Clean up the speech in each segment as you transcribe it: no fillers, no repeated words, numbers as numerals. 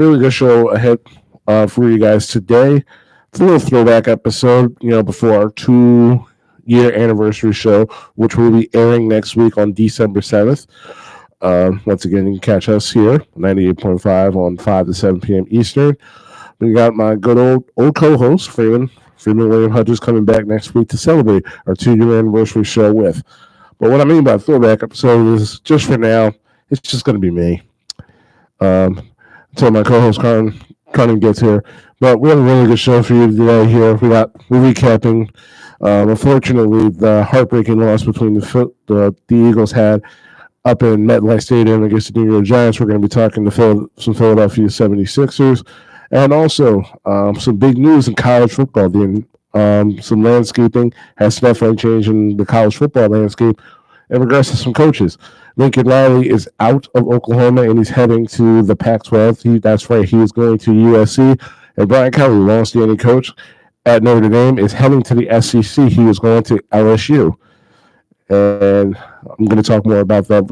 really good show ahead for you guys today. It's a little throwback episode, before our 2-year anniversary show, which will be airing next week on December 7th. Once again, you can catch us here, 98.5 on 5 to 7 p.m. Eastern. We got my good old co-host, Freeman William Hudges, coming back next week to celebrate our 2-year anniversary show with. But what I mean by throwback episode is just for now, it's just going to be me. Until my co-host Carmen gets here. But we have a really good show for you today here. We're recapping, unfortunately, the heartbreaking loss between the Eagles had up in MetLife Stadium against the New York Giants. We're going to be talking to some Philadelphia 76ers. And also some big news in college football. Some landscaping has definitely changed in the college football landscape in regards to some coaches. Lincoln Riley is out of Oklahoma and he's heading to the Pac-12. That's right, he is going to USC. And Brian Kelly, long-standing coach at Notre Dame, is heading to the SEC. He is going to LSU. And I'm going to talk more about that,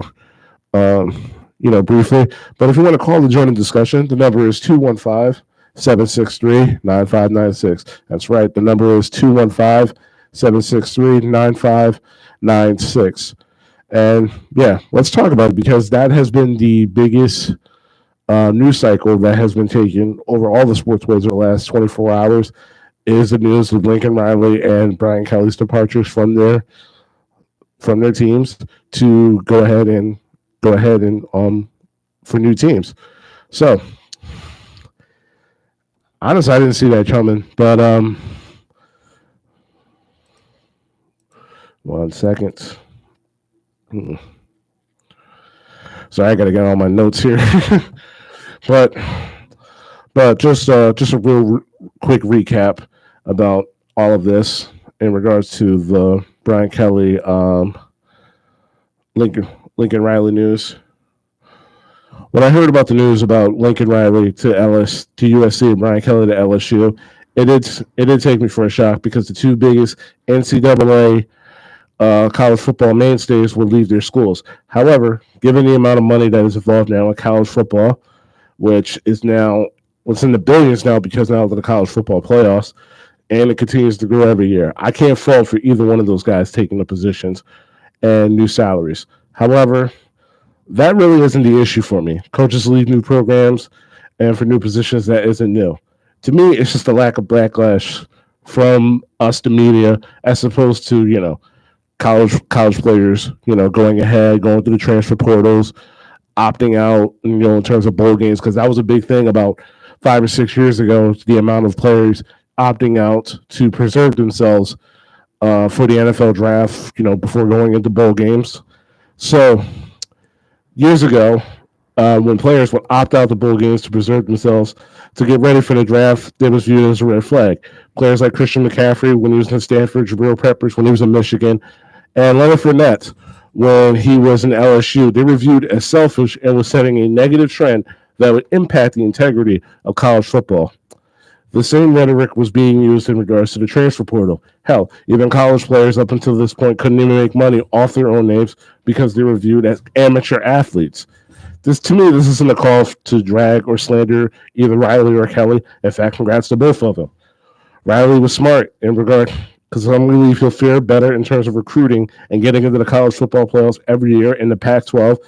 briefly. But if you want to call to join the discussion, the number is 215-763-9596. That's right, the number is 215-763-9596. And yeah, let's talk about it because that has been the biggest news cycle that has been taken over all the sports ways over the last 24 hours is the news of Lincoln Riley and Brian Kelly's departures from their teams to go ahead and for new teams. So honestly, I didn't see that coming, but 1 second. Sorry, I got to get all my notes here. but just a real quick recap about all of this in regards to the Brian Kelly, Lincoln Riley news. When I heard about the news about Lincoln Riley to USC and Brian Kelly to LSU, it did take me for a shock because the two biggest NCAA college football mainstays will leave their schools. However, given the amount of money that is involved now in college football, which is now what's in the billions now because now of the college football playoffs, and it continues to grow every year, I can't fault for either one of those guys taking the positions and new salaries. However, that really isn't the issue for me. Coaches leave new programs, and for new positions, that isn't new. To me, it's just a lack of backlash from us, the media, as opposed to, college players, going ahead, going through the transfer portals, opting out, in terms of bowl games, because that was a big thing about 5 or 6 years ago, the amount of players opting out to preserve themselves for the NFL draft, before going into bowl games. So years ago, when players would opt out the bowl games to preserve themselves to get ready for the draft, it was viewed as a red flag. Players like Christian McCaffrey when he was in Stanford, Jabril Peppers when he was in Michigan, and Leonard Fournette when he was in LSU, they were viewed as selfish and was setting a negative trend that would impact the integrity of college football. The same rhetoric was being used in regards to the transfer portal. Hell, even college players up until this point couldn't even make money off their own names because they were viewed as amateur athletes. This isn't a call to drag or slander either Riley or Kelly. In fact, congrats to both of them. Riley was smart in regard because I believe he'll fare better in terms of recruiting and getting into the college football playoffs every year in the Pac-12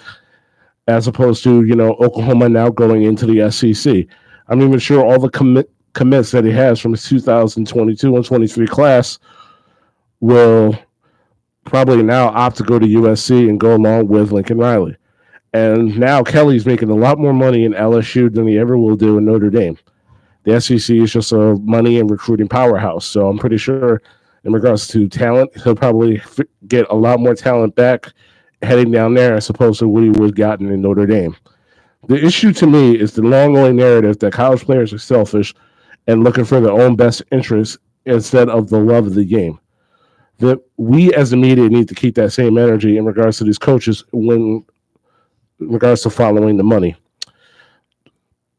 as opposed to, Oklahoma now going into the SEC. I'm even sure all the commits that he has from his 2022 and 23 class will probably now opt to go to USC and go along with Lincoln Riley. And now Kelly's making a lot more money in LSU than he ever will do in Notre Dame. The SEC is just a money and recruiting powerhouse. So I'm pretty sure in regards to talent, he'll probably get a lot more talent back heading down there as opposed to what he would have gotten in Notre Dame. The issue to me is the long-going narrative that college players are selfish and looking for their own best interests instead of the love of the game. That we as the media need to keep that same energy in regards to these coaches in regards to following the money.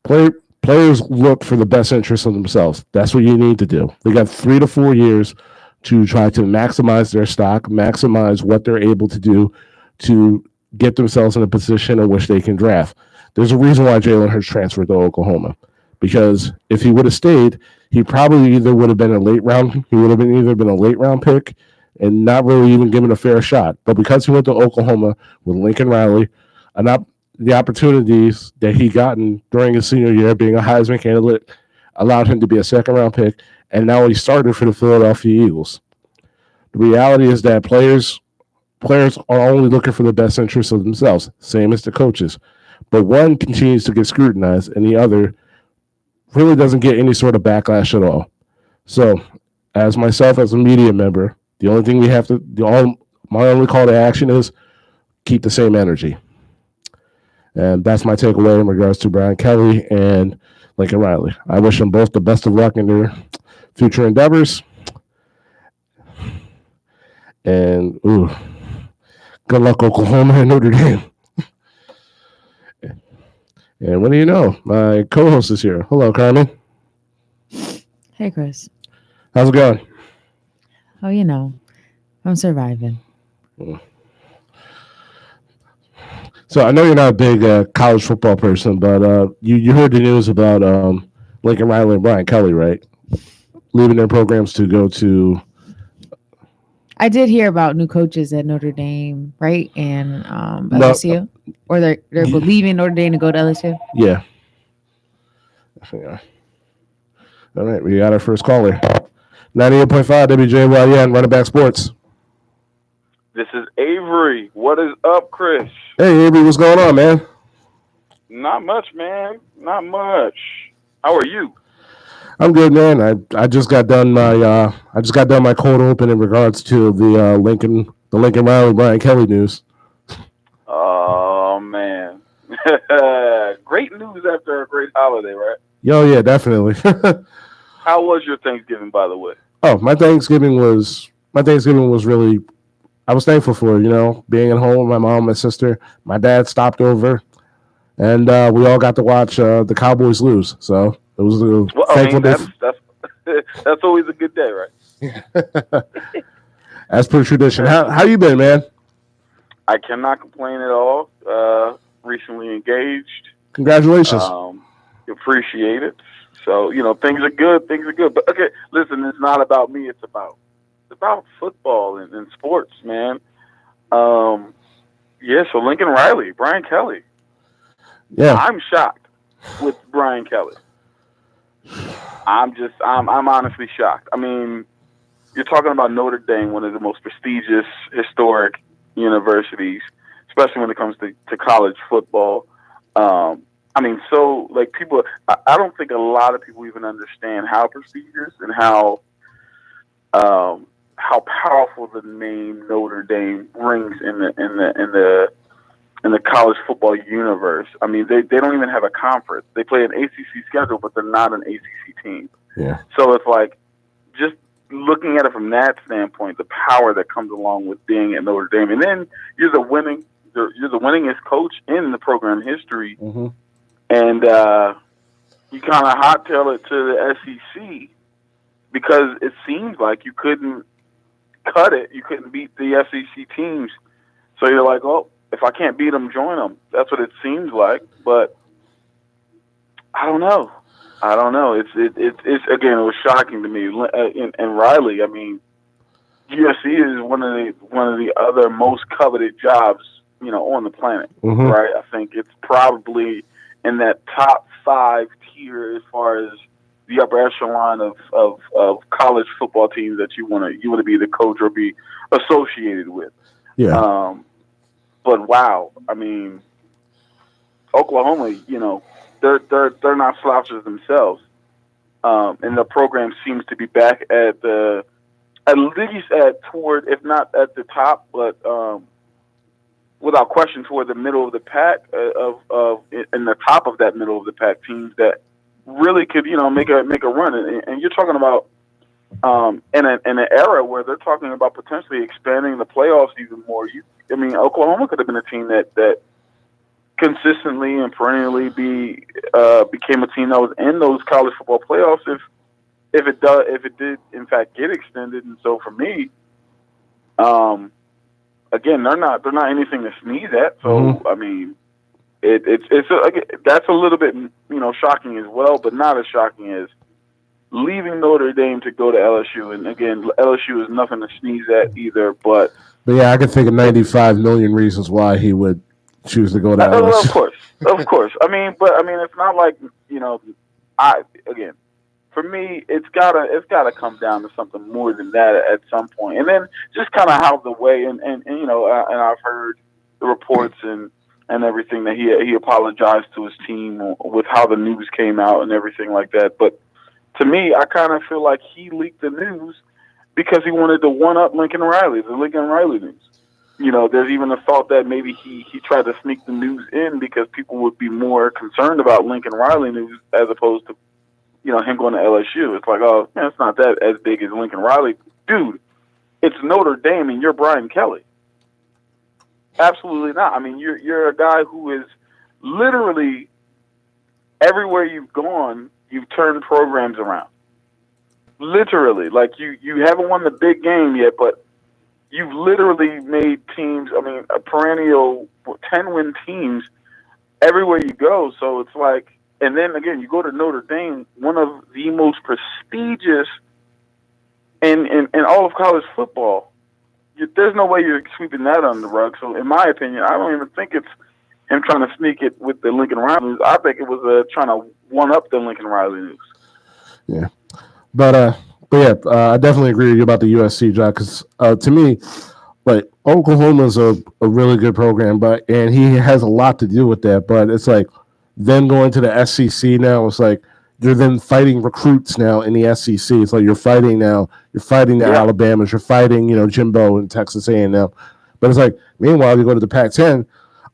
Players look for the best interests of themselves. That's what you need to do. They got 3 to 4 years to try to maximize their stock, maximize what they're able to do to get themselves in a position in which they can draft. There's a reason why Jalen Hurts transferred to Oklahoma, because if he would have stayed, he probably either would have been a late round. He would have been either been a late round pick and not really even given a fair shot. But because he went to Oklahoma with Lincoln Riley, the opportunities that he gotten during his senior year, being a Heisman candidate, allowed him to be a second round pick, and now he started for the Philadelphia Eagles. The reality is that players are only looking for the best interests of themselves, same as the coaches. But one continues to get scrutinized, and the other really doesn't get any sort of backlash at all. So, as myself, as a media member, the only thing we have to, my only call to action is keep the same energy. And that's my takeaway in regards to Brian Kelly and Lincoln Riley. I wish them both the best of luck in their future endeavors. And, good luck, Oklahoma and Notre Dame. And what do you know? My co-host is here. Hello, Carmen. Hey, Chris. How's it going? Oh, I'm surviving. So I know you're not a big college football person, but you heard the news about Lincoln Riley and Brian Kelly, right? Leaving their programs to go to. I did hear about new coaches at Notre Dame, right? And LSU, or they're leaving Notre Dame to go to LSU. Yeah. All right, we got our first caller. 98.5 WJYN, Running Back Sports. This is Avery. What is up, Chris? Hey, Avery, what's going on, man? Not much, man. Not much. How are you? I'm good, man. I just got done my cold open in regards to the Lincoln Riley Brian Kelly news. Oh man, great news after a great holiday, right? Yo, yeah, definitely. How was your Thanksgiving, by the way? Oh, my Thanksgiving was really. I was thankful for being at home with my mom, my sister, my dad stopped over, and we all got to watch the Cowboys lose. So it was that's always a good day, right? As per tradition. How you been, man? I cannot complain at all. Recently engaged. Congratulations. Appreciate it. So things are good. But okay, listen, it's not about me. It's about football and sports, man. Yeah. So Lincoln Riley, Brian Kelly. Yeah. I'm shocked with Brian Kelly. I'm honestly shocked. I mean, you're talking about Notre Dame, one of the most prestigious, historic universities, especially when it comes to college football. I mean, so like people, I don't think a lot of people even understand how prestigious and how powerful the name Notre Dame rings in the college football universe. I mean, they don't even have a conference. They play an ACC schedule, but they're not an ACC team. Yeah. So it's like, just looking at it from that standpoint, the power that comes along with being at Notre Dame, and then you're the winningest coach in the program history, mm-hmm. and you kind of hot-tail it to the SEC because it seems like you couldn't cut it. You couldn't beat the SEC teams. So you're like, oh, if I can't beat them, join them. That's what it seems like. But I don't know. It's again, it was shocking to me. And Riley, I mean, USC is one of the other most coveted jobs, on the planet, mm-hmm. right? I think it's probably in that top 5 tier as far as the upper echelon of college football teams that you want to be the coach or be associated with. Yeah. But wow, I mean, Oklahoma, they're not slouches themselves, and the program seems to be back at least toward, if not at the top, but without question toward the middle of the pack in the top of that middle of the pack teams that really could make a run. And you're talking about in an era where they're talking about potentially expanding the playoffs even more. Oklahoma could have been a team that consistently and perennially became a team that was in those college football playoffs if it did in fact get extended. And so for me, again, they're not anything to sneeze at. So mm-hmm. I mean, that's a little bit shocking as well, but not as shocking as leaving Notre Dame to go to LSU. And again, LSU is nothing to sneeze at either. But yeah, I can think of 95 million reasons why he would choose to go to LSU. Of course. I mean, it's not like for me, it's gotta come down to something more than that at some point. And then just kind of how the way and I've heard the reports and everything that he apologized to his team with how the news came out and everything like that. But to me, I kind of feel like he leaked the news because he wanted to one-up the Lincoln Riley news. There's even a thought that maybe he tried to sneak the news in because people would be more concerned about Lincoln Riley news as opposed to, him going to LSU. It's like, oh, man, it's not that as big as Lincoln Riley. Dude, it's Notre Dame and you're Brian Kelly. Absolutely not. I mean, you're a guy who is literally everywhere you've gone, you've turned programs around. Literally. Like, you haven't won the big game yet, but you've literally made teams, a perennial 10-win teams everywhere you go. So it's like, and then again, you go to Notre Dame, one of the most prestigious in all of college football. There's no way you're sweeping that under the rug. So in my opinion, I don't even think it's him trying to sneak it with the Lincoln Riley news. I think it was trying to one-up the Lincoln Riley news. Yeah. But yeah, I definitely agree with you about the USC job because to me, like, Oklahoma's a really good program, and he has a lot to do with that. But it's like them going to the SEC now. It's like you're then fighting recruits now in the SEC. It's like you're fighting the Alabamas, you're fighting Jimbo and Texas A&M. But it's like meanwhile you go to the Pac-10.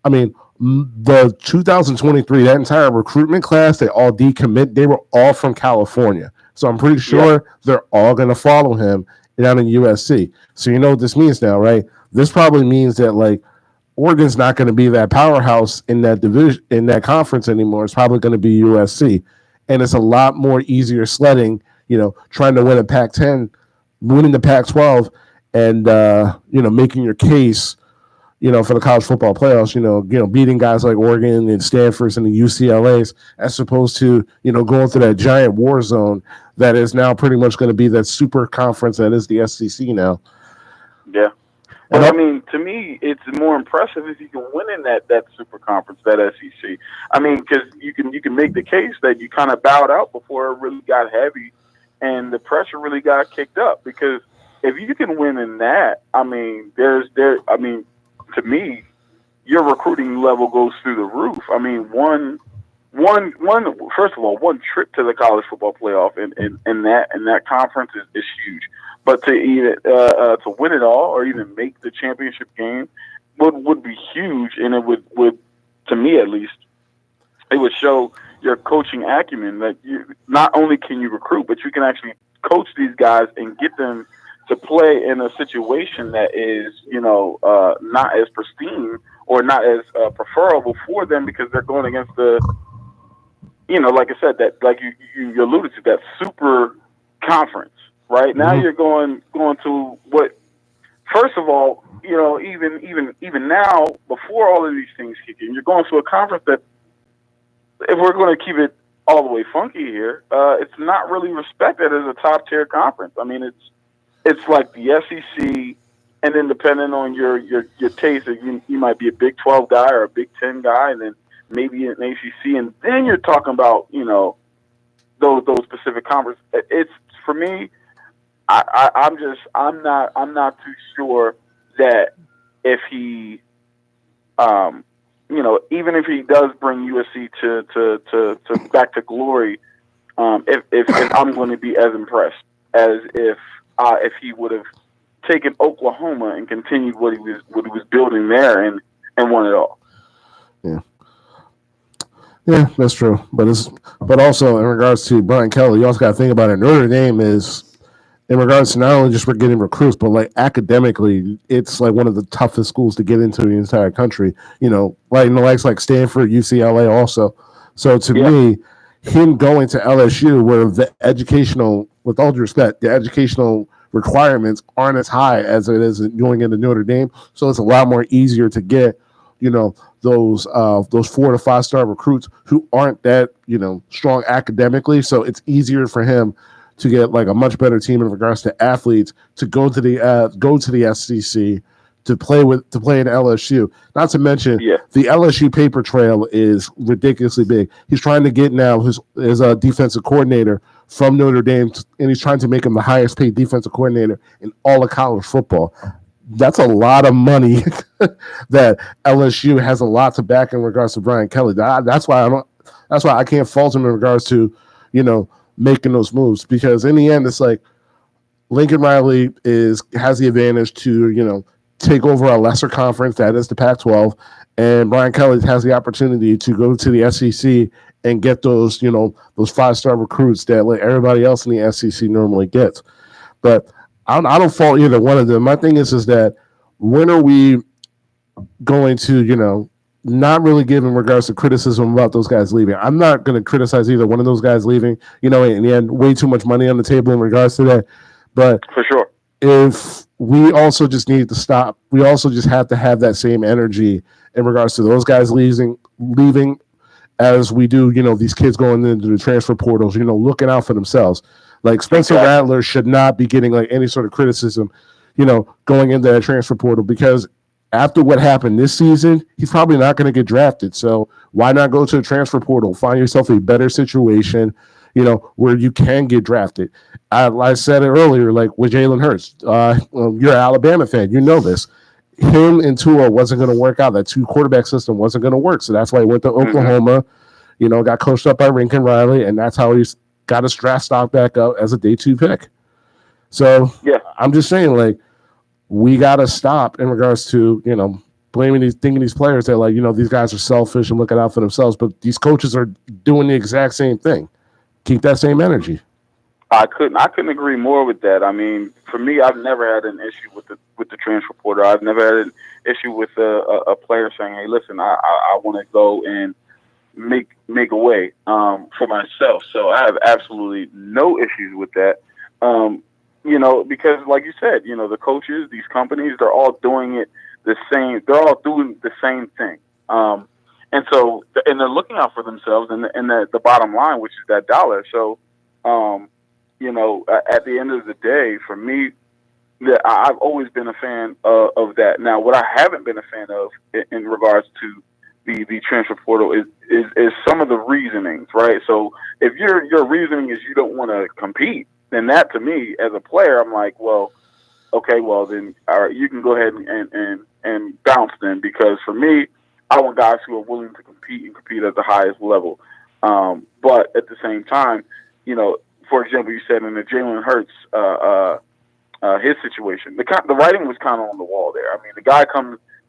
I mean, the 2023 that entire recruitment class, they all decommit. They were all from California. So I'm pretty sure they're all going to follow him down in USC. So you know what this means now, right? This probably means that, like, Oregon's not going to be that powerhouse in that division, in that conference anymore. It's probably going to be USC. And it's a lot more easier sledding, trying to win a Pac-10, winning the Pac-12, and, making your case, for the college football playoffs, beating guys like Oregon and Stanford and the UCLAs, as opposed to, going through that giant war zone that is now pretty much going to be that super conference that is the SEC now. Yeah. Well, to me, it's more impressive if you can win in that super conference, that SEC. Because you can make the case that you kind of bowed out before it really got heavy and the pressure really got kicked up. Because if you can win in that, to me, your recruiting level goes through the roof. First of all, one trip to the college football playoff in that conference is huge. But to win it all or even make the championship game would be huge, and it would, to me at least, it would show your coaching acumen that you not only can you recruit, but you can actually coach these guys and get them to play in a situation that is, not as pristine or not as preferable for them because they're going against the, like I said, that like you alluded to, that super conference, right? Now you're going to what? First of all, even now, before all of these things kick in, you're going to a conference that, if we're going to keep it all the way funky here, it's not really respected as a top tier conference. It's like the SEC, and then depending on your taste, you might be a Big 12 guy or a Big 10 guy, and then maybe an ACC, and then you're talking about those specific conferences. It's, for me, I'm not too sure that if he, even if he does bring USC to back to glory, if I'm going to be as impressed as if he would have taken Oklahoma and continued what he was building there and won it all. Yeah, that's true. But also in regards to Brian Kelly, you also got to think about it. Notre Dame is, in regards to not only just for getting recruits, but like academically, it's like one of the toughest schools to get into in the entire country. Like in the likes like Stanford, UCLA also. So to me, him going to LSU, where the educational, with all due respect, the educational requirements aren't as high as it is going into Notre Dame. So it's a lot more easier to get those 4 to 5 star recruits who aren't that strong academically. So it's easier for him to get like a much better team in regards to athletes to go to the SEC to play in LSU. Not to mention the LSU paper trail is ridiculously big. He's trying to get now his defensive coordinator from Notre Dame, and he's trying to make him the highest paid defensive coordinator in all of college football. That's a lot of money that LSU has a lot to back in regards to Brian Kelly. That's why I can't fault him in regards to making those moves, because in the end it's like Lincoln Riley has the advantage to take over a lesser conference, that is the Pac-12, and Brian Kelly has the opportunity to go to the SEC and get those 5-star recruits that like everybody else in the SEC normally gets. But I don't fault either one of them. My thing is that when are we going to not really give in regards to criticism about those guys leaving? I'm not going to criticize either one of those guys leaving. In the end, way too much money on the table in regards to that. But for sure, if we also just need to stop, we also just have to have that same energy in regards to those guys leaving as we do, these kids going into the transfer portals, looking out for themselves. Like Spencer Rattler should not be getting like any sort of criticism, going into that transfer portal, because after what happened this season, he's probably not going to get drafted. So why not go to the transfer portal, find yourself a better situation, where you can get drafted. I said it earlier, like with Jalen Hurts, you're an Alabama fan, this. Him and Tua wasn't going to work out. That 2-quarterback system wasn't going to work. So that's why he went to Oklahoma, got coached up by Lincoln Riley, and that's how he's got his draft stock back up as a day 2 pick. So I'm just saying, like, we got to stop in regards to, blaming these players that, like, these guys are selfish and looking out for themselves. But these coaches are doing the exact same thing. Keep that same energy. I couldn't agree more with that. I mean, for me, I've never had an issue with the transfer portal. I've never had an issue with a player saying, "Hey, listen, I want to go and make a way for myself." So I have absolutely no issues with that. Because like you said, the coaches, these companies, they're all doing it the same. They're all doing the same thing. And they're looking out for themselves and the bottom line, which is that dollar. So, at the end of the day, for me, I've always been a fan of that. Now, what I haven't been a fan of in regards to the transfer portal is some of the reasonings, right? So if your reasoning is you don't want to compete, then that, to me, as a player, I'm like, well, okay, well then, all right, you can go ahead and bounce then, because for me, I want guys who are willing to compete at the highest level. But at the same time, for example, you said in the Jalen Hurts his situation, the writing was kind of on the wall there. I mean,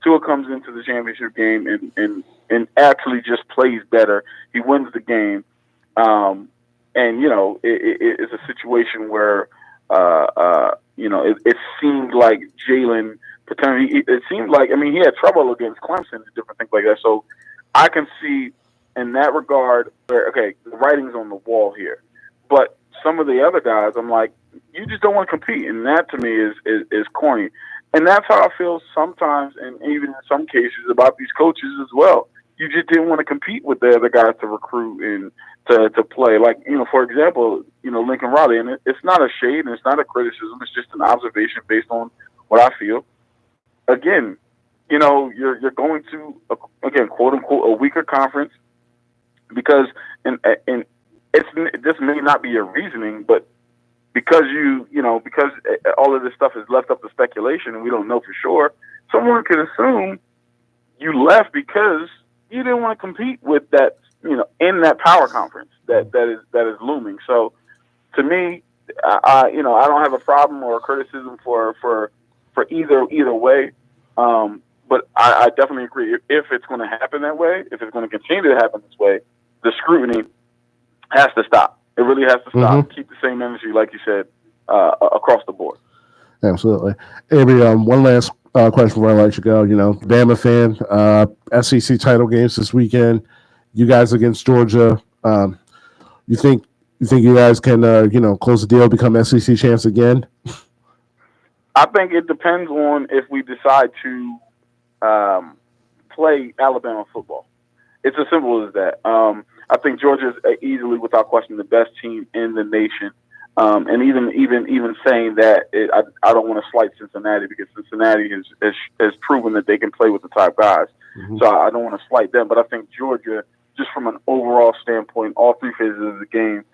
Tua comes into the championship game and actually just plays better. He wins the game, and it's a situation where it seemed like Jalen. It seemed like, he had trouble against Clemson and different things like that. So I can see in that regard where, okay, the writing's on the wall here. But some of the other guys, I'm like, you just don't want to compete. And that to me is corny. And that's how I feel sometimes, and even in some cases, about these coaches as well. You just didn't want to compete with the other guys to recruit and to play. Like, for example, Lincoln Riley. And it's not a shade and it's not a criticism. It's just an observation based on what I feel. Again, you're going to, again, quote unquote, a weaker conference because, and this may not be your reasoning, but because because all of this stuff is left up to speculation and we don't know for sure, someone can assume you left because you didn't want to compete with that, in that power conference that is looming. So to me, I don't have a problem or a criticism for either way. But I definitely agree. If it's going to happen that way, if it's going to continue to happen this way, the scrutiny has to stop. It really has to stop. Mm-hmm. Keep the same energy, like you said, across the board. Absolutely. Avery, one last question before I let you go. Bama fan, SEC title games this weekend. You guys against Georgia. You think you guys can, close the deal, become SEC champs again? I think it depends on if we decide to play Alabama football. It's as simple as that. I think Georgia is easily, without question, the best team in the nation. And even saying that, I don't want to slight Cincinnati because Cincinnati has proven that they can play with the top guys. Mm-hmm. So I don't want to slight them. But I think Georgia, just from an overall standpoint, all three phases of the game,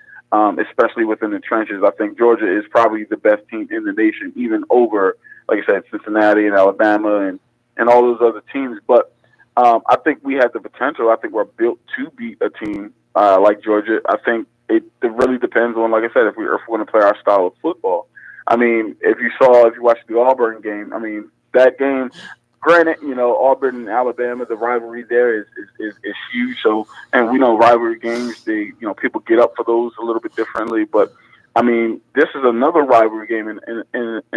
especially within the trenches, I think Georgia is probably the best team in the nation, even over, like I said, Cincinnati and Alabama and all those other teams. But I think we have the potential. I think we're built to beat a team like Georgia. I think it really depends on, like I said, if we're going to play our style of football. I mean, if you watched the Auburn game, I mean, that game, granted, Auburn and Alabama, the rivalry there is huge. So, and we know rivalry games, people get up for those a little bit differently. But I mean, this is another rivalry game in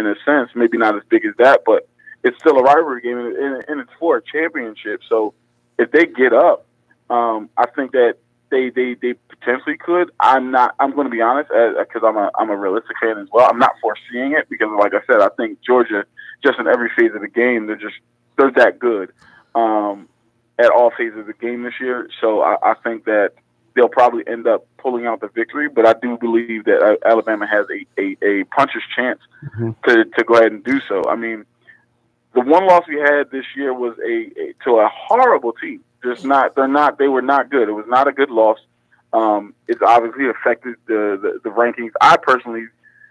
a sense, maybe not as big as that, but it's still a rivalry game, and it's for a championship. So, if they get up, I think that they potentially could. I'm going to be honest, because I'm a realistic fan as well. I'm not foreseeing it because, like I said, I think Georgia, just in every phase of the game, they're that good at all phases of the game this year. So I think that they'll probably end up pulling out the victory. But I do believe that Alabama has a puncher's chance to go ahead and do so. I mean, the one loss we had this year was to a horrible team. They were not good. It was not a good loss. It's obviously affected the rankings. I personally,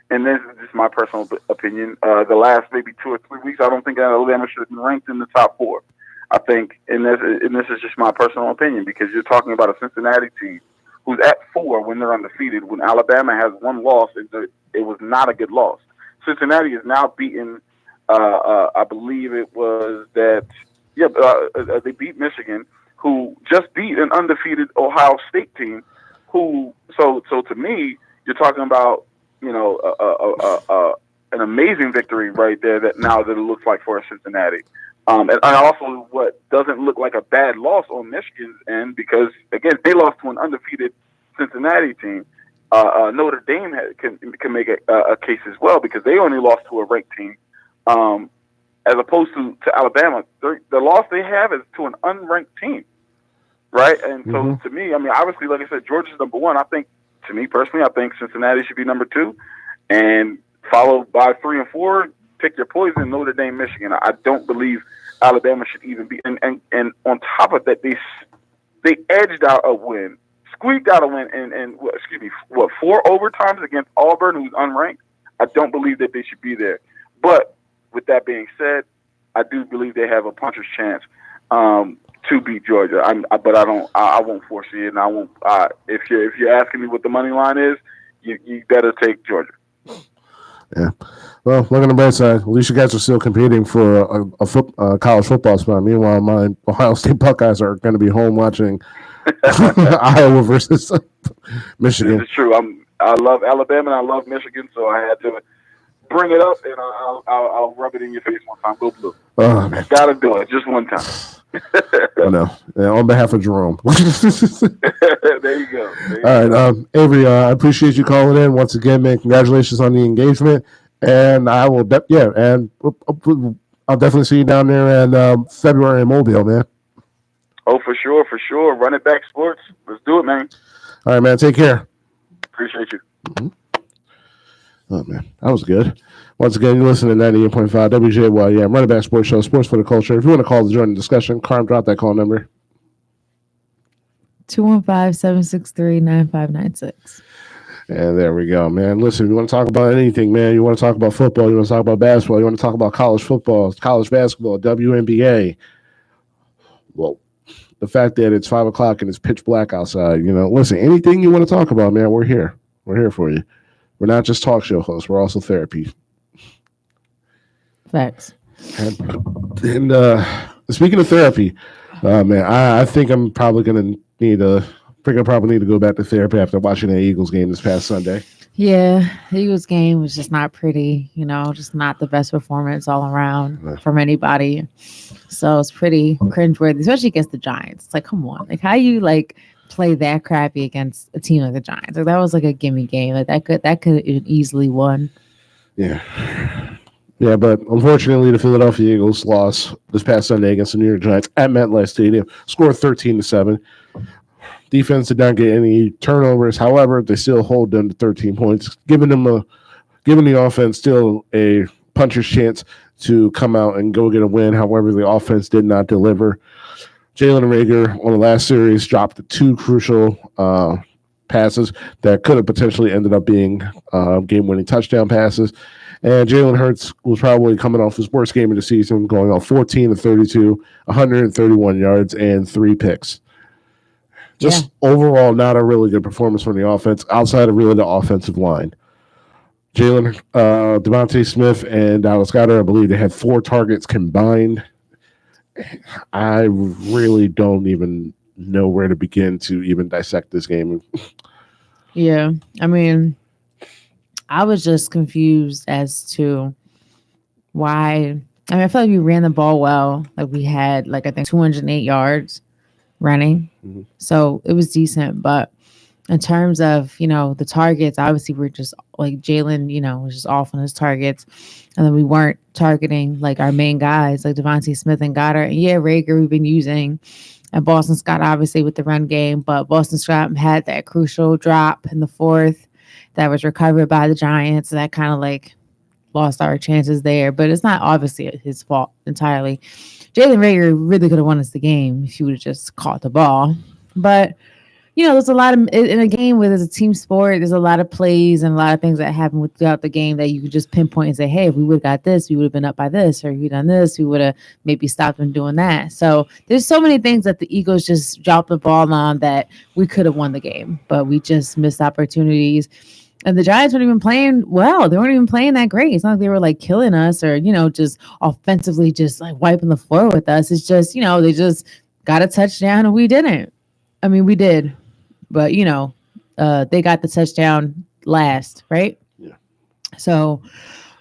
and this is just my personal opinion, the last maybe 2 or 3 weeks, I don't think Alabama should have been ranked in the top 4. I think, and this is just my personal opinion, because you're talking about a Cincinnati team who's at 4 when they're undefeated, when Alabama has one loss, it was not a good loss. Cincinnati is now beaten, I believe it was that, they beat Michigan, who just beat an undefeated Ohio State team. So to me, you're talking about an amazing victory right there. That it looks like for Cincinnati, and also what doesn't look like a bad loss on Michigan's end, because again they lost to an undefeated Cincinnati team. Notre Dame can make a case as well, because they only lost to a ranked team. As opposed to Alabama, the loss they have is to an unranked team, right? And so to me, I mean, obviously, like I said, Georgia's number 1. I think, to me personally, I think Cincinnati should be number 2, and followed by 3 and 4. Pick your poison: Notre Dame, Michigan. I don't believe Alabama should even be. And on top of that, they edged out a win, squeaked out a win, and 4 overtimes against Auburn, who's unranked. I don't believe that they should be there, but with that being said, I do believe they have a puncher's chance to beat Georgia. But I won't foresee it, and I won't. If you're asking me what the money line is, you better take Georgia. Yeah. Well, look on the bright side. At least you guys are still competing for a college football spot. Meanwhile, my Ohio State Buckeyes are going to be home watching Iowa versus Michigan. This is true. I love Alabama and I love Michigan, so I had to bring it up, and I'll rub it in your face one time. Go blue. Oh, man. Gotta do it just one time. I know. Yeah, on behalf of Jerome. There you go. All right, Avery, I appreciate you calling in once again, man. Congratulations on the engagement, and I will. I'll definitely see you down there in February in Mobile, man. Oh, for sure. Run it back, sports. Let's do it, man. All right, man. Take care. Appreciate you. Mm-hmm. Oh, man. That was good. Once again, you're listening to 98.5 WJY. Yeah, Running Back Sports Show, Sports for the Culture. If you want to call to join the discussion, Carm, drop that call number. 215-763-9596. And there we go, man. Listen, you want to talk about anything, man. You want to talk about football. You want to talk about basketball. You want to talk about college football, college basketball, WNBA. Well, the fact that it's 5 o'clock and it's pitch black outside, listen, anything you want to talk about, man, we're here. We're here for you. We're not just talk show hosts. We're also therapy. Facts. And speaking of therapy, man, I think I'm probably going to need to go back to therapy after watching the Eagles game this past Sunday. Yeah, the Eagles game was just not pretty, just not the best performance all around from anybody. So it's pretty cringeworthy, especially against the Giants. It's like, come on, like how you play that crappy against a team like the Giants? Like that was like a gimme game. Like that could have easily won. Yeah. Yeah, but unfortunately, the Philadelphia Eagles lost this past Sunday against the New York Giants at MetLife Stadium, scored 13-7. Defense did not get any turnovers. However, they still hold them to 13 points, giving the offense still a puncher's chance to come out and go get a win. However, the offense did not deliver. Jalen Reagor on the last series dropped the two crucial passes that could have potentially ended up being game-winning touchdown passes. And Jalen Hurts was probably coming off his worst game of the season, going off 14-32, 131 yards, and 3 picks. Just overall, not a really good performance from the offense outside of really the offensive line. Jalen, Devontae Smith, and Dallas Goedert, I believe they had 4 targets combined. I really don't even know where to begin to even dissect this game. Yeah. I mean, I was just confused as to why. I mean, I feel like we ran the ball well. Like we had, I think 208 yards running. Mm-hmm. So it was decent. But in terms of, the targets, obviously we're just Jalen, was just off on his targets. And then we weren't targeting our main guys like Devontae Smith and Goddard. And Reagor we've been using. And Boston Scott, obviously, with the run game. But Boston Scott had that crucial drop in the 4th that was recovered by the Giants. That kind of lost our chances there. But it's not obviously his fault entirely. Jalen Reagor really could have won us the game if he would have just caught the ball. But, there's a lot of, in a game where there's a team sport, there's a lot of plays and a lot of things that happen throughout the game that you could just pinpoint and say, hey, if we would have got this, we would have been up by this, or if we done this, we would have maybe stopped them doing that. So there's so many things that the Eagles just dropped the ball on that we could have won the game, but we just missed opportunities. And the Giants weren't even playing well. They weren't even playing that great. It's not like they were killing us or, just offensively just wiping the floor with us. It's just, they just got a touchdown and we didn't. I mean, we did. But, they got the touchdown last, right? Yeah. So,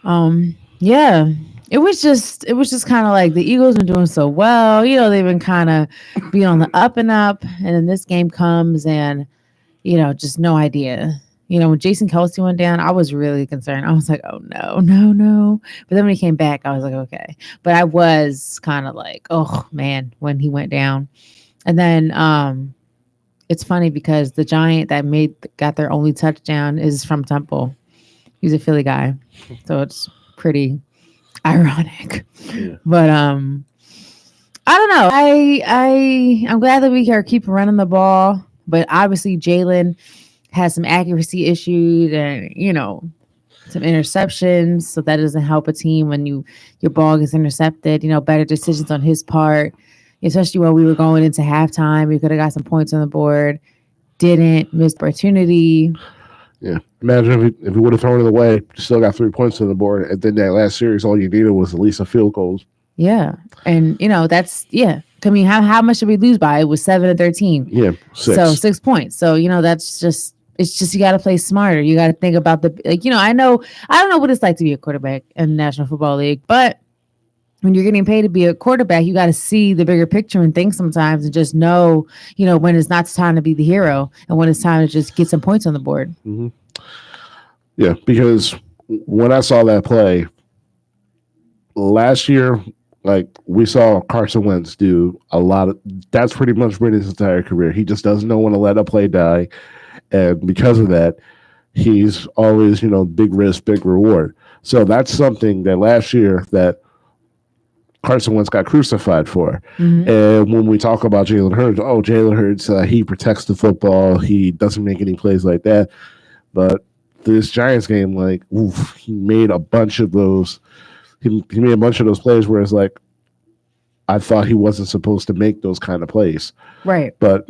it was just kind of the Eagles been doing so well. They've been kind of being on the up and up. And then this game comes and, just no idea. When Jason Kelce went down, I was really concerned. I was like, oh, no. But then when he came back, I was like, okay. But I was kind of oh, man, when he went down. And then it's funny because the Giant that got their only touchdown is from Temple. He's a Philly guy. So it's pretty ironic. Yeah. But I don't know. I'm glad that we are keep running the ball. But obviously Jalen has some accuracy issues and, some interceptions. So that doesn't help a team when your ball gets intercepted, better decisions on his part, especially when we were going into halftime. We could have got some points on the board. Didn't miss opportunity. Yeah. Imagine if we would have thrown it away, still got 3 points on the board. And then that last series, all you needed was at least a field goal. Yeah. And, that's, yeah. I mean, how much did we lose by? It was 7-13. Yeah. 6. So 6 points. So, that's just, it's just you got to play smarter. You got to think about I don't know what it's like to be a quarterback in the National Football League, but when you're getting paid to be a quarterback, you got to see the bigger picture and think sometimes and just know, when it's not time to be the hero and when it's time to just get some points on the board. Mm-hmm. Yeah, because when I saw that play last year, we saw Carson Wentz do a lot of, that's pretty much been his entire career. He just doesn't know when to let a play die. And because of that, he's always, big risk, big reward. So that's something that last year that Carson Wentz got crucified for. Mm-hmm. And when we talk about Jalen Hurts, he protects the football. He doesn't make any plays like that. But this Giants game, he made a bunch of those. He made a bunch of those plays where it's I thought he wasn't supposed to make those kind of plays. Right. But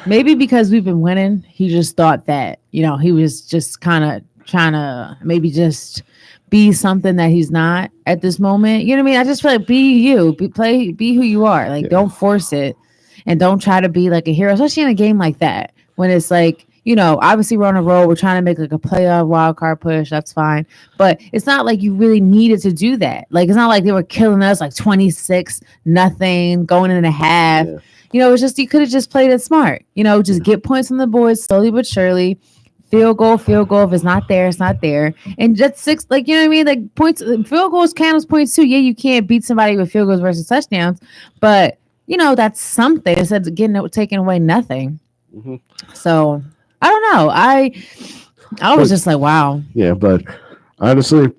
maybe because we've been winning, he just thought that, he was just kind of trying to maybe just be something that he's not at this moment. You know what I mean? I just feel be you, be who you are. Don't force it and don't try to be a hero, especially in a game like that when it's obviously we're on a roll. We're trying to make a playoff wild card push. That's fine. But it's not like you really needed to do that. It's not like they were killing us 26-0 going in a half. Yeah. It's just, you could have just played it smart, just get points on the board slowly but surely, field goal. If it's not there, it's not there. And just 6, like, you know what I mean? Like, points, field goals count as points too. Yeah, you can't beat somebody with field goals versus touchdowns, but you know, that's something instead of taking away nothing. Mm-hmm. So I don't know. I was just like, wow. Yeah, but honestly,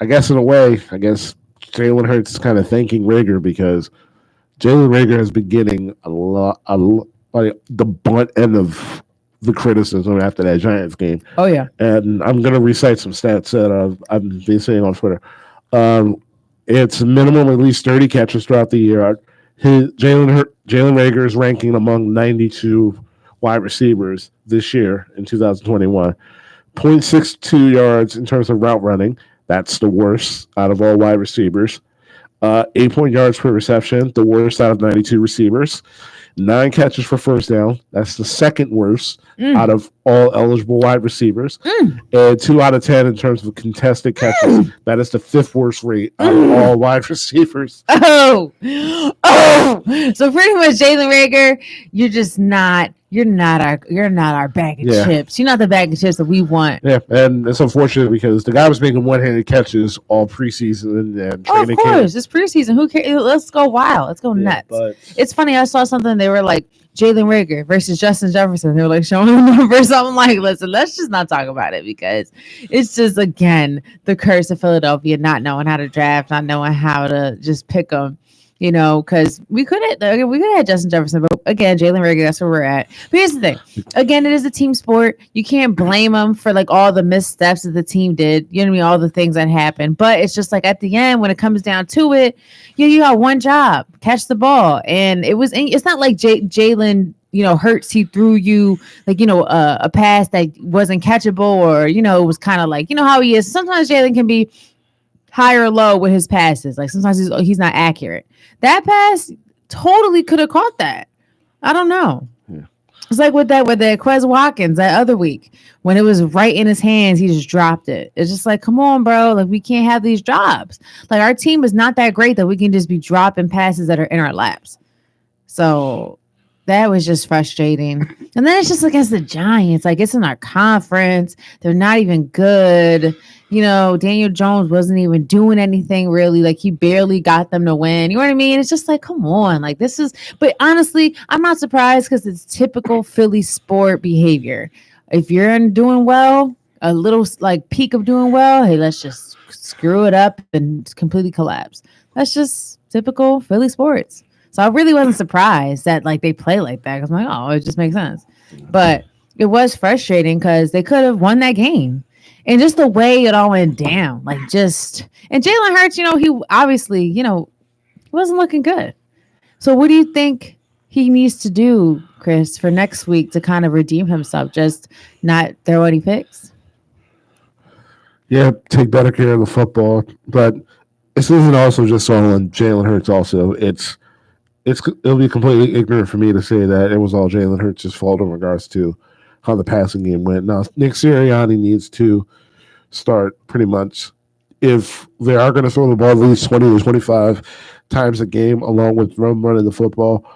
I guess in a way, Jalen Hurts is kind of thanking Rager because Jalen Rager has been getting like the butt end of the criticism after that Giants game. Oh yeah. And I'm going to recite some stats that I've been saying on Twitter. It's minimum at least 30 catches throughout the year. Jalen Rager is ranking among 92 wide receivers this year in 2021. 0.62 yards in terms of route running. That's the worst out of all wide receivers. 8 yards per reception, the worst out of 92 receivers. 9 catches for first down. That's the second worst out of all eligible wide receivers. And 2 out of 10 in terms of contested catches. That is the 5th worst rate out of all wide receivers. Oh. So pretty much Jalen Rager, you're not our bag of chips. You're not the bag of chips that we want. Yeah, and it's unfortunate because the guy was making one-handed catches all preseason and training camp. Of course, it's preseason. Who cares? Let's go wild. Let's go nuts. But it's funny. I saw something. They were like Jalen Rager versus Justin Jefferson. They were like showing the numbers. I'm like, listen, let's just not talk about it because it's just, again, the curse of Philadelphia not knowing how to draft, not knowing how to just pick them. You know, because we could have had Justin Jefferson, but again, Jalen Rager, that's where we're at. But here's the thing. Again, it is a team sport. You can't blame them for like all the missteps that the team did. You know what I mean? All the things that happened. But it's just like at the end, when it comes down to it, you got one job, catch the ball. And it's not like Jalen, you know, Hurts, he threw you like, you know, a pass that wasn't catchable or, you know, it was kind of like, you know how he is. Sometimes Jalen can be high or low with his passes. Like sometimes he's not accurate. That pass totally could have caught that. I don't know. Yeah. It's like with the Quez Watkins that other week when it was right in his hands, he just dropped it. It's just like, come on, bro. Like we can't have these drops. Like our team is not that great that we can just be dropping passes that are in our laps. So that was just frustrating. And then it's just against the Giants. Like it's in our conference. They're not even good. You know, Daniel Jones wasn't even doing anything really. Like he barely got them to win. You know what I mean? It's just like, come on. Like this is, but honestly, I'm not surprised because it's typical Philly sport behavior. If you're doing well, a little like peak of doing well, hey, let's just screw it up and completely collapse. That's just typical Philly sports. So I really wasn't surprised that like they play like that because I'm like, oh, it just makes sense. But it was frustrating because they could have won that game. And just the way it all went down, like and Jalen Hurts, you know, he obviously, you know, wasn't looking good. So what do you think he needs to do, Chris, for next week to kind of redeem himself? Just not throw any picks? Yeah, take better care of the football. But this isn't also just on Jalen Hurts also. It'll be completely ignorant for me to say that it was all Jalen Hurts' fault in regards to how the passing game went. Now, Nick Sirianni needs to start pretty much, if they are going to throw the ball at least 20 to 25 times a game, along with running the football,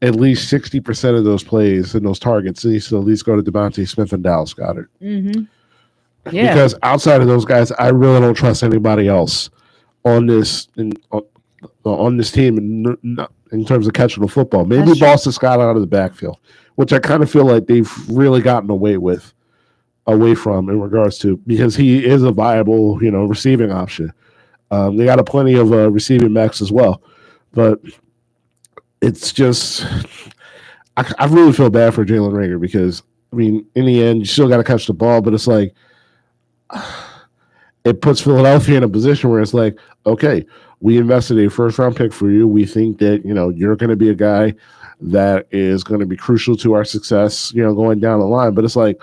at least 60% of those plays and those targets needs to at least go to Devontae Smith and Dallas Goedert. Mm-hmm. Yeah. Because outside of those guys, I really don't trust anybody else on this team in terms of catching the football. Maybe Boston Scott out of the backfield, which I kind of feel like they've really gotten away from in regards to, because he is a viable, you know, receiving option. They got plenty of receiving backs as well, but it's just I really feel bad for Jalen Rager because I mean, in the end, you still got to catch the ball, but it's like it puts Philadelphia in a position where it's like, okay, we invested a first-round pick for you. We think that, you know, you're going to be a guy that is going to be crucial to our success, you know, going down the line. But it's like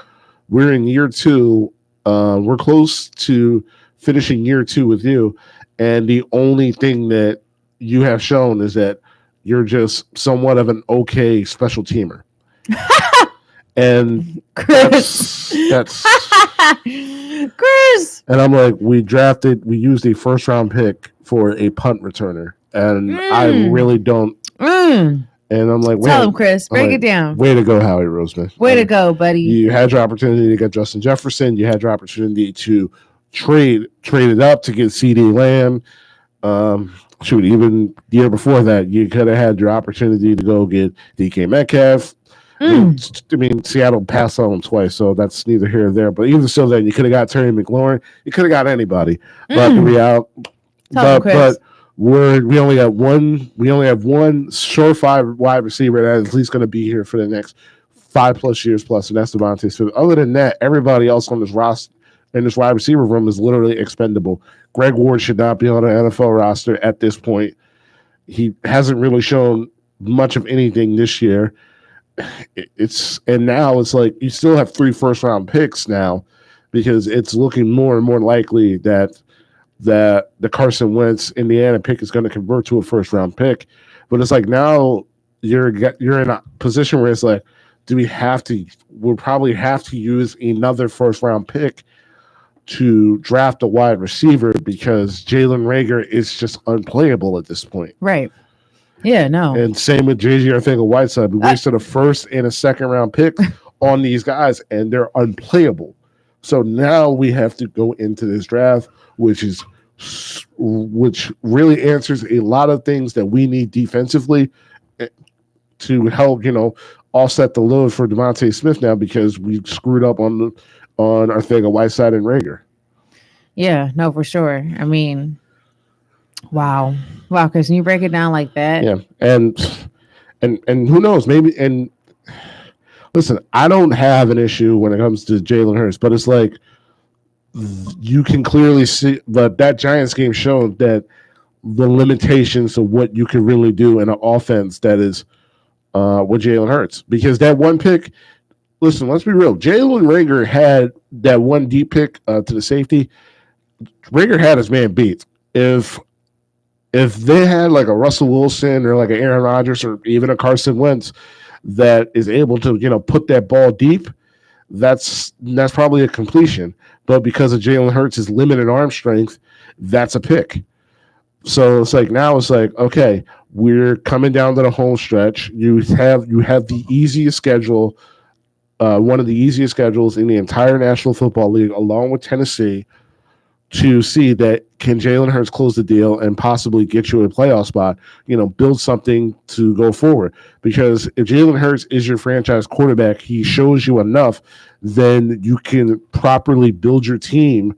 we're in year 2. We're close to finishing year 2 with you. And the only thing that you have shown is that you're just somewhat of an okay special teamer. And Chris. That's Chris. And I'm like, we used a first round pick for a punt returner. And I really don't. And I'm like, Tell him, Chris. Break it down. Way to go, Howie Roseman. Way to go, buddy. You had your opportunity to get Justin Jefferson. You had your opportunity to trade it up to get CD Lamb. Even the year before that, you could have had your opportunity to go get DK Metcalf. I mean, Seattle passed on him twice, so that's neither here nor there. But even still, then you could have got Terry McLaurin. You could have got anybody. But the reality, but we only have one surefire wide receiver that is at least going to be here for the next 5+ years plus, and that's Devontae Smith. Other than that, everybody else on this roster in this wide receiver room is literally expendable. Greg Ward should not be on an NFL roster at this point. He hasn't really shown much of anything this year. Now it's like you still have 3 first-round picks now, because it's looking more and more likely that the Carson Wentz Indiana pick is going to convert to a first-round pick. But it's like now you're in a position where it's like, we'll probably have to use another first-round pick to draft a wide receiver, because Jalen Reagor is just unplayable at this point. Right. Yeah, no. And same with JJ Arcega-Whiteside. We wasted a first and a second-round pick on these guys, and they're unplayable. So now we have to go into this draft, which really answers a lot of things that we need defensively to help, offset the load for Devontae Smith now, because we screwed up on Arcega-Whiteside and Reagor. Yeah, no, for sure. I mean, wow, Chris, can you break it down like that? Yeah, and who knows? Maybe. And listen, I don't have an issue when it comes to Jalen Hurts, but it's like you can clearly see. But that Giants game showed that the limitations of what you can really do in an offense that is with Jalen Hurts, because that one pick. Listen, let's be real. Jalen Reagor had that one deep pick to the safety. Reagor had his man beat. If they had like a Russell Wilson or like an Aaron Rodgers or even a Carson Wentz that is able to, put that ball deep, that's probably a completion. But because of Jalen Hurts' limited arm strength, that's a pick. So it's like now it's like, okay, we're coming down to the home stretch. You have the easiest schedule. One of the easiest schedules in the entire National Football League, along with Tennessee, to see that can Jalen Hurts close the deal and possibly get you a playoff spot, build something to go forward. Because if Jalen Hurts is your franchise quarterback, he shows you enough, then you can properly build your team,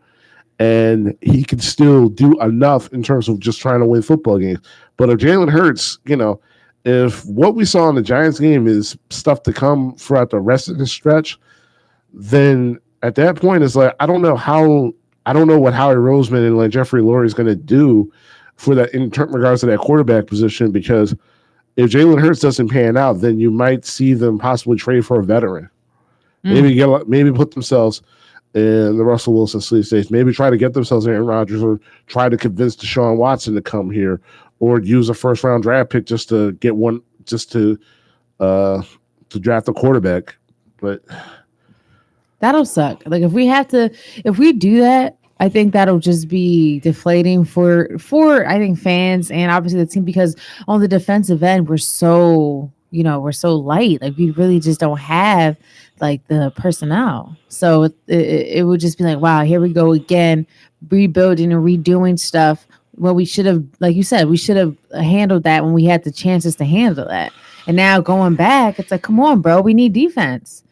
and he can still do enough in terms of just trying to win football games. But if Jalen Hurts, if what we saw in the Giants game is stuff to come throughout the rest of the stretch, then at that point it's like I don't know what Howie Roseman and like Jeffrey Lurie is going to do for that in regards to that quarterback position, because if Jalen Hurts doesn't pan out, then you might see them possibly trade for a veteran. Maybe put themselves in the Russell Wilson sleep stage. Maybe try to get themselves Aaron Rodgers, or try to convince Deshaun Watson to come here, or use a first-round draft pick just to get one, just to draft a quarterback. But that'll suck. Like if we do that, I think that'll just be deflating for I think fans and obviously the team, because on the defensive end we're so light. Like we really just don't have like the personnel. So it would just be like, wow, here we go again, rebuilding and redoing stuff. Well, we should have, like you said, we should have handled that when we had the chances to handle that. And now going back, it's like, come on, bro, we need defense.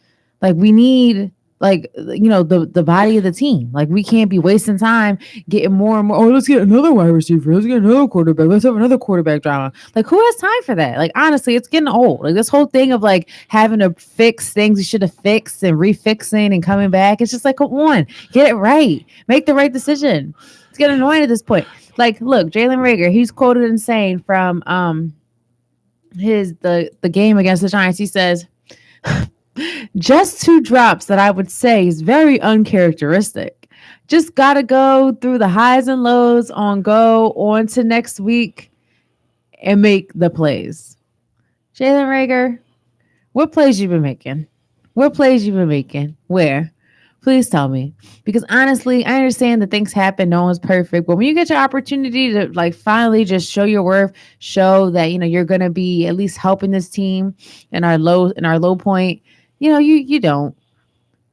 Like we need, the body of the team. Like we can't be wasting time getting more and more. Oh, let's get another wide receiver. Let's get another quarterback. Let's have another quarterback drama. Like who has time for that? Like honestly, it's getting old. Like this whole thing of like having to fix things you should have fixed and refixing and coming back. It's just like, come on, get it right. Make the right decision. It's getting annoying at this point. Like, look, Jalen Reagor, he's quoted and saying from the game against the Giants. He says, just 2 drops that I would say is very uncharacteristic. Just got to go through the highs and lows on to next week and make the plays. Jalen Reagor, what plays you been making? What plays you been making? Where? Please tell me. Because honestly, I understand that things happen. No one's perfect. But when you get your opportunity to like finally just show your worth, show that, you're going to be at least helping this team in our low point, you don't.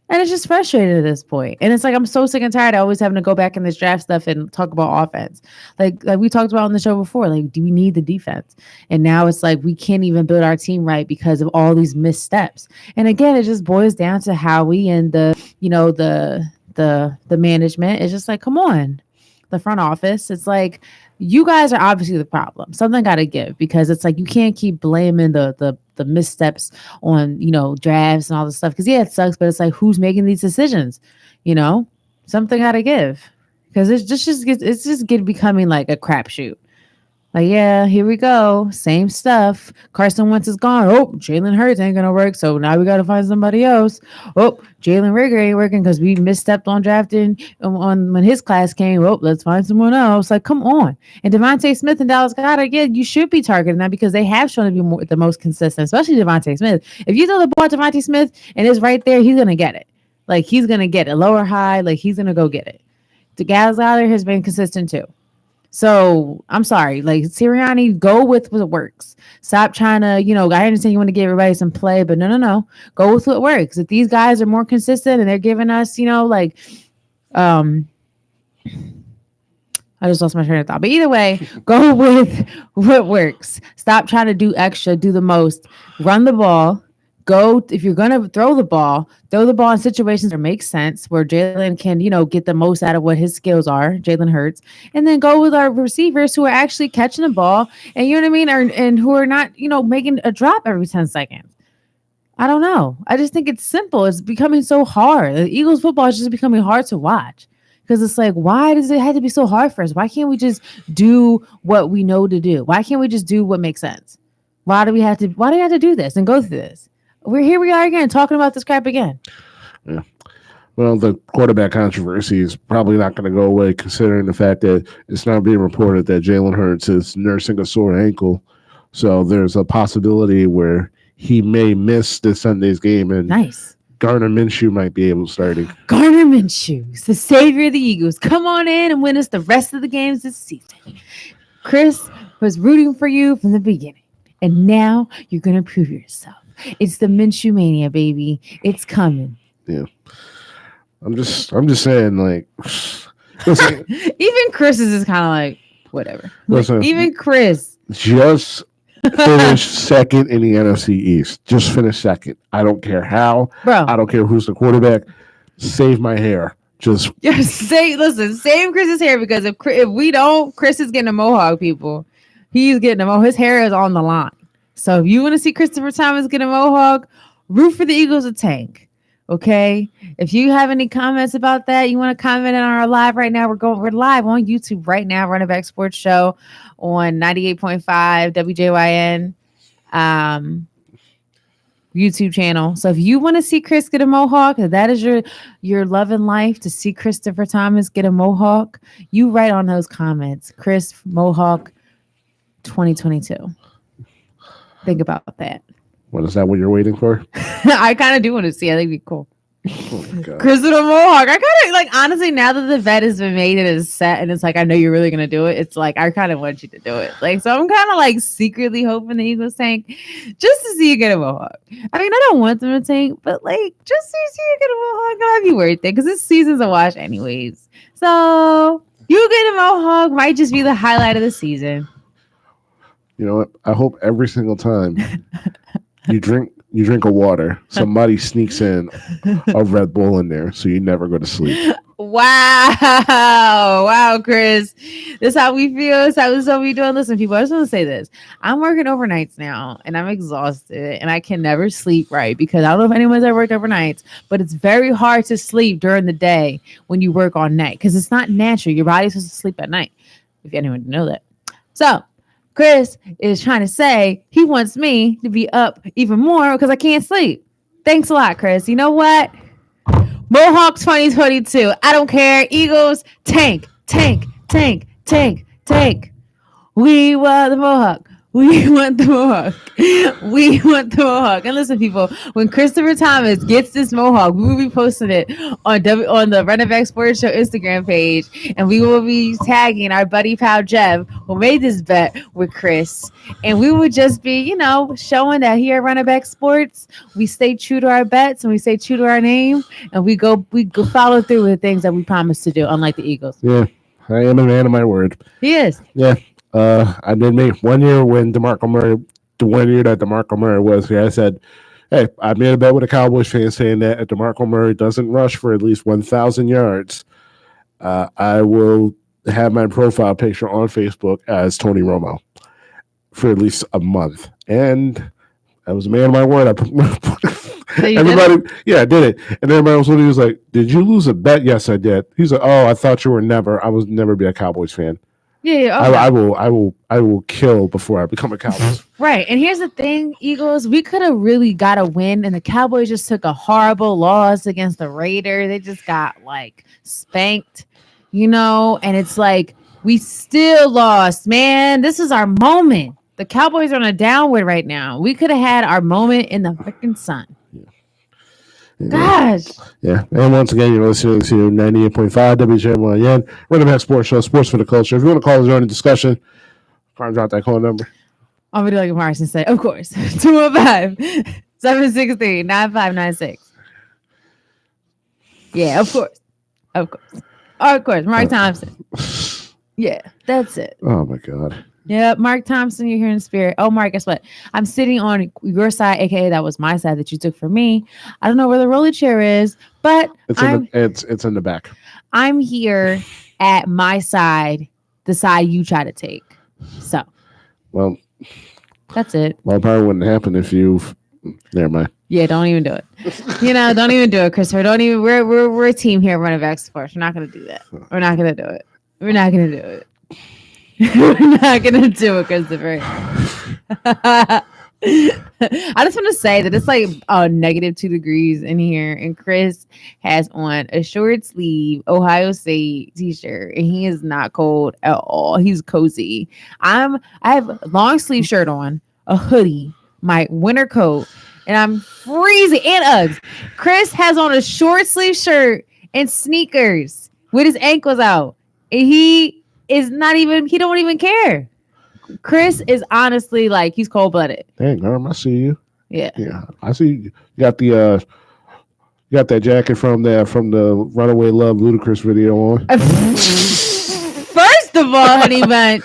And it's just frustrating at this point. And it's like I'm so sick and tired of always having to go back in this draft stuff and talk about offense. Like we talked about on the show before, like, do we need the defense? And now it's like we can't even build our team right because of all these missteps. And again, it just boils down to Howie and the management. It's just like, come on, the front office. It's like you guys are obviously the problem. Something got to give, because it's like you can't keep blaming the missteps on drafts and all this stuff. Because yeah, it sucks, but it's like, who's making these decisions? Something got to give, because it's just becoming like a crapshoot. Like, yeah, here we go. Same stuff. Carson Wentz is gone. Oh, Jalen Hurts ain't going to work. So now we got to find somebody else. Oh, Jalen Rigger ain't working because we misstepped on drafting when his class came. Oh, let's find someone else. Like, come on. And Devontae Smith and Dallas Goedert, again, you should be targeting that because they have shown to be the most consistent, especially Devontae Smith. If you throw the ball to Devontae Smith and it's right there, he's going to get it. Like, he's going to get it. Lower, high, like, he's going to go get it. The Dallas Goedert has been consistent too. So I'm sorry, like Sirianni, go with what works. Stop trying to, I understand you want to give everybody some play, but no, go with what works. If these guys are more consistent and they're giving us, I just lost my train of thought. But either way, go with what works. Stop trying to do extra, do the most, run the ball. Go, if you're going to throw the ball in situations that make sense, where Jalen can, get the most out of what his skills are, Jalen Hurts, and then go with our receivers who are actually catching the ball and, and who are not, making a drop every 10 seconds. I don't know. I just think it's simple. It's becoming so hard. The Eagles football is just becoming hard to watch, because it's like, why does it have to be so hard for us? Why can't we just do what we know to do? Why can't we just do what makes sense? Why do we have to do this and go through this? We are again talking about this crap again. Yeah. Well, the quarterback controversy is probably not going to go away, considering the fact that it's now being reported that Jalen Hurts is nursing a sore ankle. So there's a possibility where he may miss this Sunday's game, and Gardner Minshew might be able to start it. Gardner Minshew is the savior of the Eagles. Come on in and win us the rest of the games this season. Chris was rooting for you from the beginning, and now you're going to prove yourself. It's the Minshew mania, baby. It's coming. Yeah. I'm just saying, like, listen, even Chris's is kind of like, whatever. Listen, even Chris. Just finish second in the NFC East. Just finish second. I don't care how. Bro. I don't care who's the quarterback. Save my hair. Just save Chris's hair, because if we don't, Chris is getting a mohawk, people. He's getting a mohawk. His hair is on the line. So if you want to see Christopher Thomas get a mohawk, root for the Eagles a tank. Okay. If you have any comments about that, you want to comment on our live right now. We're live on YouTube right now, Running Back Sports Show on 98.5 WJYN YouTube channel. So if you want to see Chris get a mohawk, if that is your love in life, to see Christopher Thomas get a mohawk, you write on those comments, Chris Mohawk 2022. Think about that. What is that? What you're waiting for? I kind of do want to see. I think it'd be cool. Oh my God. Chris with a mohawk. I kind of like, honestly, now that the vet has been made and is set, and it's like, I know you're really gonna do it. It's like, I kind of want you to do it. Like, so I'm kind of like secretly hoping the Eagles tank just to see you get a mohawk. I mean, I don't want them to tank, but like, just to see you get a mohawk, I'd be worth it, because this season's a wash anyways. So you get a mohawk might just be the highlight of the season. You know what? I hope every single time you drink a water, somebody sneaks in a Red Bull in there, so you never go to sleep. Wow, Chris. This is how we feel. This is how we doing. Listen, people, I just want to say this. I'm working overnights now, and I'm exhausted, and I can never sleep right, because I don't know if anyone's ever worked overnights, but it's very hard to sleep during the day when you work all night, because it's not natural. Your body's supposed to sleep at night, if anyone didn't know that. So Chris is trying to say he wants me to be up even more because I can't sleep. Thanks a lot, Chris. You know what? Mohawk 2022. I don't care. Eagles, tank. We want the Mohawk. We want the mohawk. We want the mohawk. And listen, people, when Christopher Thomas gets this mohawk, we will be posting it on the Running Back Sports Show Instagram page, and we will be tagging our buddy pal Jeff, who made this bet with Chris, and we would just be, showing that here at Running Back Sports, we stay true to our bets and we stay true to our name, and we go follow through with things that we promised to do, unlike the Eagles. Yeah, I am a man of my word. He is. Yeah. I did make 1 year when DeMarco Murray, the 1 year that DeMarco Murray was here, I said, hey, I made a bet with a Cowboys fan saying that if DeMarco Murray doesn't rush for at least 1,000 yards, I will have my profile picture on Facebook as Tony Romo for at least a month. And I was a man of my word. Everybody, I did it. And everybody was like, did you lose a bet? Yes, I did. He's like, oh, I thought you were never. I was never be a Cowboys fan. Yeah, okay. I will kill before I become a Cowboys. Right. And here's the thing, Eagles, we could have really got a win, and the Cowboys just took a horrible loss against the Raiders. They just got spanked, and it's like we still lost, man. This is our moment. The Cowboys are on a downward right now. We could have had our moment in the freaking sun. Gosh. Yeah. And once again, you're listening to 98.5 WJMYN, Running Back Sports Show, Sports for the Culture. If you want to call and join the discussion, drop that call number. I'm going to do like Martin said, of course. 215-763-9596. Yeah, of course. Of course. Mark Thompson. Yeah, that's it. Oh, my God. Yeah, Mark Thompson, you're here in spirit. Oh, Mark, guess what? I'm sitting on your side, aka that was my side that you took for me. I don't know where the roller chair is, but it's in the back. I'm here at my side, the side you try to take. So, well, that's it. Well, it probably wouldn't happen if you. Never mind. Yeah, don't even do it. Don't even do it, Christopher. Don't even. We're a team here, Running Back Sports. We're not gonna do that. We're not gonna do it. We're not gonna do it. We're not gonna do it, Christopher. I just want to say that it's -2 degrees in here, and Chris has on a short sleeve Ohio State t-shirt, and he is not cold at all. He's cozy. I have a long sleeve shirt on, a hoodie, my winter coat, and I'm freezing, and Uggs. Chris has on a short sleeve shirt and sneakers with his ankles out, and he don't even care. Chris is honestly he's cold-blooded. Dang, Norm, I see you. Yeah. Yeah. I see you got the you got that jacket from the Runaway Love Ludacris video on. First of all, honey pie.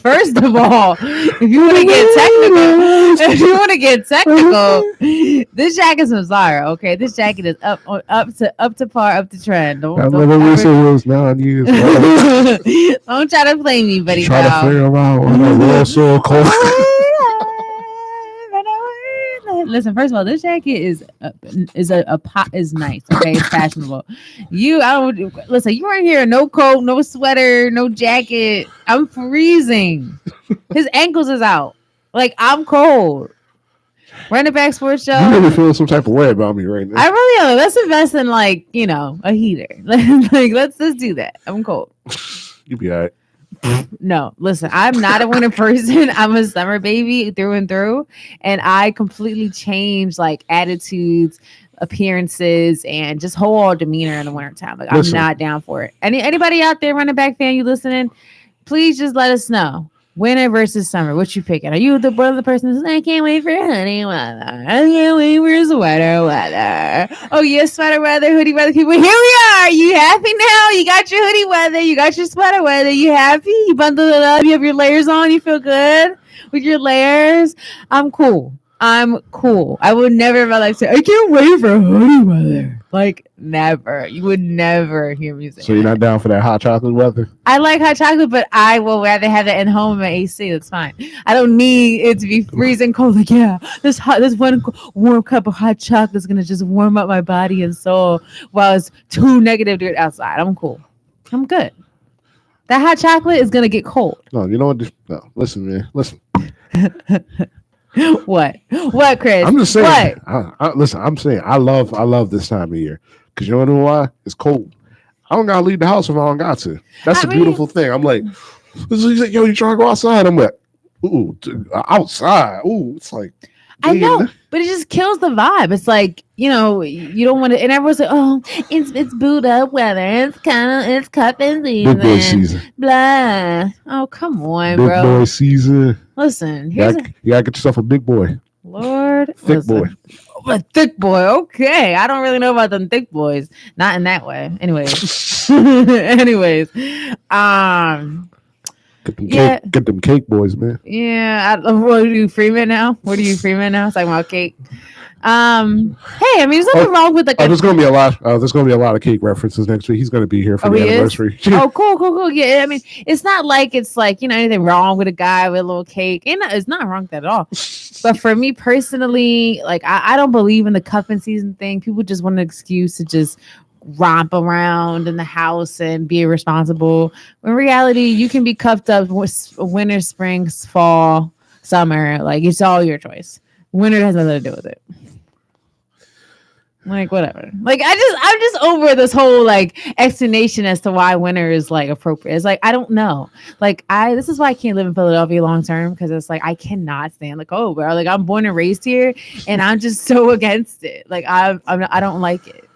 First of all, if you want to get technical, this jacket's from Zara. Okay, this jacket is up to par, up to trend. Don't try to play me, buddy. Try to figure them out on a real so cold. Listen, first of all, this jacket is nice. Okay, it's fashionable. You weren't here. No coat, no sweater, no jacket. I'm freezing. His ankles is out. I'm cold. Running Back Sports Show. You really feeling some type of way about me right now. I really am. Let's invest in a heater. Let's do that. I'm cold. You be all right. No, listen, I'm not a winter person. I'm a summer baby through and through, and I completely change attitudes, appearances, and just whole demeanor in the wintertime. I'm not down for it. Anybody out there, running back fan, you listening? Please just let us know. Winter versus summer, what you picking? Are you one of the person who's I can't wait for honey weather. I can't wait for sweater weather. Oh yeah, sweater weather, hoodie weather. People, here we are. You happy now? You got your hoodie weather. You got your sweater weather. You happy? You bundled it up. You have your layers on. You feel good with your layers. I'm cool. I would never in my life say, I can't wait for hoodie weather. Never. You would never hear me say So you're not down for that hot chocolate weather? I like hot chocolate, but I will rather have that in home in my AC. That's fine. I don't need it to be freezing cold. This one warm cup of hot chocolate is going to just warm up my body and soul while it's too negative to it outside. I'm cool. I'm good. That hot chocolate is going to get cold. No, you know what? No, listen, man. Listen. What, Chris? I'm just saying. What? Listen, I'm saying I love this time of year because you know why? It's cold. I don't gotta leave the house if I don't got to. That's the beautiful thing. I'm like, yo, you trying to go outside? I'm like, Ooh, outside. Ooh, it's like I know, but it just kills the vibe. It's like, you don't want to, and everyone's like, oh, it's boot up weather. It's cuffing season. Big boy season. Blah. Oh, come on, Big bro. boy season. Listen, You gotta get yourself a big boy. Lord. Thick boy. A thick boy. Okay. I don't really know about them thick boys. Not in that way. Anyways. Get them cake boys, man. Yeah. What are you, Freeman now? Talking about cake. Hey, I mean, there's nothing wrong with there's gonna be a lot. There's gonna be a lot of cake references next week. He's gonna be here for the anniversary. Oh, cool. Yeah, I mean, it's not like it's like anything wrong with a guy with a little cake. It's not wrong with that at all. But for me personally, like I don't believe in the cuffing season thing. People just want an excuse to just romp around in the house and be irresponsible. In reality, you can be cuffed up winter, spring, fall, summer. Like it's all your choice. Winter has nothing to do with it. Like whatever. Like I'm just over this whole like explanation as to why winter is like appropriate. It's like I don't know. Like this is why I can't live in Philadelphia long term, because it's like I cannot stand the cold, bro. Like I'm born and raised here, and I'm just so against it. Like I don't like it.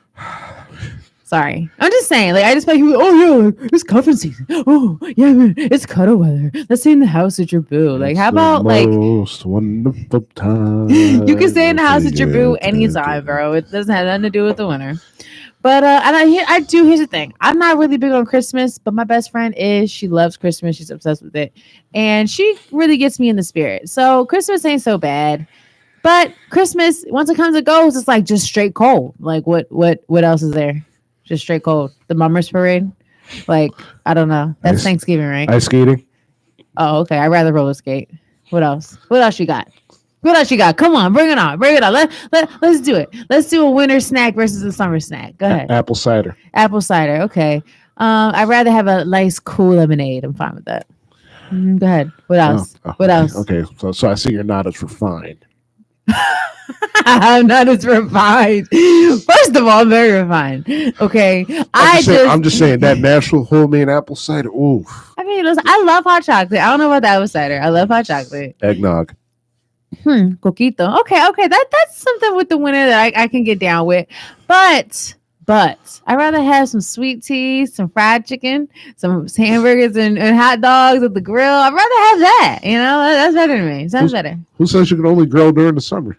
Sorry, I'm just saying. Like I just feel like, oh yeah, it's cuffing season. Oh yeah, man, it's cuddle weather. Let's stay in the house with your boo. Like how about like most wonderful time? You can stay in the house with your boo anytime, bro. It doesn't have nothing to do with the winter. But here's the thing. I'm not really big on Christmas, but my best friend is. She loves Christmas. She's obsessed with it, and she really gets me in the spirit. So Christmas ain't so bad. But Christmas, once it comes and goes, it's like just straight cold. Like what else is there? Just straight cold. The Mummers Parade. Like, I don't know. That's Thanksgiving, right? Ice skating. Oh, okay. I'd rather roller skate. What else? What else you got? Come on, bring it on. Let's do it. Let's do a winter snack versus a summer snack. Go ahead. Apple cider. Okay. I'd rather have a nice cool lemonade. I'm fine with that. Go ahead. What else? What else? Okay. So I see you're not as refined. I'm not as refined. First of all, I'm very refined. Okay. I'm just saying that natural homemade apple cider. Ooh. I mean, listen, I love hot chocolate. I don't know about the apple cider. I love hot chocolate. Eggnog. Coquito. Okay. That's something with the winter that I can get down with. But I'd rather have some sweet tea, some fried chicken, some hamburgers and hot dogs at the grill. I'd rather have that. That's better to me. Sounds better. Who says you can only grill during the summer?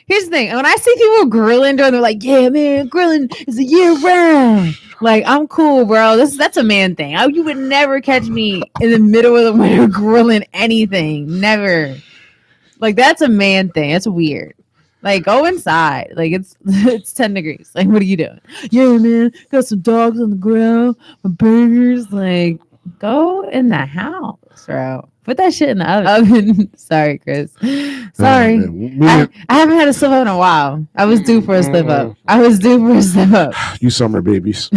Here's the thing. When I see people grilling they're like, yeah, man, grilling is a year round. Like, I'm cool, bro. That's a man thing. You would never catch me in the middle of the winter grilling anything. Never. Like, that's a man thing. That's weird. Like, go inside. Like, it's 10 degrees. Like, what are you doing? Yeah, man, got some dogs on the grill, burgers. Like, go in the house, bro. Put that shit in the oven. Sorry, Chris. Sorry. I haven't had a slip up in a while. I was due for a slip up. You summer babies.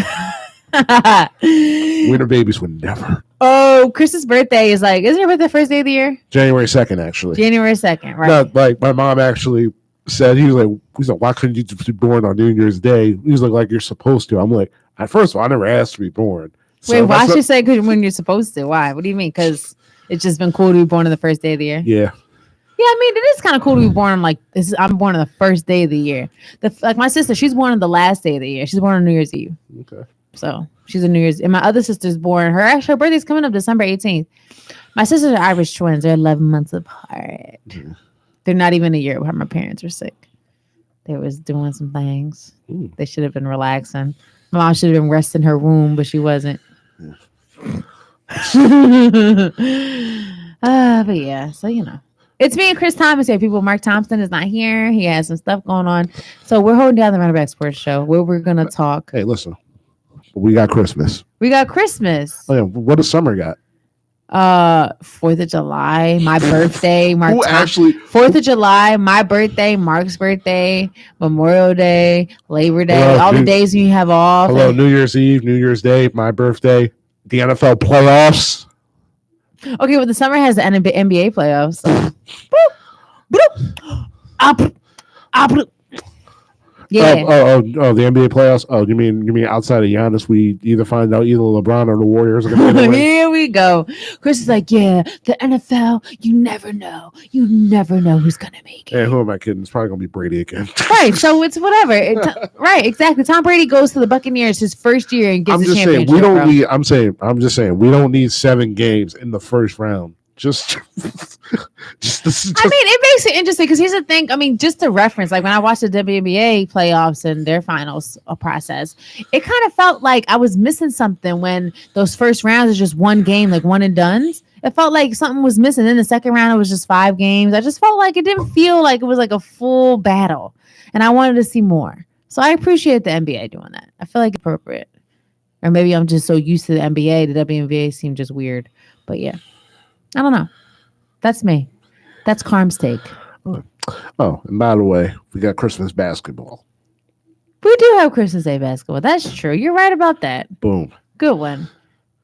Winter babies would never. Oh, Chris's birthday is like, isn't her birthday the first day of the year? January 2nd, actually. January 2nd, right. No, like my mom actually said, he was like, why couldn't you just be born on New Year's Day? He was like you're supposed to. I'm like, first of all, I never asked to be born. Wait, why should you say when you're supposed to? Why? What do you mean? Because it's just been cool to be born on the first day of the year? Yeah. Yeah, I mean, it is kind of cool to be born on I'm born on the first day of the year. Like my sister, she's born on the last day of the year. She's born on New Year's Eve. Okay. So she's a New Year's, and my other sister's born. Her birthday's coming up December 18th. My sisters are Irish twins. They're 11 months apart. Mm-hmm. They're not even a year apart. My parents were sick. They was doing some things. Ooh. They should have been relaxing. My mom should have been resting her womb, but she wasn't. Yeah. But yeah, so it's me and Chris Thomas here. People, Mark Thompson is not here. He has some stuff going on, so we're holding down the Runnerback Sports Show where we're gonna talk. Hey, listen, we got Christmas. Oh yeah, what does summer got? 4th of July, my birthday. Mark 4th of July, my birthday, Mark's birthday, Memorial Day, Labor Day, all the days you have off. Hello, New Year's Eve, New Year's Day, my birthday, the NFL playoffs. Okay, well, the summer has the NBA playoffs. So. Yeah. The NBA playoffs. Oh, you mean outside of Giannis, we either find out either LeBron or the Warriors are going to win. Here we go. Chris is like, yeah, the NFL, you never know. You never know who's going to make it. And who am I kidding? It's probably going to be Brady again. Right. So it's whatever. Right. Exactly. Tom Brady goes to the Buccaneers his first year and gets I'm the just championship. saying we don't need. I'm just saying we don't need 7 games in the first round. Just I mean, it makes it interesting because here's the thing. I mean, just to reference, like when I watched the WNBA playoffs and their finals process, it kind of felt like I was missing something when those first rounds is just one game, like one and dones. It felt like something was missing. Then the second round, it was just 5 games. I just felt like it didn't feel like it was like a full battle, and I wanted to see more. So I appreciate the NBA doing that. I feel like it's appropriate, or maybe I'm just so used to the NBA. The WNBA seemed just weird, but yeah. I don't know. That's me. That's Carm's take. Oh, and by the way, we got Christmas basketball. We do have Christmas Day basketball. That's true. You're right about that. Boom. Good one.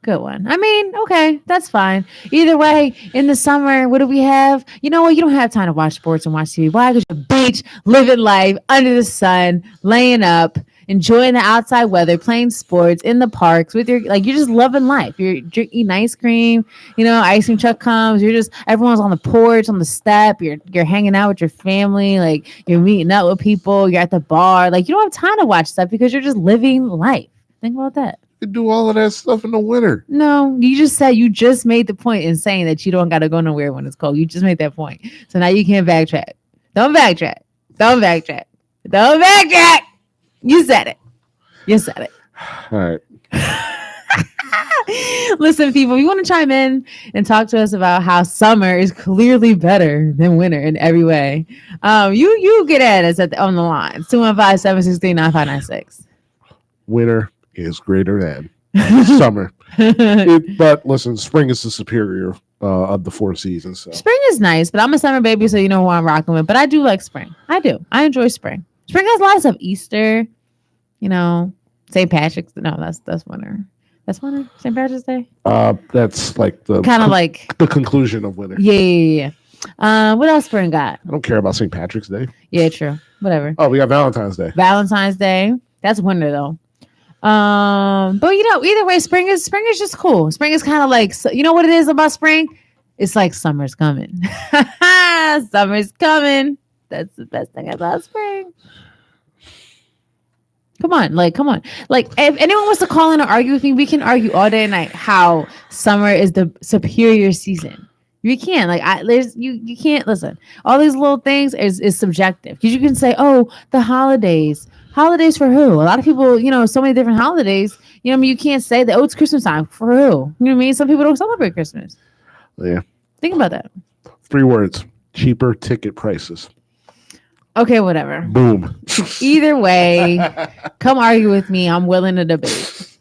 Good one. I mean, okay, that's fine. Either way, in the summer, what do we have? You know what? You don't have time to watch sports and watch TV. Why? Because you're beach, living life, under the sun, laying up, enjoying the outside weather, playing sports in the parks with your, like, you're just loving life. You're eating ice cream, ice cream truck comes. Everyone's on the porch, on the step. You're hanging out with your family. Like, you're meeting up with people. You're at the bar. Like, you don't have time to watch stuff because you're just living life. Think about that. You do all of that stuff in the winter. No, you just made the point in saying that you don't got to go nowhere when it's cold. You just made that point. So now you can't backtrack. Don't backtrack. You said it. All right. Listen, people, you want to chime in and talk to us about how summer is clearly better than winter in every way. You get at us on the line. 215-763-9596. Winter is greater than summer. But listen, spring is the superior of the 4 seasons. So. Spring is nice, but I'm a summer baby, so you know who I'm rocking with. But I do like spring. I do. I enjoy spring. Spring has a lot of stuff. Easter, St. Patrick's. No, that's winter. That's winter. St. Patrick's Day. That's like the kind of like the conclusion of winter. Yeah. What else spring got? I don't care about St. Patrick's Day. Yeah, true. Whatever. Oh, we got Valentine's Day. Valentine's Day. That's winter though. But either way, spring is just cool. Spring is kind of like, you know what it is about spring? It's like summer's coming. Summer's coming. That's the best thing about spring. Come on. Like, if anyone wants to call in and argue with me, we can argue all day and night how summer is the superior season. You can't, you can't listen. All these little things is subjective because you can say, oh, the holidays. Holidays for who? A lot of people, so many different holidays. You can't say that, oh, it's Christmas time. For who? You know what I mean? Some people don't celebrate Christmas. Yeah. Think about that. 3 words. Cheaper ticket prices. Okay, whatever. Boom. Either way, come argue with me. I'm willing to debate.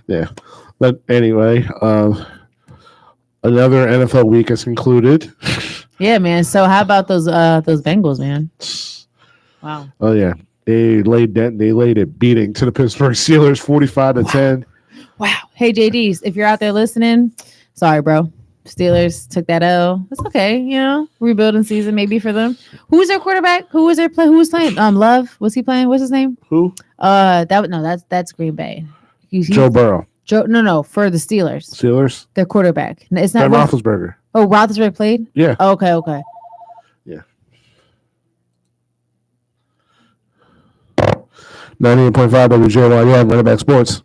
Yeah. But anyway, another NFL week has concluded. Yeah, man. So how about those Bengals, man? Wow. Oh, yeah. They laid it beating to the Pittsburgh Steelers 45-10. Wow. Hey, JDs, if you're out there listening, sorry, bro. Steelers took that L. It's okay, rebuilding season maybe for them. Who's their quarterback? Who was playing? Love. Was he playing? What's his name? Who? That's Green Bay. Joe Burrow. No, for the Steelers. Steelers. Their quarterback. It's not Ben Roethlisberger. Oh, Roethlisberger played? Yeah. Oh, okay. Yeah. 98.5 WJY. Yeah, running back sports.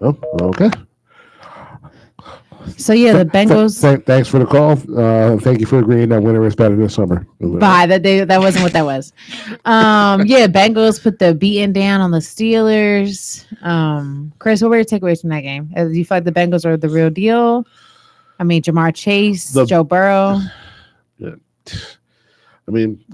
Oh, okay. So yeah, the Bengals. Thanks for the call. Thank you for agreeing that winter is better this summer. Bye. That wasn't what that was. Yeah, Bengals put the beating down on the Steelers. Chris, what were your takeaways from that game? Do you feel like the Bengals are the real deal? I mean, Jamar Chase, Joe Burrow. Yeah. I mean,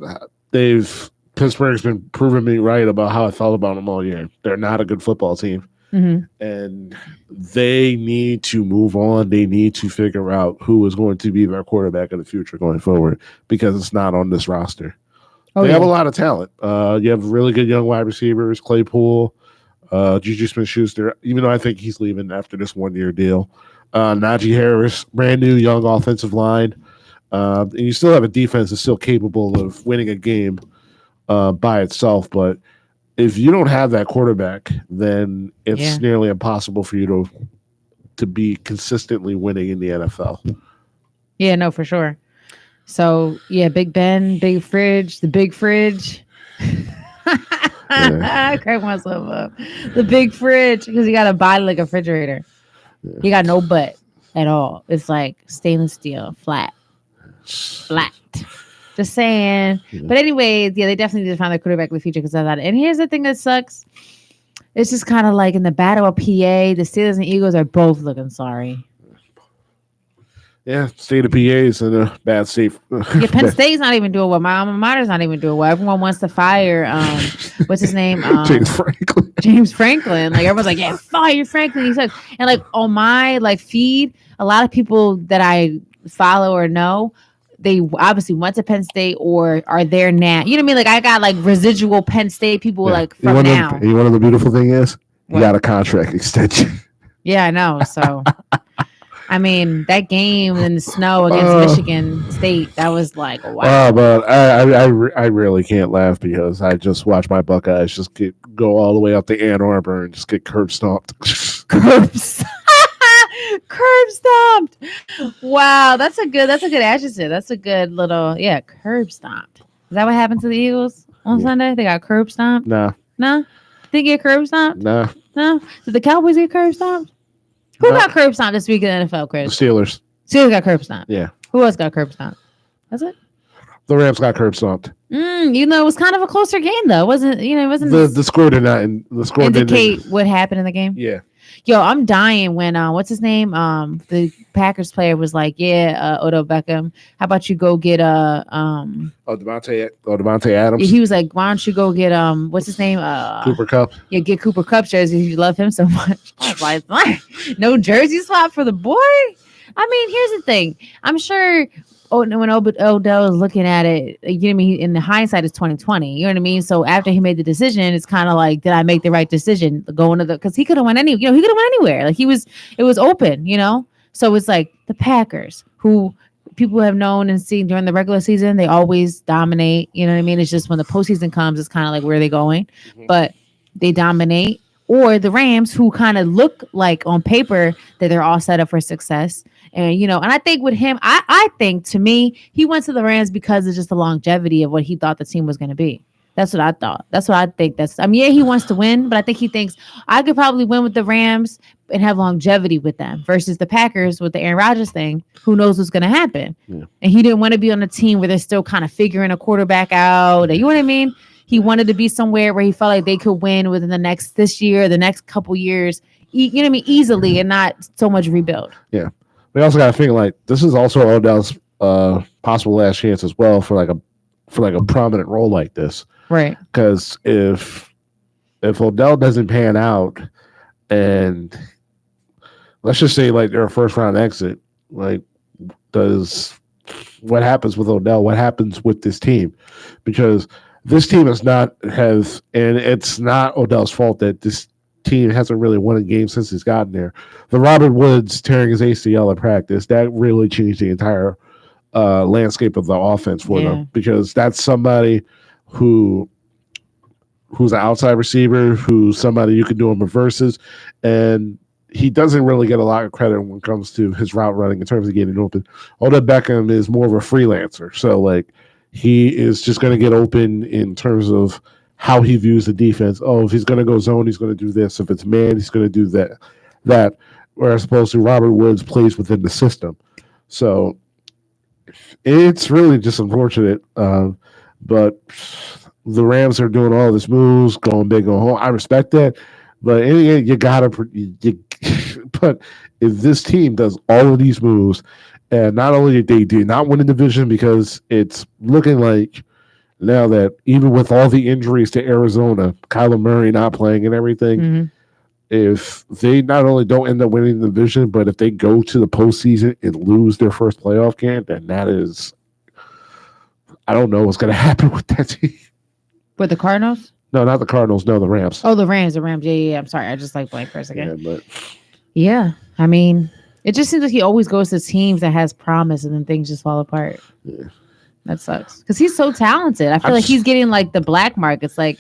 Pittsburgh's been proving me right about how I felt about them all year. They're not a good football team. Mm-hmm. And they need to move on. They need to figure out who is going to be their quarterback of the future going forward because it's not on this roster. They have a lot of talent. You have really good young wide receivers, Claypool, Juju Smith-Schuster, even though I think he's leaving after this 1-year deal. Najee Harris, brand new young offensive line. And you still have a defense that's still capable of winning a game. by itself. But if you don't have that quarterback, then it's nearly impossible for you to be consistently winning in the NFL. Yeah, no, for sure. So yeah, Big Ben, Big Fridge, the Big Fridge. I crack myself up. The Big Fridge, because you got a body like a refrigerator. Yeah. You got no butt at all. It's like stainless steel, flat. Just saying. Yeah. But anyways, yeah, they definitely need to find their quarterback in the future because of that. And here's the thing that sucks. It's just kind of like in the battle of PA, the Steelers and Eagles are both looking sorry. Yeah, state of PA is in a bad state. Yeah, Penn State's not even doing well. My alma mater's not even doing well. Everyone wants to fire what's his name? James Franklin. Like everyone's like, yeah, fire Franklin. He said, and like on my like feed, a lot of people that I follow or know, they obviously went to Penn State or are there now. You know what I mean? Like I got like residual Penn State people like from now. You know what the beautiful thing is? You got a contract extension. Yeah, I know. So I mean, that game in the snow against Michigan State, that was like, wow. But I really can't laugh because I just watched my Buckeyes just go all the way up to Ann Arbor and just get curb stomped. Curb stomped. Wow, that's a good adjective. That's a good little curb stomped. Is that what happened to the Eagles on Sunday? They got curb stomped? No. They get curb stomped? No. Did the Cowboys get curb stomped? Who got curb stomped this week in the NFL, Chris? The Steelers. Steelers got curb stomped. Yeah. Who else got curb stomped? That's it? The Rams got curb stomped. You know, it was kind of a closer game though. It wasn't the score did not indicate what happened in the game? Yeah. Yo, I'm dying when what's his name? The Packers player was like, Odell Beckham, how about you go get Devontae Adams. He was like, why don't you go get what's his name? Cooper Kupp. Yeah, get Cooper Kupp jersey. You love him so much. I was like, no jersey swap for the boy. I mean, here's the thing. I'm sure when Odell is looking at it, you know what I mean? In the hindsight, it's 2020. You know what I mean? So after he made the decision, it's kind of like, did I make the right decision going to because he could have went anywhere. Like it was open, you know? So it's like the Packers, who people have known and seen during the regular season, they always dominate. You know what I mean? It's just when the postseason comes, it's kind of like where are they going? Mm-hmm. But they dominate. Or the Rams, who kind of look like on paper that they're all set up for success. And, you know, and I think with him, I think to me, he went to the Rams because of just the longevity of what he thought the team was going to be. That's what I thought. That's what I think. He wants to win, but I think he thinks I could probably win with the Rams and have longevity with them versus the Packers with the Aaron Rodgers thing. Who knows what's going to happen? Yeah. And he didn't want to be on a team where they're still kind of figuring a quarterback out. You know what I mean? He wanted to be somewhere where he felt like they could win within the next couple years, you know what I mean, easily and not so much rebuild. Yeah. We also got to think like this is also Odell's possible last chance as well for a prominent role like this. Right. Because if Odell doesn't pan out and let's just say like they're a first round exit, like what happens with Odell? What happens with this team? Because this team and it's not Odell's fault that this team hasn't really won a game since he's gotten there. The Robert Woods tearing his ACL at practice, that really changed the entire landscape of the offense for them because that's somebody who's an outside receiver, who's somebody you can do him reverses, and he doesn't really get a lot of credit when it comes to his route running in terms of getting open. Odell Beckham is more of a freelancer, so like he is just going to get open in terms of how he views the defense. Oh, if he's going to go zone, he's going to do this. If it's man, he's going to do that. Whereas opposed to Robert Woods plays within the system. So it's really just unfortunate. But the Rams are doing all this moves, going big, going home. I respect that. But you got to but if this team does all of these moves, and not only did they do not win the division because it's looking like now that even with all the injuries to Arizona, Kyler Murray not playing and everything, if they not only don't end up winning the division, but if they go to the postseason and lose their first playoff game, then that is, I don't know what's going to happen with that team. With the Cardinals? No, not the Cardinals. No, the Rams. Oh, the Rams. Yeah. I'm sorry. I just like blank for a second. Yeah, but yeah, I mean, it just seems like he always goes to teams that has promise and then things just fall apart. Yeah. That sucks because he's so talented. I feel like he's getting like the black mark. It's like,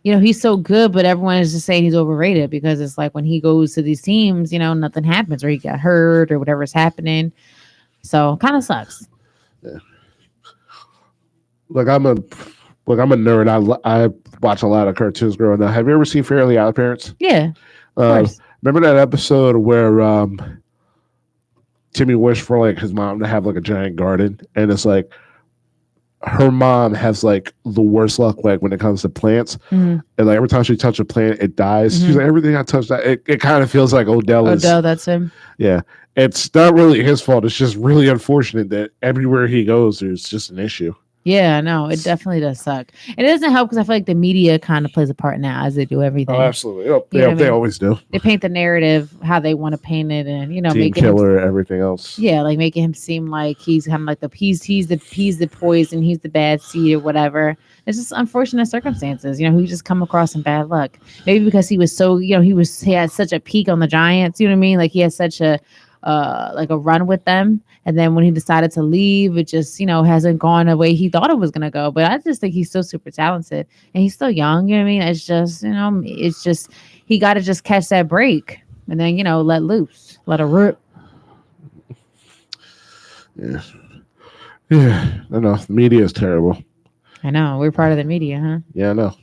he's so good, but everyone is just saying he's overrated because it's like when he goes to these teams, nothing happens or he got hurt or whatever's happening. So kind of sucks. Yeah. I'm a nerd. I watch a lot of cartoons growing up. Have you ever seen Fairly Odd Parents? Yeah. Remember that episode where Timmy wished for like his mom to have like a giant garden, and it's like her mom has like the worst luck like when it comes to plants, and like every time she touches a plant, it dies. She's like, everything I touch, that it kind of feels like Odell, that's him. Yeah, it's not really his fault. It's just really unfortunate that everywhere he goes, there's just an issue. Yeah, no, it definitely does suck. And it doesn't help because I feel like the media kind of plays a part now as they do everything. Oh, absolutely. They always do. They paint the narrative how they want to paint it, and Team killer, everything else. Yeah, like making him seem like he's kind of like he's the poison, he's the bad seed or whatever. It's just unfortunate circumstances. He just come across some bad luck. Maybe because he was so he had such a peak on the Giants. You know what I mean? Like he had such a like a run with them, and then when he decided to leave, it just hasn't gone the way he thought it was gonna go. But I just think he's still super talented, and he's still young. You know what I mean? It's just he got to just catch that break, and then let loose, let it rip. Yeah. I know the media is terrible. I know we're part of the media, huh? Yeah, I know.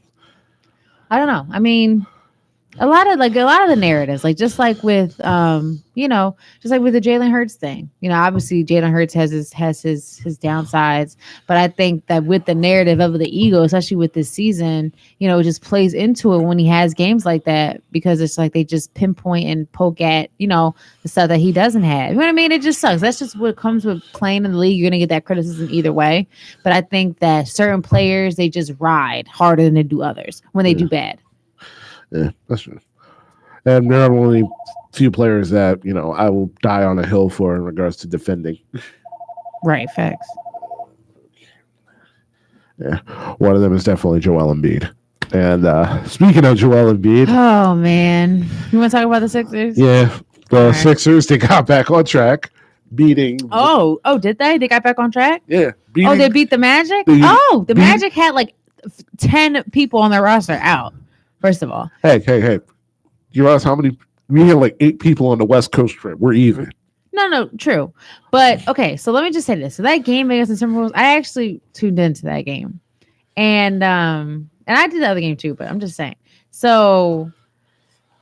I don't know. I mean, a lot of the narratives, like just like with just like with the Jalen Hurts thing. Obviously Jalen Hurts has his downsides, but I think that with the narrative of the ego, especially with this season, it just plays into it when he has games like that because it's like they just pinpoint and poke at the stuff that he doesn't have. You know what I mean? It just sucks. That's just what comes with playing in the league. You're gonna get that criticism either way. But I think that certain players, they just ride harder than they do others when they do bad. Yeah, that's true. And there are only few players that, I will die on a hill for in regards to defending. Right, facts. Yeah, one of them is definitely Joel Embiid. And speaking of Joel Embiid. Oh, man. You want to talk about the Sixers? Yeah, the Sixers, they got back on track, beating. Oh, did they? They got back on track? Yeah. They beat the Magic? The Magic had like 10 people on their roster out. First of all, hey! You realize how many? We had like 8 people on the West Coast trip. We're even. No, true. But okay, so let me just say this: so that game against the Timberwolves, I actually tuned into that game, and I did the other game too. But I'm just saying, so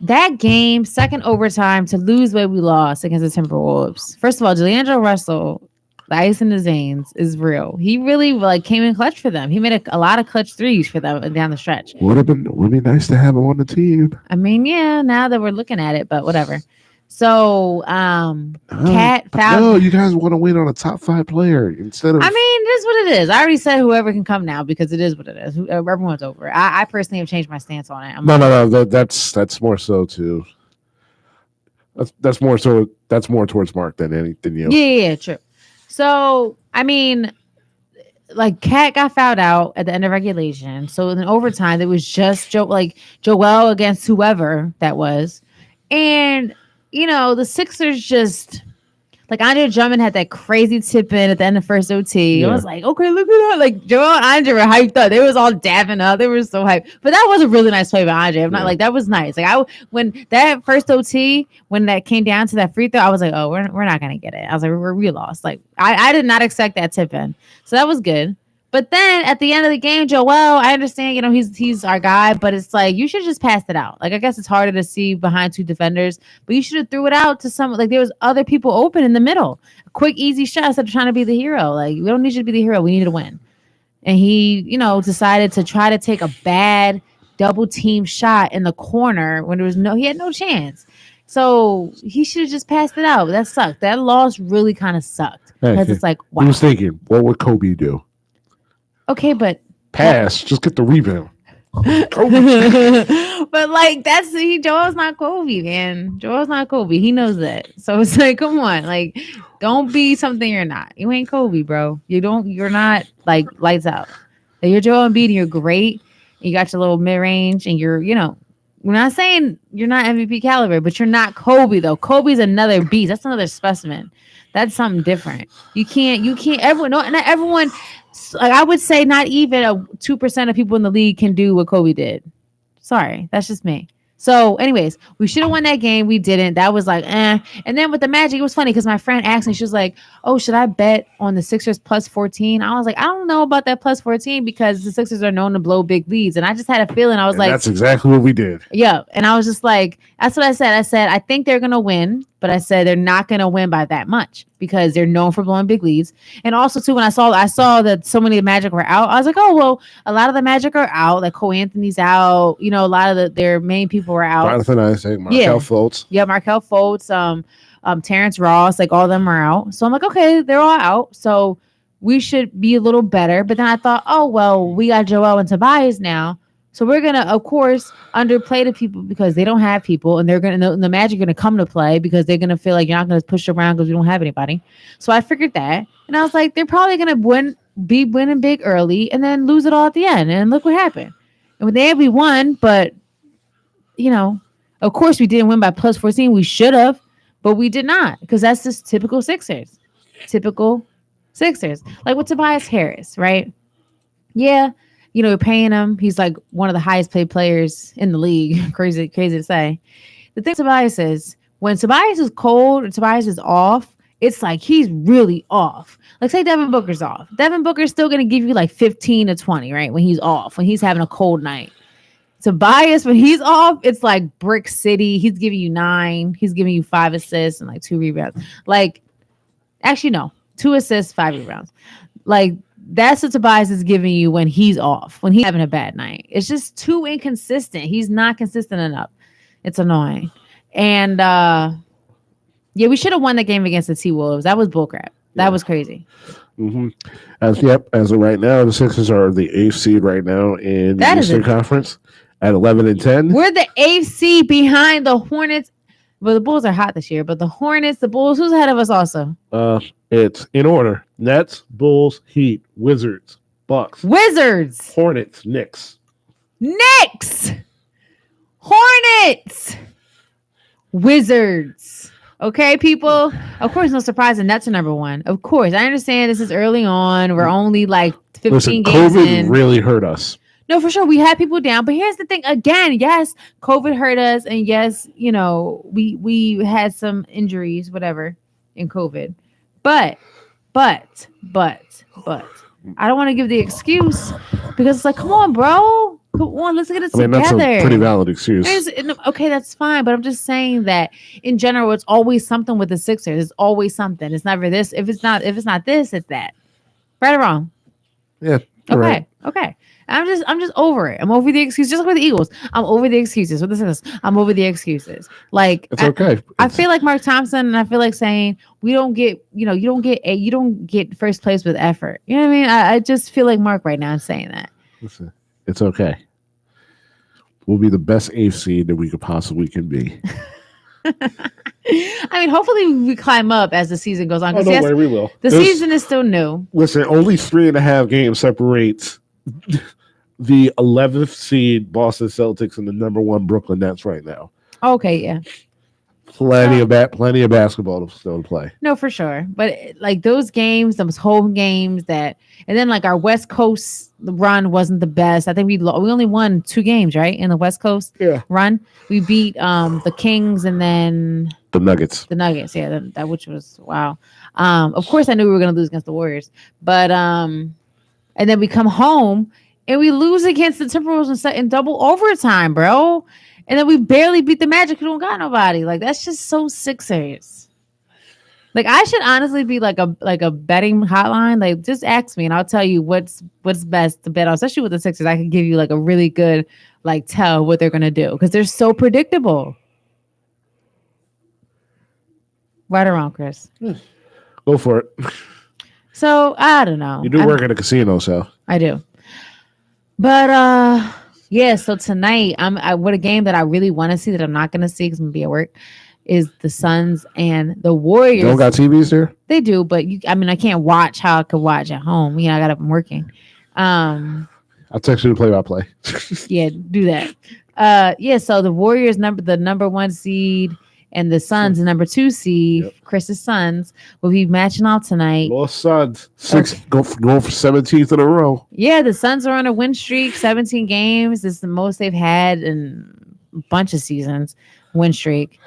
that game, second overtime, to lose the way we lost against the Timberwolves. First of all, D'Angelo Russell. The ice in his veins is real. He really came in clutch for them. He made a lot of clutch threes for them down the stretch. Would be nice to have him on the team. I mean, yeah, now that we're looking at it, but whatever. So, Cat found. No, you guys want to win on a top 5 player instead of. I mean, it is what it is. I already said whoever can come now because it is what it is. Everyone's over it. I personally have changed my stance on it. No. That's more so too. That's more so. That's more towards Mark than you. Yeah, true. So, I mean, like Cat got fouled out at the end of regulation. So in overtime, it was just Joel against whoever that was. And, the Sixers just like Andre Drummond had that crazy tip in at the end of first OT. Yeah. I was like, okay, look at that. Like Joel and Andre were hyped up. They was all dapping up. They were so hyped. But that was a really nice play by Andre. I'm not like that was nice. Like when that first OT, when that came down to that free throw, I was like, oh, we're not gonna get it. I was like, we lost. Like I did not expect that tip in. So that was good. But then at the end of the game, Joel, I understand, he's our guy, but it's like you should just pass it out. Like I guess it's harder to see behind 2 defenders, but you should have threw it out to some. Like there was other people open in the middle. A quick, easy shot instead of trying to be the hero. Like we don't need you to be the hero. We need to win. And he, decided to try to take a bad double team shot in the corner when he had no chance. So he should have just passed it out. That sucked. That loss really kind of sucked because it's like, wow. He was thinking, what would Kobe do? Okay, but pass. Just get the rebound. But like Joel's not Kobe, man. Joel's not Kobe. He knows that. So it's like, come on, like, don't be something you're not. You ain't Kobe, bro. You're not like lights out. You're Joel Embiid. You're great. You got your little mid range, and you're We're not saying you're not MVP caliber, but you're not Kobe though. Kobe's another beast. That's another specimen. That's something different. You can't. Everyone, no, not everyone. Like I would say, not even 2% of people in the league can do what Kobe did. Sorry, that's just me. So, anyways, we should have won that game. We didn't. That was like, eh. And then with the Magic, it was funny because my friend asked me, she was like, oh, should I bet on the Sixers plus 14? I was like, I don't know about that plus 14 because the Sixers are known to blow big leads. And I just had a feeling. I was like, that's exactly what we did. Yeah. And I was just like, that's what I said. I said, I think they're going to win, but I said they're not going to win by that much because they're known for blowing big leads. And also, too, when I saw that so many of the Magic were out, I was like, oh, well, a lot of the Magic are out. Like Cole Anthony's out. You know, a lot of their main people were out. Jonathan Isaac, Markelle Fultz. Yeah, Markelle Fultz, Terrence Ross, like all of them are out. So I'm like, okay, they're all out. So we should be a little better. But then I thought, oh, well, we got Joel and Tobias now. So we're going to, of course, underplay the people because they don't have people. And they're going to, the Magic are going to come to play because they're going to feel like you're not going to push around because we don't have anybody. So I figured that. And I was like, they're probably going to be winning big early and then lose it all at the end. And look what happened. And with the end, we won. But, you know, of course, we didn't win by plus 14. We should have, but we did not because that's just typical Sixers. Typical Sixers. Like with Tobias Harris, right? Yeah. You know, we're paying him. He's like one of the highest paid players in the league. Crazy to say. The thing Tobias is, when Tobias is cold or Tobias is off, it's like he's really off. Like say Devin Booker's off. Devin Booker's still going to give you like 15 to 20, right? When he's off, when he's having a cold night. Tobias, when he's off, it's like Brick City. He's giving you 9. He's giving you 5 assists and like 2 rebounds. Like, actually, no. 2 assists, 5 rebounds. Like, that's what Tobias is giving you when he's off, when he's having a bad night. It's just too inconsistent. He's not consistent enough. It's annoying. And, yeah, we should have won that game against the T-Wolves. That was bullcrap. That was crazy. Mm-hmm. As of right now, the Sixers are the 8th seed right now in the Eastern Conference at 11-10. We're the 8th seed behind the Hornets. Well, the Bulls are hot this year, but the Hornets, the Bulls, who's ahead of us also? It's in order. Nets, Bulls, Heat, Wizards, Bucks. Wizards. Hornets, Knicks. Hornets. Wizards. Okay, people? Of course, no surprise, the Nets are number 1. Of course. I understand this is early on. We're only like 15 games COVID in. really hurt us. No, for sure. We had people down. But here's the thing. Again, yes, COVID hurt us. And yes, you know, we had some injuries, whatever, in COVID. But I don't want to give the excuse because it's like, come on, bro. Come on, let's get it together. That's a pretty valid excuse. Okay, that's fine. But I'm just saying that in general, it's always something with the Sixers. It's always something. It's never this. If it's not this, it's that. Right or wrong? Yeah. Okay. Right. Okay. I'm just over it. I'm over the excuses. Just like with the Eagles. I'm over the excuses. What this is, I'm over the excuses. Like it's okay. I feel like Mark Thompson, and I feel like saying you don't get first place with effort. You know what I mean? I just feel like Mark right now is saying that. Listen, it's okay. We'll be the best 8th seed that we could possibly can be. I mean, hopefully we climb up as the season goes on. Oh, don't worry, we will. The season is still new. Listen, only 3.5 games separates the 11th seed Boston Celtics and the number 1 Brooklyn Nets right now. Okay, yeah. Plenty of basketball to still play. No, for sure. But like those games, those home games and then like our West Coast run wasn't the best. I think we only won 2 games, right? In the West Coast run. We beat the Kings and then the Nuggets. Yeah, that which was wow. Of course I knew we were gonna lose against the Warriors. But and then we come home and we lose against the Timberwolves in double overtime, bro. And then we barely beat the Magic who don't got nobody. Like that's just so Sixers. Like I should honestly be like a betting hotline. Like just ask me and I'll tell you what's best to bet on. Especially with the Sixers, I can give you like a really good like tell what they're gonna do because they're so predictable. Right or wrong, Chris? Go for it. So I don't know. You do work at a casino, so I do. But yeah, so tonight what a game that I really want to see that I'm not going to see because I'm going to be at work is the Suns and the Warriors. You don't got TVs there? They do, but I can't watch how I could watch at home. I got up and working. I'll text you to play-by-play. Yeah, do that. Yeah, so the Warriors the number 1 seed and the Suns the number 2 seed, Yep. Chris's Suns will be matching out tonight. Lost Suns. Going for 17th in a row. Yeah, the Suns are on a win streak, 17 games. It's the most they've had in a bunch of seasons, win streak.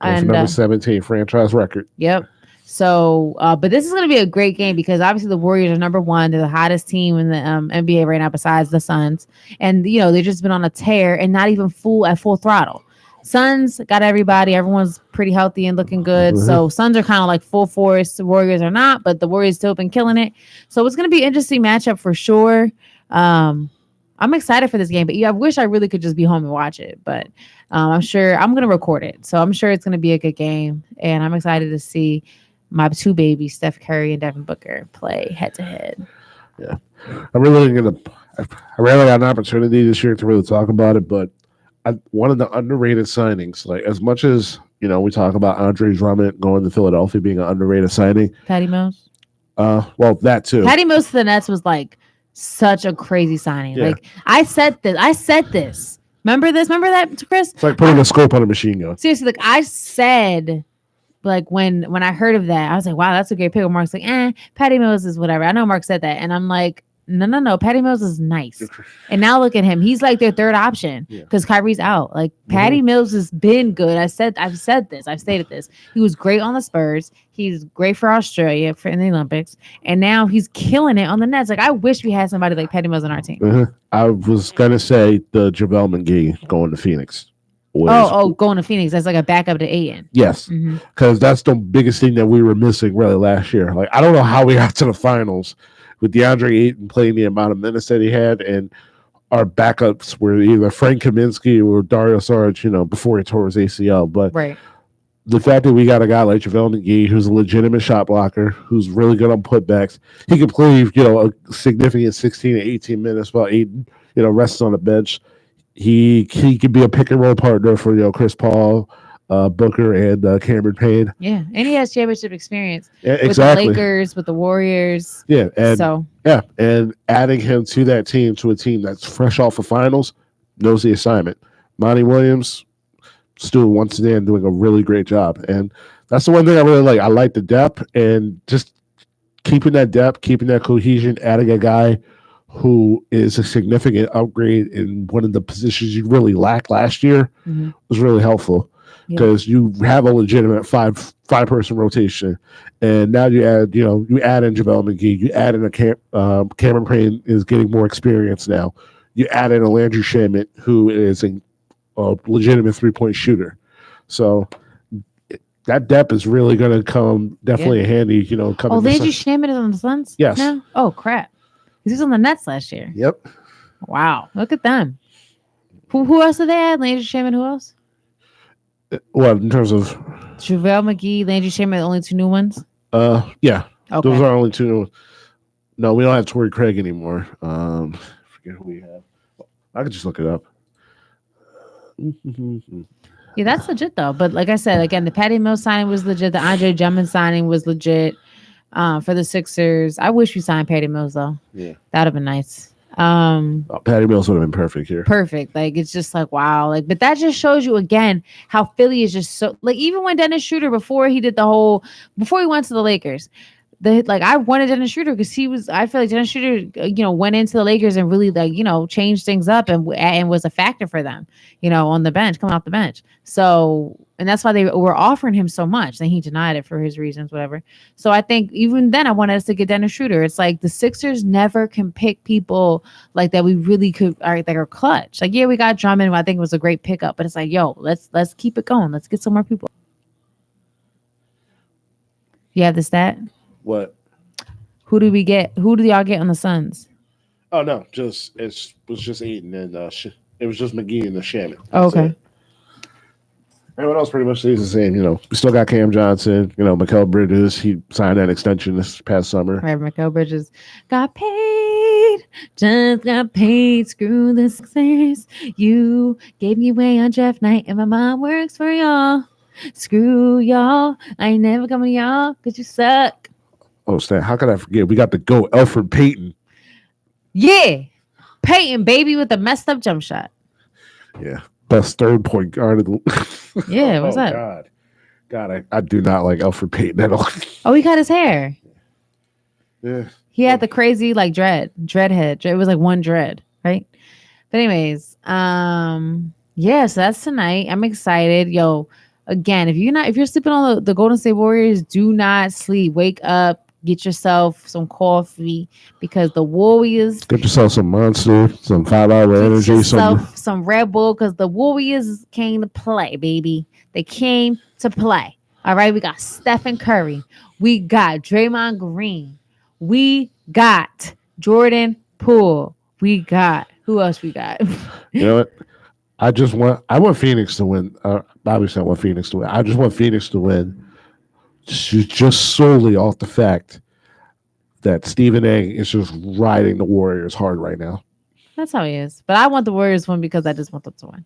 Going for number 17 franchise record. Yep. So, but this is going to be a great game because obviously the Warriors are number 1. They're the hottest team in the NBA right now besides the Suns. And, they've just been on a tear and not even at full throttle. Suns got everybody. Everyone's pretty healthy and looking good. Mm-hmm. So Suns are kind of like full force. The Warriors are not, but the Warriors still been killing it. So it's going to be an interesting matchup for sure. I'm excited for this game, but I wish I really could just be home and watch it. But I'm sure I'm going to record it. So I'm sure it's going to be a good game. And I'm excited to see my 2 babies, Steph Curry and Devin Booker, play head to head. Yeah. I rarely got an opportunity this year to really talk about it, but one of the underrated signings, like as much as, we talk about Andre Drummond going to Philadelphia being an underrated signing. Patty Mills? Well, that too. Patty Mills to the Nets was like such a crazy signing. Yeah. Like I said this. Remember this? Remember that, Chris? It's like putting a scope on a machine gun. Seriously, like I said, like when I heard of that, I was like, wow, that's a great pick. Mark's like, Patty Mills is whatever. I know Mark said that. And I'm like, no. Patty Mills is nice. And now look at him. He's like their third option because Kyrie's out. Like Patty Mills has been good. I've said this. I've stated this. He was great on the Spurs. He's great for Australia in the Olympics. And now he's killing it on the Nets. Like I wish we had somebody like Patty Mills on our team. Mm-hmm. I was going to say the JaVale McGee going to Phoenix. Going to Phoenix. That's like a backup to Ayton. Yes, because that's the biggest thing that we were missing really last year. Like I don't know how we got to the finals with DeAndre Ayton playing the amount of minutes that he had, and our backups were either Frank Kaminsky or Dario Saric, before he tore his ACL. But the fact that we got a guy like JaVale McGee, who's a legitimate shot blocker, who's really good on putbacks, he can play, a significant 16 to 18 minutes while Ayton, rests on the bench. He could be a pick and roll partner for Chris Paul, Booker, and Cameron Payne. Yeah, and he has championship experience exactly. with the Lakers, with the Warriors. Yeah, and adding him to that team, to a team that's fresh off of finals, knows the assignment. Monty Williams, still once again doing a really great job, and that's the one thing I really like. I like the depth and just keeping that depth, keeping that cohesion, adding a guy who is a significant upgrade in one of the positions you really lacked last year was really helpful because you have a legitimate five person rotation, and now you add in JaVale McGee, you add in a Cameron Payne is getting more experience now. You add in a Landry Shamet who is a legitimate 3-point shooter, so that depth is really going to come definitely in handy. Landry Shamet is on the Suns. Yes. Now? Oh crap. He was on the Nets last year. Yep. Wow. Look at them. Who else did they add? Landry Shamet, who else? Well, in terms of JaVale McGee, Landry Shamet, the only 2 new ones? Yeah. Okay. Those are only 2 new ones. No, we don't have Torrey Craig anymore. Forget who we have. I could just look it up. Yeah, that's legit though. But like I said, again, the Patty Mills signing was legit. The Andre Drummond signing was legit. For the Sixers, I wish we signed Patty Mills though. Yeah, that'd have been nice. Patty Mills would have been perfect here. Perfect. Like it's just like wow. Like, but that just shows you again how Philly is just so like even when Dennis Schroeder before he went to the Lakers, I wanted Dennis Schroeder because I feel like Dennis Schroeder went into the Lakers and really changed things up and was a factor for them on the bench, coming off the bench. So and that's why they were offering him so much. And he denied it for his reasons, whatever. So I think even then I wanted us to get Dennis Schroeder. It's like the Sixers never can pick people like that we really could that are clutch. Like, yeah, we got Drummond, I think it was a great pickup, but it's like, yo, let's keep it going. Let's get some more people. You have the stat? What? Who do we get? Who do y'all get on the Suns? Oh no, it was just Ayton and it was just McGee and the Shaman. Oh, okay. Everyone else pretty much stays the same. We still got Cam Johnson. Mikal Bridges. He signed that extension this past summer. Right, Mikal Bridges got paid. Just got paid. Screw the Sixers. You gave me away on Jeff Knight, and my mom works for y'all. Screw y'all. I ain't never coming to y'all because you suck. Oh, Stan, how could I forget? We got the GOAT, Elfrid Payton. Yeah. Payton, baby, with a messed up jump shot. Yeah. Best third point guard of the Yeah, what's up? God, I do not like Alfred Payton at all. Oh, he cut his hair. Yeah. He had the crazy like dread head. It was like one dread, right? But anyways, yeah, so that's tonight. I'm excited. Yo, again, if you're sleeping on the Golden State Warriors, do not sleep. Wake up, get yourself some coffee because the Warriors Get yourself some Monster, some 5 Hour get Energy, yourself some Red Bull because the Warriors came to play, baby. They came to play. All right, we got Stephen Curry. We got Draymond Green. We got Jordan Poole. We got who else we got? You know what? I want Phoenix to win. Obviously, I want Phoenix to win. I just want Phoenix to win just solely off the fact that Stephen A is just riding the Warriors hard right now. That's how he is. But I want the Warriors to win because I just want them to win.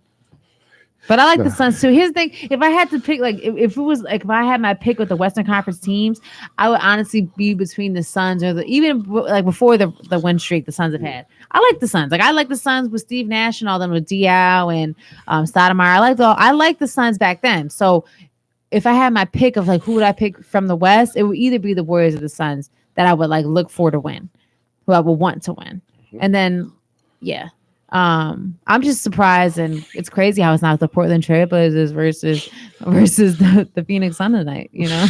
But I like the Suns too. Here's the thing: if I had to pick, like, if it was like if I had my pick with the Western Conference teams, I would honestly be between the Suns or even like before the win streak the Suns have had. I like the Suns. Like I like the Suns with Steve Nash and all them with Diaw and Stoudemire. I like the Suns back then. So if I had my pick of like who would I pick from the West, it would either be the Warriors or the Suns that I would like look for to win, who I would want to win, and then yeah. I'm just surprised, and it's crazy how it's not the Portland Trailblazers versus the Phoenix Sun tonight. You know,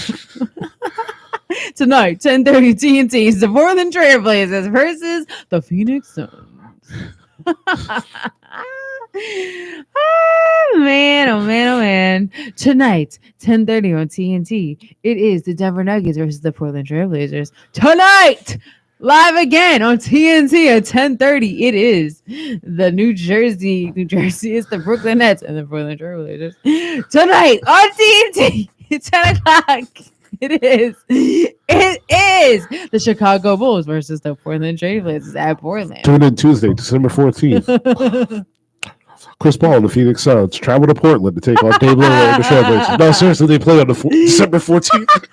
tonight 10:30 TNT is the Portland Trailblazers versus the Phoenix Suns. Oh man, oh man, oh man! Tonight 10:30 on TNT, it is the Denver Nuggets versus the Portland Trailblazers. Tonight. Live again on TNT at 10:30. It is the New Jersey is the Brooklyn Nets and the Portland Trailblazers. Tonight on TNT at 10 o'clock. It is the Chicago Bulls versus the Portland Trailblazers at Portland. Tune in Tuesday, December 14th. Chris Paul and the Phoenix Suns travel to Portland to take on Dave Lillard and the Trailblazers. No, seriously, they play on December 14th.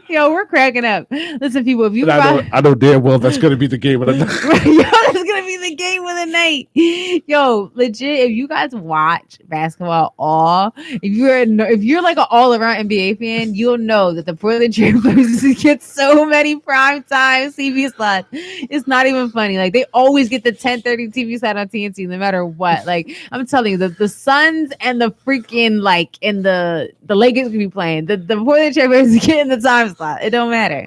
Yo, we're cracking up. Listen, people, if you I know damn well that's going to be the game of the night. Yo, that's going to be the game of the night. Yo, legit, if you guys watch basketball if you're like an all-around NBA fan, you'll know that the Portland Trailblazers get so many primetime TV slots. It's not even funny. Like, they always get the 10:30 TV slot on TNT no matter what. Like, I'm telling you, the Suns and the freaking, like, and the Lakers could be playing. The Portland Trailblazers get in the time slot. It don't matter.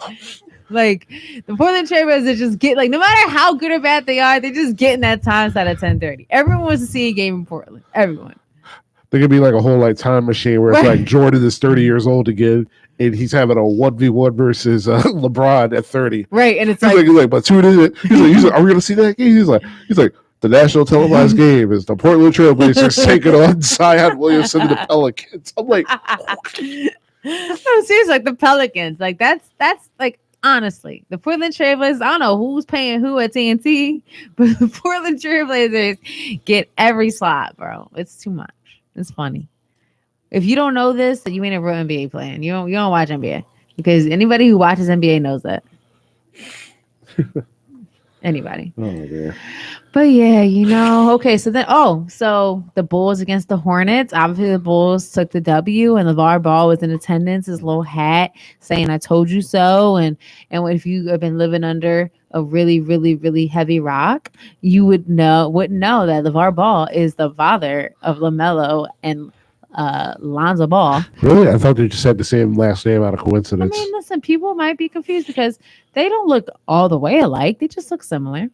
Like the Portland Trailblazers just get like no matter how good or bad they are, they just get in that time slot at 10:30. Everyone wants to see a game in Portland. Everyone. There could be like a whole like time machine where it's like Jordan is 30 years old again, and he's having a 1v1 versus LeBron at 30. Right, and it's he's like, but tune in. He's like, are we gonna see that game? He's like, the national televised game is the Portland Trailblazers taking on Zion Williamson and the Pelicans. I'm like. No, seriously, like the Pelicans, like that's like honestly, the Portland Trailblazers. I don't know who's paying who at TNT, but the Portland Trailblazers get every slot, bro. It's too much. It's funny. If you don't know this, then you ain't a real NBA fan. You don't watch NBA because anybody who watches NBA knows that. Anybody. Oh dear. But yeah, okay. So the Bulls against the Hornets. Obviously, the Bulls took the W, and LeVar Ball was in attendance. His little hat saying "I told you so." And if you have been living under a really, really, really heavy rock, you wouldn't know that LeVar Ball is the father of LaMelo and Lonzo Ball. Really? I thought they just had the same last name out of coincidence. I mean, listen, people might be confused because they don't look all the way alike. They just look similar.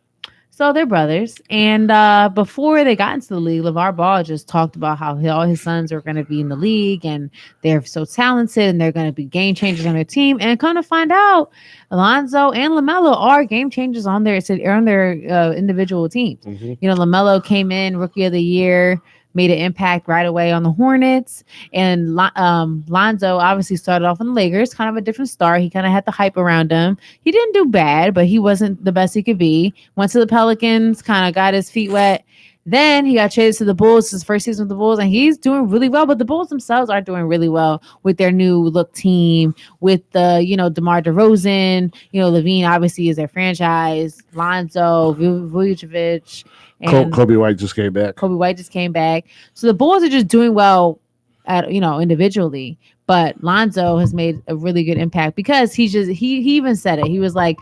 So they're brothers. And before they got into the league, LeVar Ball just talked about how all his sons are going to be in the league and they're so talented and they're going to be game changers on their team. And kind of find out Alonzo and LaMelo are game changers on their individual teams. Mm-hmm. LaMelo came in Rookie of the Year, made an impact right away on the Hornets. And Lonzo obviously started off in the Lakers, kind of a different start. He kind of had the hype around him. He didn't do bad, but he wasn't the best he could be. Went to the Pelicans, kind of got his feet wet. Then he got traded to the Bulls, his first season with the Bulls, and he's doing really well. But the Bulls themselves are doing really well with their new look team, with the, DeMar DeRozan, Levine obviously is their franchise, Lonzo, Vucevic, and Kobe White just came back. So the Bulls are just doing well individually. But Lonzo has made a really good impact because he even said it. He was like,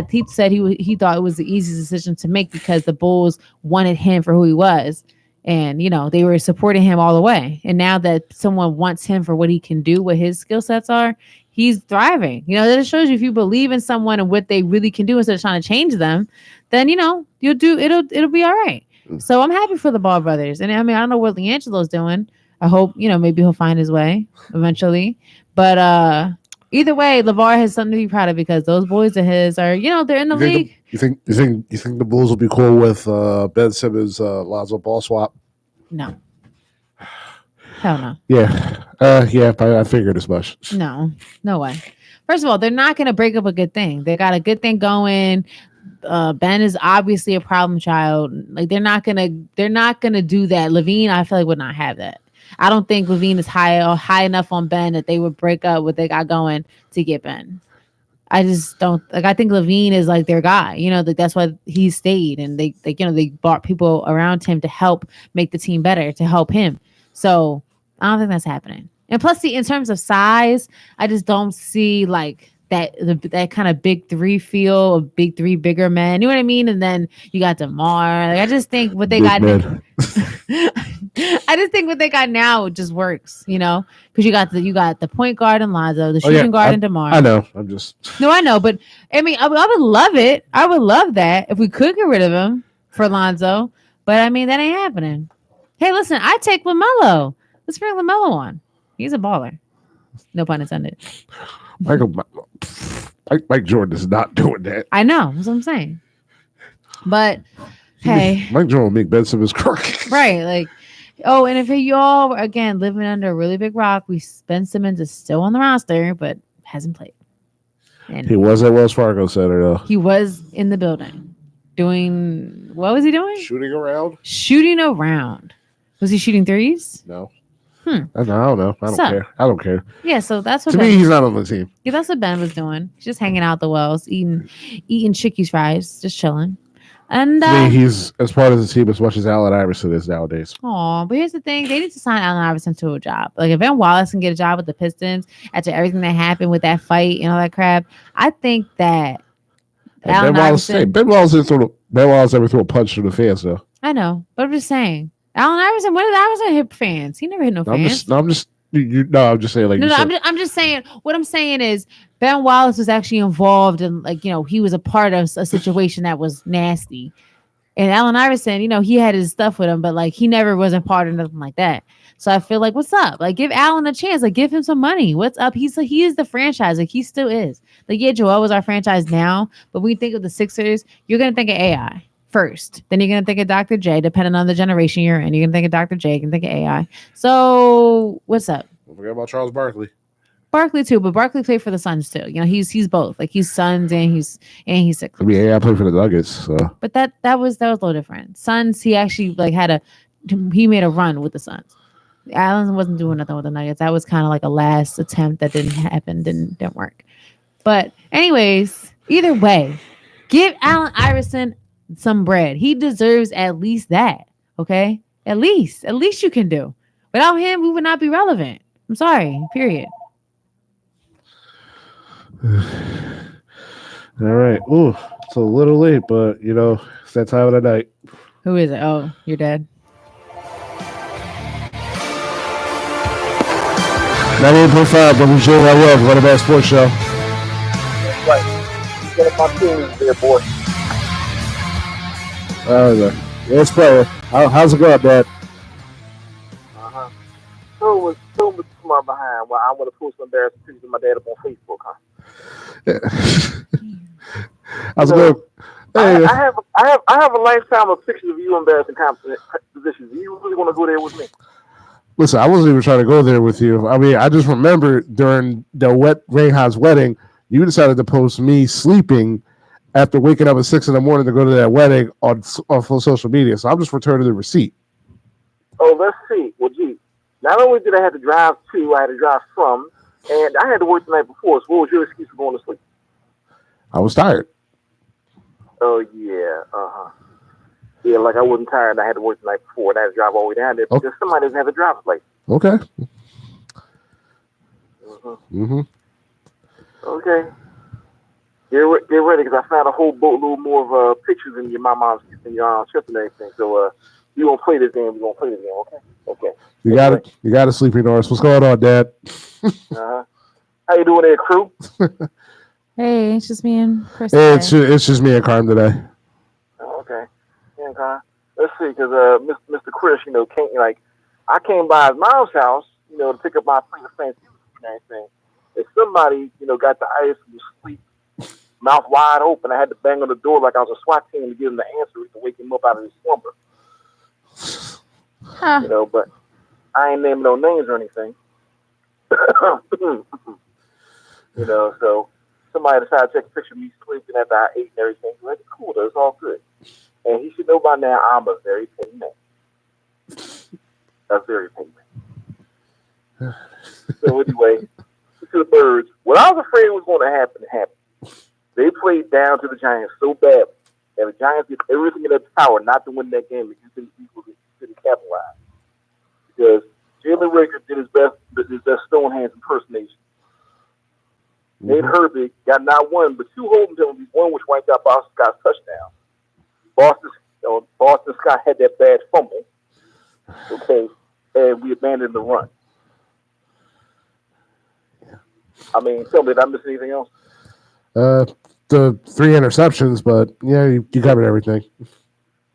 he said he thought it was the easiest decision to make because the Bulls wanted him for who he was. And, they were supporting him all the way. And now that someone wants him for what he can do, what his skill sets are, he's thriving. That shows you if you believe in someone and what they really can do instead of trying to change them, then, you'll do, it'll be all right. So I'm happy for the Ball brothers. And I mean, I don't know what LiAngelo's doing. I hope, maybe he'll find his way eventually. But either way, LeVar has something to be proud of because those boys of his are, they're in the league. You think the Bulls will be cool with Ben Simmons, Lonzo Ball swap? No. Hell no. Yeah. I figured as much. No way. First of all, they're not going to break up a good thing. They got a good thing going. Ben is obviously a problem child. Like they're not gonna do that. Levine, I feel like would not have that. I don't think Levine is high enough on Ben that they would break up what they got going to get Ben. I just don't like. I think Levine is like their guy. That's why he stayed, and they brought people around him to help make the team better, to help him. So I don't think that's happening. And plus, in terms of size, I just don't see like that kind of big three feel of big three bigger men. You know what I mean? And then you got DeMar. Like, I just think what they got. I just think what they got now just works. Because you got the point guard and Lonzo, the shooting guard and DeMar. I know. I know, but I mean, I would love it. I would love that if we could get rid of him for Lonzo. But I mean, that ain't happening. Hey, listen, I take LaMelo. Let's bring LaMelo on. He's a baller. No pun intended. Mike Jordan is not doing that. I know. That's what I'm saying. But hey, Mike Jordan will make Ben Simmons crook. Right. Like, and if y'all were again living under a really big rock, Ben Simmons is still on the roster, but hasn't played. And he was at Wells Fargo Center though. He was in the building doing what was he doing? Shooting around. Was he shooting threes? No. I don't know. I don't care. Yeah, so that's what to me, he's not on the team. Yeah, that's what Ben was doing. He's just hanging out the wells, eating Chickies fries, just chilling. And he's as part of the team as much as Allen Iverson is nowadays. Oh, but here's the thing: they need to sign Allen Iverson to a job. Like if Ben Wallace can get a job with the Pistons after everything that happened with that fight and all that crap, I think that Ben Wallace never threw a punch to the fans though. I know, but I'm just saying. Allen Iverson, when did Iverson hit fans? He never hit no fans. I'm just saying like. I'm just saying. What I'm saying is Ben Wallace was actually involved in he was a part of a situation that was nasty, and Allen Iverson, he had his stuff with him, but he never was a part of nothing like that. So I feel like, what's up? Like, give Allen a chance. Like, give him some money. What's up? He is the franchise. Like, he still is. Like, yeah, Joel was our franchise now, but when you think of the Sixers, you're gonna think of AI first. Then you're going to think of Dr. J, depending on the generation you're in. You're going to think of Dr. J, you can think of AI. So, what's up? Don't forget about Charles Barkley. Barkley too, but Barkley played for the Suns too. He's both. Like he's Suns and he's Sixers. I mean, AI played for the Nuggets, so. But that was a little different. Suns, he actually he made a run with the Suns. Allen wasn't doing nothing with the Nuggets. That was kind of like a last attempt that didn't happen, didn't work. But anyways, either way, give Allen Iverson some bread. He deserves at least that. Okay, at least you can do. Without him, we would not be relevant. I'm sorry. Period. All right. Ooh, it's a little late, but it's that time of the night. Who is it? Oh, your dad. 98.5 WJYL, What About Sports Show. Right. Get my team there, boy. Yes, player. How's it going, Dad? So was smart behind. Well, I want to post some embarrassing pictures of my dad up on Facebook, huh? Yeah. How's it going? Hey. I have a lifetime of pictures of you embarrassing positions. Do you really want to go there with me? Listen, I wasn't even trying to go there with you. I mean, I just remember during the Rayhan's wedding, you decided to post me sleeping after waking up at 6 a.m. to go to that wedding on social media. So I'm just returning the receipt. Oh, let's see. Well, gee, not only did I have to drive to, I had to drive from, and I had to work the night before. So what was your excuse for going to sleep? I was tired. Oh, yeah. Yeah, like I wasn't tired. I had to work the night before, and I had to drive all the way down there because somebody doesn't have a driver's license. Okay. Okay. Get ready because I found a whole boatload more of pictures in your mom's trip and everything. So we gonna play this game. Okay. You got to sleepy Norris. What's going on, Dad? How you doing there, crew? Hey, it's just me and Chris. Hey, it's just me and Carm today. Oh, okay. Yeah, Carm. Let's see, because Mr. Chris, I came by his mom's house, to pick up my plate of fancy and everything. If somebody, got the ice and was asleep, mouth wide open, I had to bang on the door like I was a SWAT team to give him the answer to wake him up out of his slumber. Huh. But I ain't naming no names or anything. So somebody decided to take a picture of me sleeping after I ate and everything. Like, cool, though, it's all good. And he should know by now I'm a very petty man. A very petty man. So anyway, to the Birds. What I was afraid was going to happen happened. They played down to the Giants so bad, and the Giants did everything in their power not to win that game because they couldn't capitalize. Because Jalen Rager did his best Stone Hands impersonation. Nate Herbig got not one, but two holding penalties, one which wiped out Boston Scott's touchdown. Boston Scott had that bad fumble. Okay, and we abandoned the run. I mean, tell me, did I miss anything else? The 3 interceptions, but yeah, you covered everything.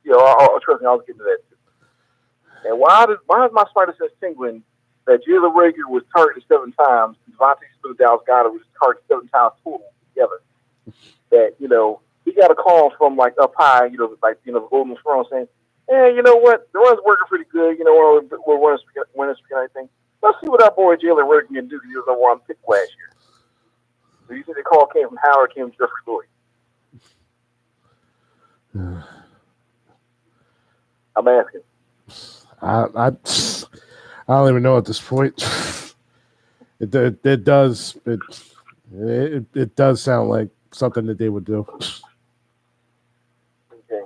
Trust me, I'll get to that too. And why is my spider sense tingling that Jalen Rager was targeted 7 times, Devontae Smith Dallas Goddard was targeted 7 times total together? That, he got a call from like up high, the Golden Throne saying, hey, you know what? The run's working pretty good. We're winning and everything. Let's see what our boy Jalen Rager can do because he was number 1 pick last year. So you think the call came from Howard, came from Jeffrey Lloyd? I'm asking. I don't even know at this point. It does sound like something that they would do. Okay.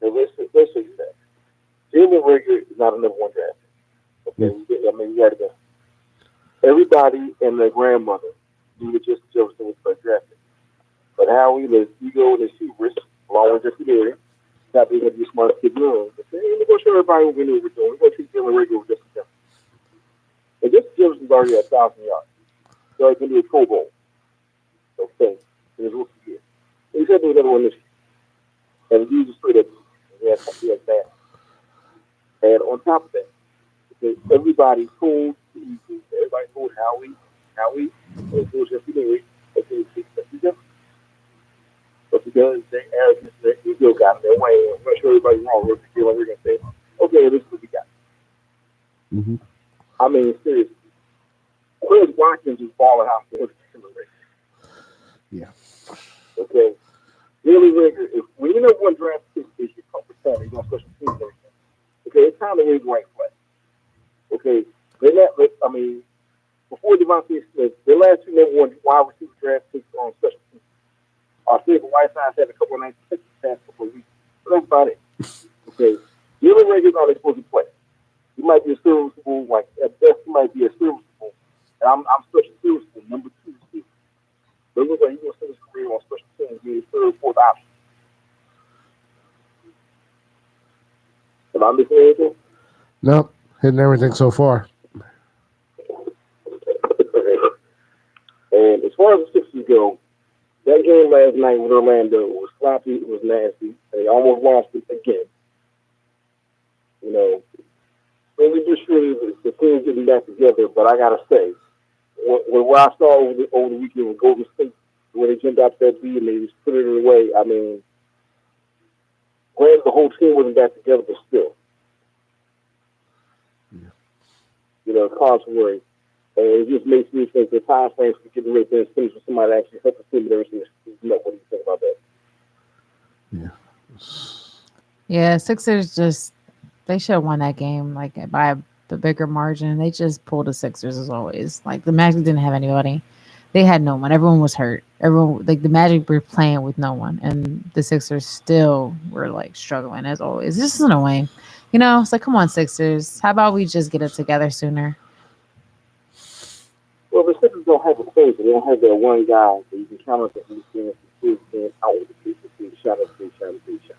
So let's say that Jalen Rager is not a number 1 draft. Okay. We got to go. Everybody and their grandmother knew that Justin Jefferson was drafted. But how we go and see risk along with Jesse Berry. Not being able to be smart kid room. We're going to show everybody what we knew we're doing. We're going to treat Jalen Rager with Justin Jefferson. And Justin Jefferson's already at 1,000 yards. He's already going to do a Pro Bowl. Okay. In his rookie year. And he's going to do another one this year. And he was straight up. He had that. And on top of that, okay, everybody told Howie, and told Jesse Berry, that they would take Justin Jefferson. But because they arrogance, their ego got in their way, I'm not sure everybody's wrong. We're going to say, okay, this is what we got. Mm-hmm. I mean, seriously. Chris Watkins is balling out for Jalen Rager. Yeah. Okay. Jalen Rager, when you know one draft pick is your comfort zone, he's on special teams and everything. Okay, it's time to raise the right flag. Okay. Before Devontae Smith, the last 2 number 1 wide receiver draft picks on special teams. Our favorite Whiteside had a couple of nights the past couple of weeks. But that's about it. Okay. Jalen Rager's not supposed to play. He might be a serviceable, at best, he might be a serviceable. And I'm special serviceable, number 2 receiver. But it looks like he's going to spend his career on special teams, being his 3rd or 4th option. Am I missing anything? No, hitting everything so far. Okay. And as far as the Sixers go, that game last night with Orlando was sloppy, it was nasty. They almost lost it again. Really just sure the team's getting back together, but I gotta say, what I saw over the weekend with Golden State, when they jumped out that lead and they just put it away, I mean, granted the whole team wasn't back together, but still. Yeah. Cause for worry. And it just makes me think the time frames for getting ready to finish with somebody that actually help the team and everything is nuts. What do you think about that? Yeah, Sixers they should have won that game like by a bigger margin. They just pulled the Sixers as always. Like the Magic didn't have anybody. They had no one. Everyone was hurt. Everyone like the Magic were playing with no one, and the Sixers still were like struggling as always. This is annoying. It's like, come on, Sixers. How about we just get it together sooner? Well, the Sixers don't have a coach. They don't have that one guy that you can count on to understand the two out with the three shot, three shot, three shot.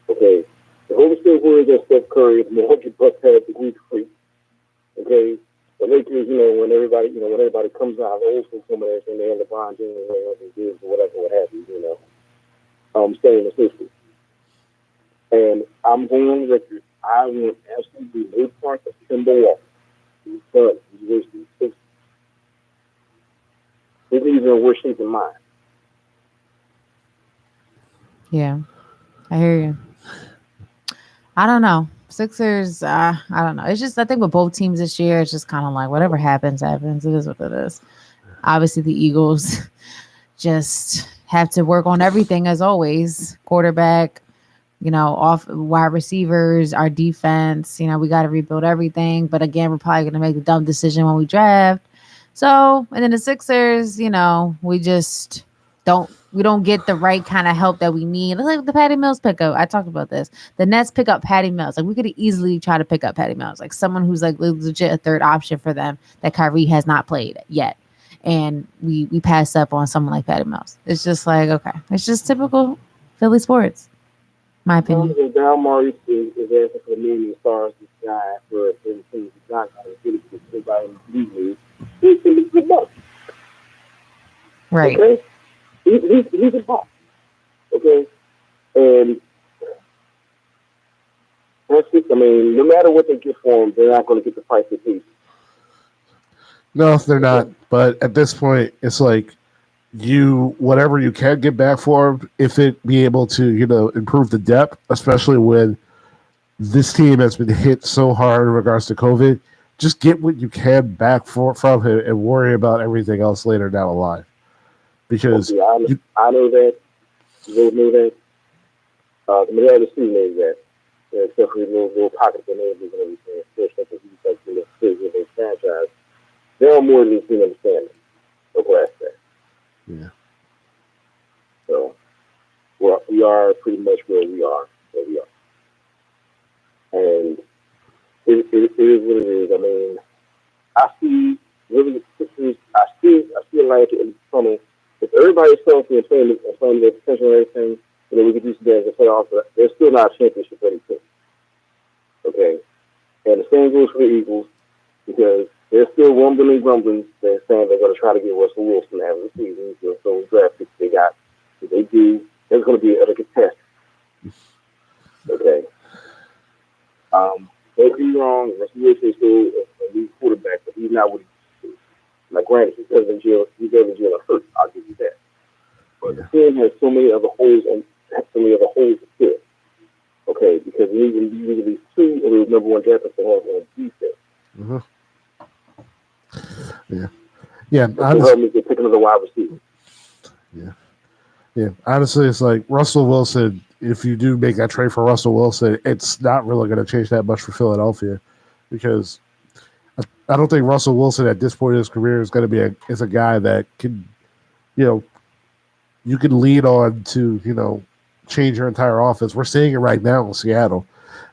Okay, the Golden State Warriors and Steph Curry, the Milwaukee Bucks had the Greek freak. Okay, the Lakers, when everybody comes out, the old school coming there, and they have LeBron James and James or whatever, what have you, staying in the system. And I'm going on the record. I want absolutely no part of Timber Walker. He's done. He's wasting 6. He's even in worse shape than mine. Yeah, I hear you. I don't know. Sixers, I don't know. It's just, I think with both teams this year, it's just kind of like whatever happens, happens. It is what it is. Obviously, the Eagles just have to work on everything as always. Quarterback, off wide receivers, our defense. We got to rebuild everything. But again, we're probably going to make the dumb decision when we draft. So, and then the Sixers, we just don't get the right kind of help that we need. It's like the Patty Mills pickup. I talked about this. The Nets pick up Patty Mills. Like we could easily try to pick up Patty Mills, like someone who's like legit a third option for them that Kyrie has not played yet. And we pass up on someone like Patty Mills. It's just like, okay, it's just typical Philly sports, my opinion. Daryl Morey is asking for million stars this guy for things he's not going to get it anybody in the league. He's going to be good luck. Right. Okay? He's a boss. Okay? And that's it. I mean, no matter what they get for him, they're not going to get the price they pay. No, they're not. But at this point, it's like whatever you can get back for him, if it be able to, improve the depth, especially when this team has been hit so hard in regards to COVID, just get what you can back from him and worry about everything else later down the line. Because I know that. You know that. The majority of the team knows that. Except for little pockets of names and everything. Especially if he's like in the franchise. There are more than the team understanding of what I said. Yeah. So, we are pretty much where we are. And it is what it is. I mean, I see really I feel like in front of if everybody's healthy and playing their potential and everything, we could do some damage in the playoffs, but they're still not a championship ready team. Okay? And the same goes for the Eagles because they're still rumbling. They're saying they're going to try to get Russell Wilson after the season. So draft picks they got. If they do, there's going to be other contestants. Okay? Don't be wrong. Russell Wilson is still a lead quarterback, but he's not what he used to. Now, granted, he does in jail and hurt. I'll give you that. But the team has so many other holes to fill. Okay, because you need at least 2 of those number 1 draft picks to have on defense. Mm-hmm. Yeah. Honestly, they're picking up the wide receiver. Yeah. Honestly, it's like Russell Wilson. If you do make that trade for Russell Wilson, it's not really going to change that much for Philadelphia because I don't think Russell Wilson at this point in his career is going to be a guy that can, you can lean on to, change your entire offense. We're seeing it right now in Seattle.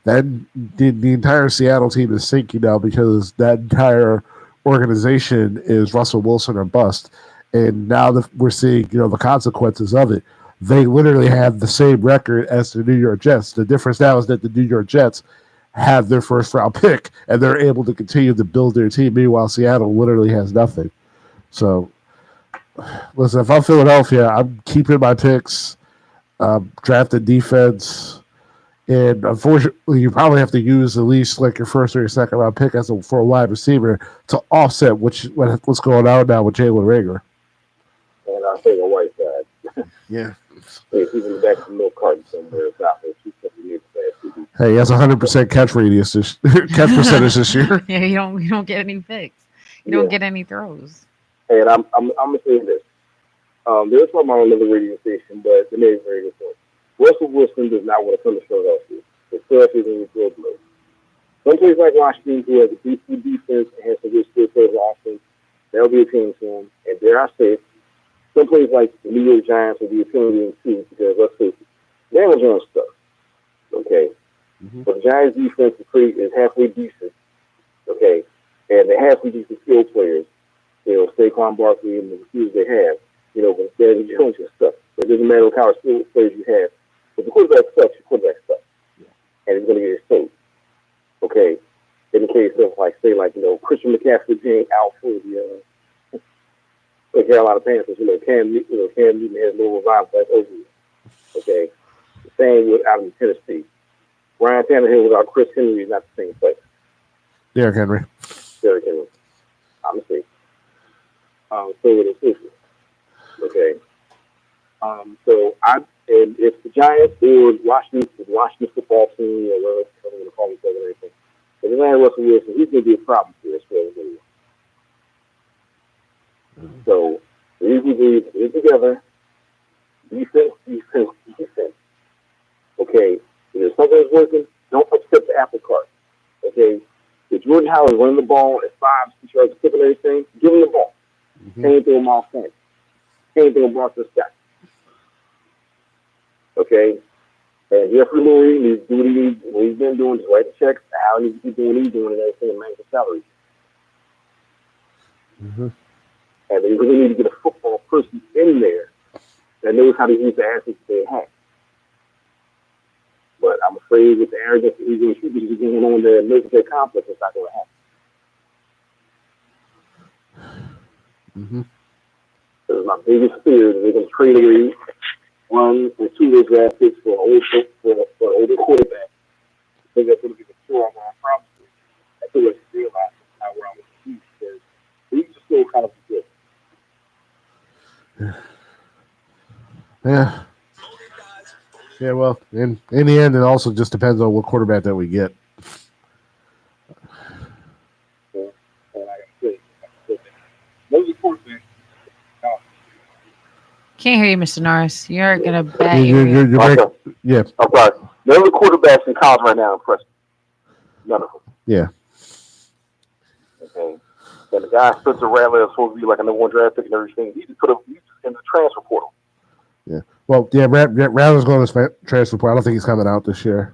That the entire Seattle team is sinking now because that entire organization is Russell Wilson or bust. And now that we're seeing, the consequences of it. They literally have the same record as the New York Jets. The difference now is that the New York Jets have their first round pick and they're able to continue to build their team. Meanwhile, Seattle literally has nothing. So, listen, if I'm Philadelphia, I'm keeping my picks, drafting defense, and unfortunately, you probably have to use at least like your first or your second round pick for a wide receiver to offset what's going on now with Jalen Reagor. And I'll take a white side. Yeah. He's in the back of the milk carton somewhere. Hey, he has 100% catch percentage this year. Yeah, you don't get any picks. You don't get any throws. Hey, and I'm gonna say this. They were talking about another radio station, but they made a very good point. Russell Wilson does not want to come to Philadelphia. The Philadelphia is in the Trailblazers. Some place like Washington, who has a decent defense and has some good skill players on offense, that'll be appealing to him. And dare I say it, some place like the New York Giants will be appealing to him too, because let's face it, they're doing stuff. Okay. Mm-hmm. But the Giants defense is halfway decent. Okay. And they have some decent skill players. Saquon Barkley and the receivers they have. But they're doing some stuff. It doesn't matter what kind of skill players you have. If the quarterback sucks, your quarterback sucks. Yeah. And he's going to get exposed. Okay. In the case of Christian McCaffrey being out for the Carolina Panthers, Cam Newton has no revival. That's over. Okay. The same with out in Tennessee. Ryan Tannehill without Chris Henry is not the same place. Derrick Henry. I'm saying. So it is. Okay. And if the Giants or Washington football team or whatever I'm going to call each other or anything, if they land Russell Wilson, he's going to be a problem for this world anyway. So we usually get together, defense. Okay. If something's working, don't upset the apple cart. Okay. If Jordan Howard is running the ball at 5, 6 yards, skipping everything, give him the ball. Mm-hmm. Can't do him off point. Can't do him off the stack. Okay? And Jeffrey Lurie needs to do what he's been doing, just write the checks, how he needs to keep doing what he's doing, and everything, and manage the salary. Mm-hmm. And they really need to get a football person in there that knows how to use the assets they have. But I'm afraid with the arrogance that he's going on there and military complex, it's not going to happen. Mm-hmm. Because my biggest fear is they're going to trade away 1 and 2 of those draft picks for an older quarterback. I think that's going to be the cure on my problem. I feel like they realize how we're on with the Chiefs, because he's just still kind of good. Yeah. Yeah, well, in the end, it also just depends on what quarterback that we get. And like I said, those are quarterbacks. Can't hear you, Mr. Norris. You're gonna bad You're yeah. I'm sorry. None of the quarterbacks in college right now impress me. None of them. Yeah. Okay. And the guy Spencer Rattler is supposed to be like a number 1 draft pick and everything. He's in the transfer portal. Yeah. Well, yeah, Rattler's going to transfer portal. I don't think he's coming out this year.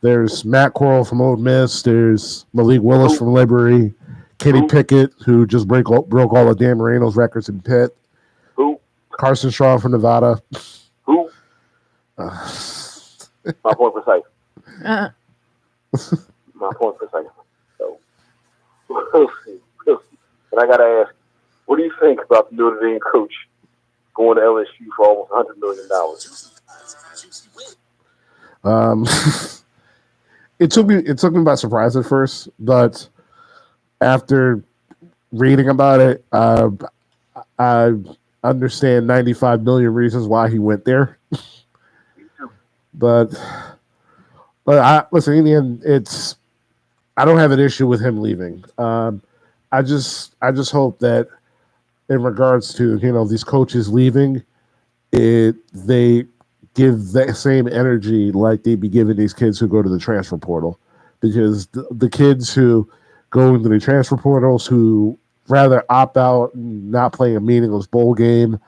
There's Matt Corral from Ole Miss. There's Malik Willis from Liberty. Kenny Pickett, who just broke all of Dan Marino's records in Pitt. Who? Carson Strong from Nevada. Who? My point precise. My point precise. So, we'll see. And I got to ask, what do you think about the Notre Dame coach going to LSU for almost $100 million? It took me by surprise at first, but after reading about it, I understand 95 million reasons why he went there. but listen, in the end, I don't have an issue with him leaving. I just hope that in regards to these coaches leaving, they give that same energy like they be giving these kids who go to the transfer portal, because the kids who go into the transfer portals who rather opt out and not playing a meaningless bowl game,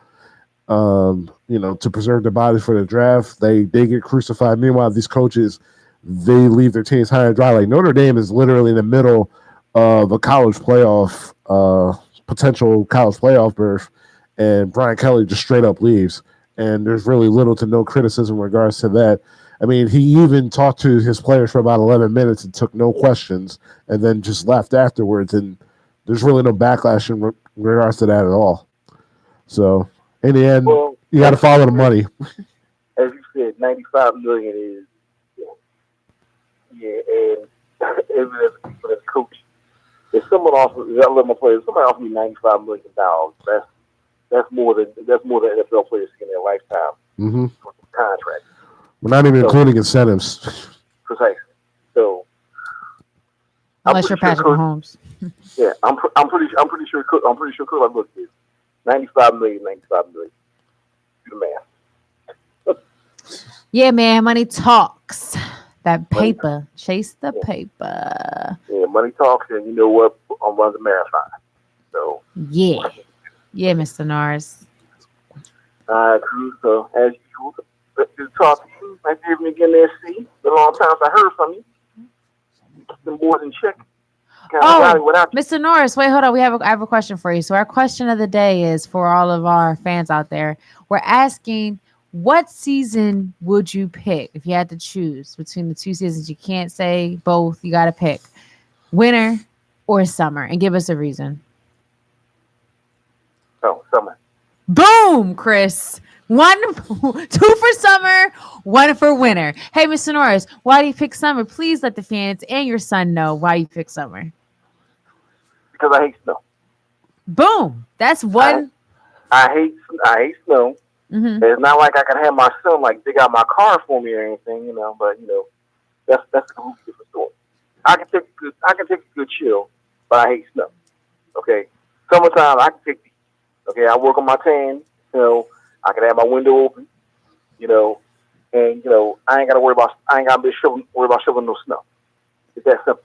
to preserve their bodies for the draft, they get crucified. Meanwhile, these coaches, they leave their teams high and dry. Like Notre Dame is literally in the middle of a college playoff, potential college playoff berth, and Brian Kelly just straight up leaves. And there's really little to no criticism in regards to that. I mean, he even talked to his players for about 11 minutes and took no questions, and then just left afterwards. And there's really no backlash in regards to that at all. So, in the end, you got to follow the money. As you said, $95 million is, and even as a coach, if someone offers, I love my players, somebody offers me $95 million, that's more than NFL players see in their lifetime. Mm-hmm. Contract. We're not even including incentives. Precisely. So, unless you're Patrick Mahomes. Yeah, I'm pretty sure. I'm pretty sure. Look, $95 million. Do the math. Yeah, man. Money talks. That Money- paper. Chase the paper. Yeah, money talks, and you know what? I'm running the marathon. So, Yeah. Yeah, Mr. Norris. Cruz, so as usual, let's just talk to you. Nice to hear from you again there, see. Been a long time since I heard from you. Keep them boys in check. Kind of rowdy without you. Mr. Norris, wait, hold on. I have a question for you. So our question of the day is for all of our fans out there. We're asking, what season would you pick if you had to choose between the two seasons? You can't say both. You got to pick winter or summer, and give us a reason. Oh, summer. Boom, Chris. 2 for summer, 1 for winter. Hey, Mr. Norris, why do you pick summer? Please let the fans and your son know why you pick summer. Because I hate snow. Boom. That's one. I hate snow. Mm-hmm. It's not like I can have my son like dig out my car for me or anything, but that's a completely different story. I can take a good chill, but I hate snow. Okay, summertime I can take the. Okay, I work on my tan. I can have my window open. And I ain't gotta worry about shoveling no snow. It's that simple.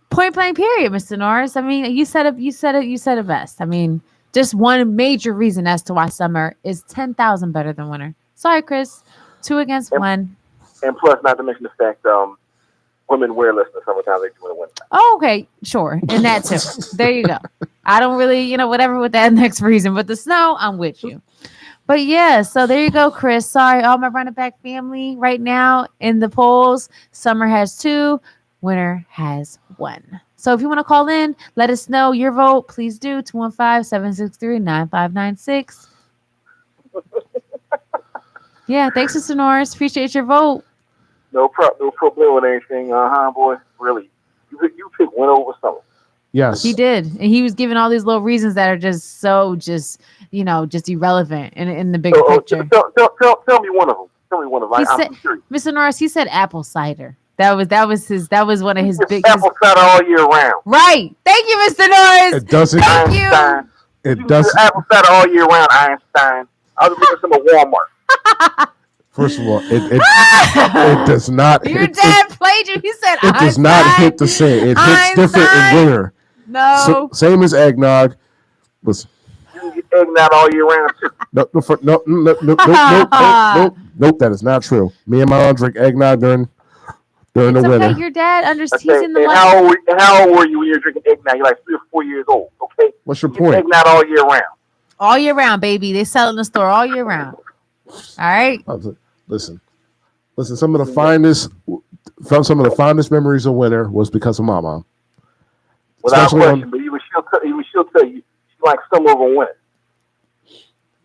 Point blank period, Mr. Norris. I mean, you said it best. I mean, just one major reason as to why summer is 10,000 better than winter. Sorry, Chris. 2 against 1. And plus, not to mention the fact women wear less in the summertime than they do in the winter. Oh, okay, sure. And that too. There you go. I don't really, whatever with that next reason. But the snow, I'm with you. But yeah, so there you go, Chris. Sorry, all my running back family right now in the polls. Summer has 2, winter has 1. So if you want to call in, let us know your vote. Please do. 215-763-9596. Yeah, thanks, Mr. Norris. Appreciate your vote. No problem with anything. Boy. Really. You pick winter over summer. Yes. He did. And he was giving all these little reasons that are just irrelevant in the bigger picture. Tell me one of them. I'm curious. Mr. Norris, he said apple cider. That was one of his big apple cider all year round. Right. Thank you, Mr. Norris. It doesn't. Thank you. It doesn't. Apple cider all year round, Einstein. I was looking some at Walmart. First of all, it does not. Your dad played you. He said it does not hit the same. It hits different in winter. No. Same as eggnog. Listen. You can get eggnog all year round too. Nope. That is not true. Me and my mom drink eggnog during the winter. Okay, your dad understands. He's in the and how old were you when you were drinking eggnog? You're like 3 or 4 years old. Okay. What's your point? Eggnog all year round. All year round, baby. They sell it in the store all year round. All right. Listen. Some of the finest memories of winter was because of my mom. Without question, but she'll tell you she likes summer over winter.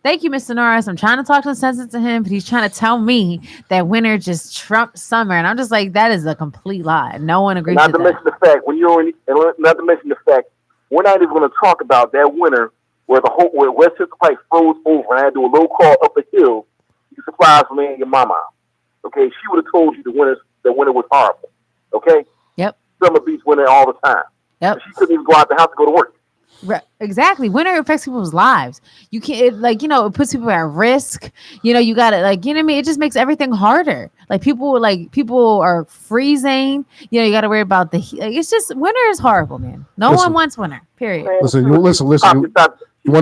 Thank you, Mr. Norris. I'm trying to talk to sense to him, but he's trying to tell me that winter just trumps summer, and I'm just like, that is a complete lie. No one agrees with that. Not to mention the fact we're not even going to talk about that winter where West Central Pike froze over, and I had to do a low call up a hill to get supplies for me and your mama. Okay, she would have told you the winter was horrible. Okay. Yep. Summer beats winter all the time. Yep. She couldn't even go out the house to go to work. Right. Exactly. Winter affects people's lives. You can't, it puts people at risk. You got to, what I mean? It just makes everything harder. People are freezing. You got to worry about the heat. It's just, winter is horrible, man. No one wants winter, period. Man, listen. You want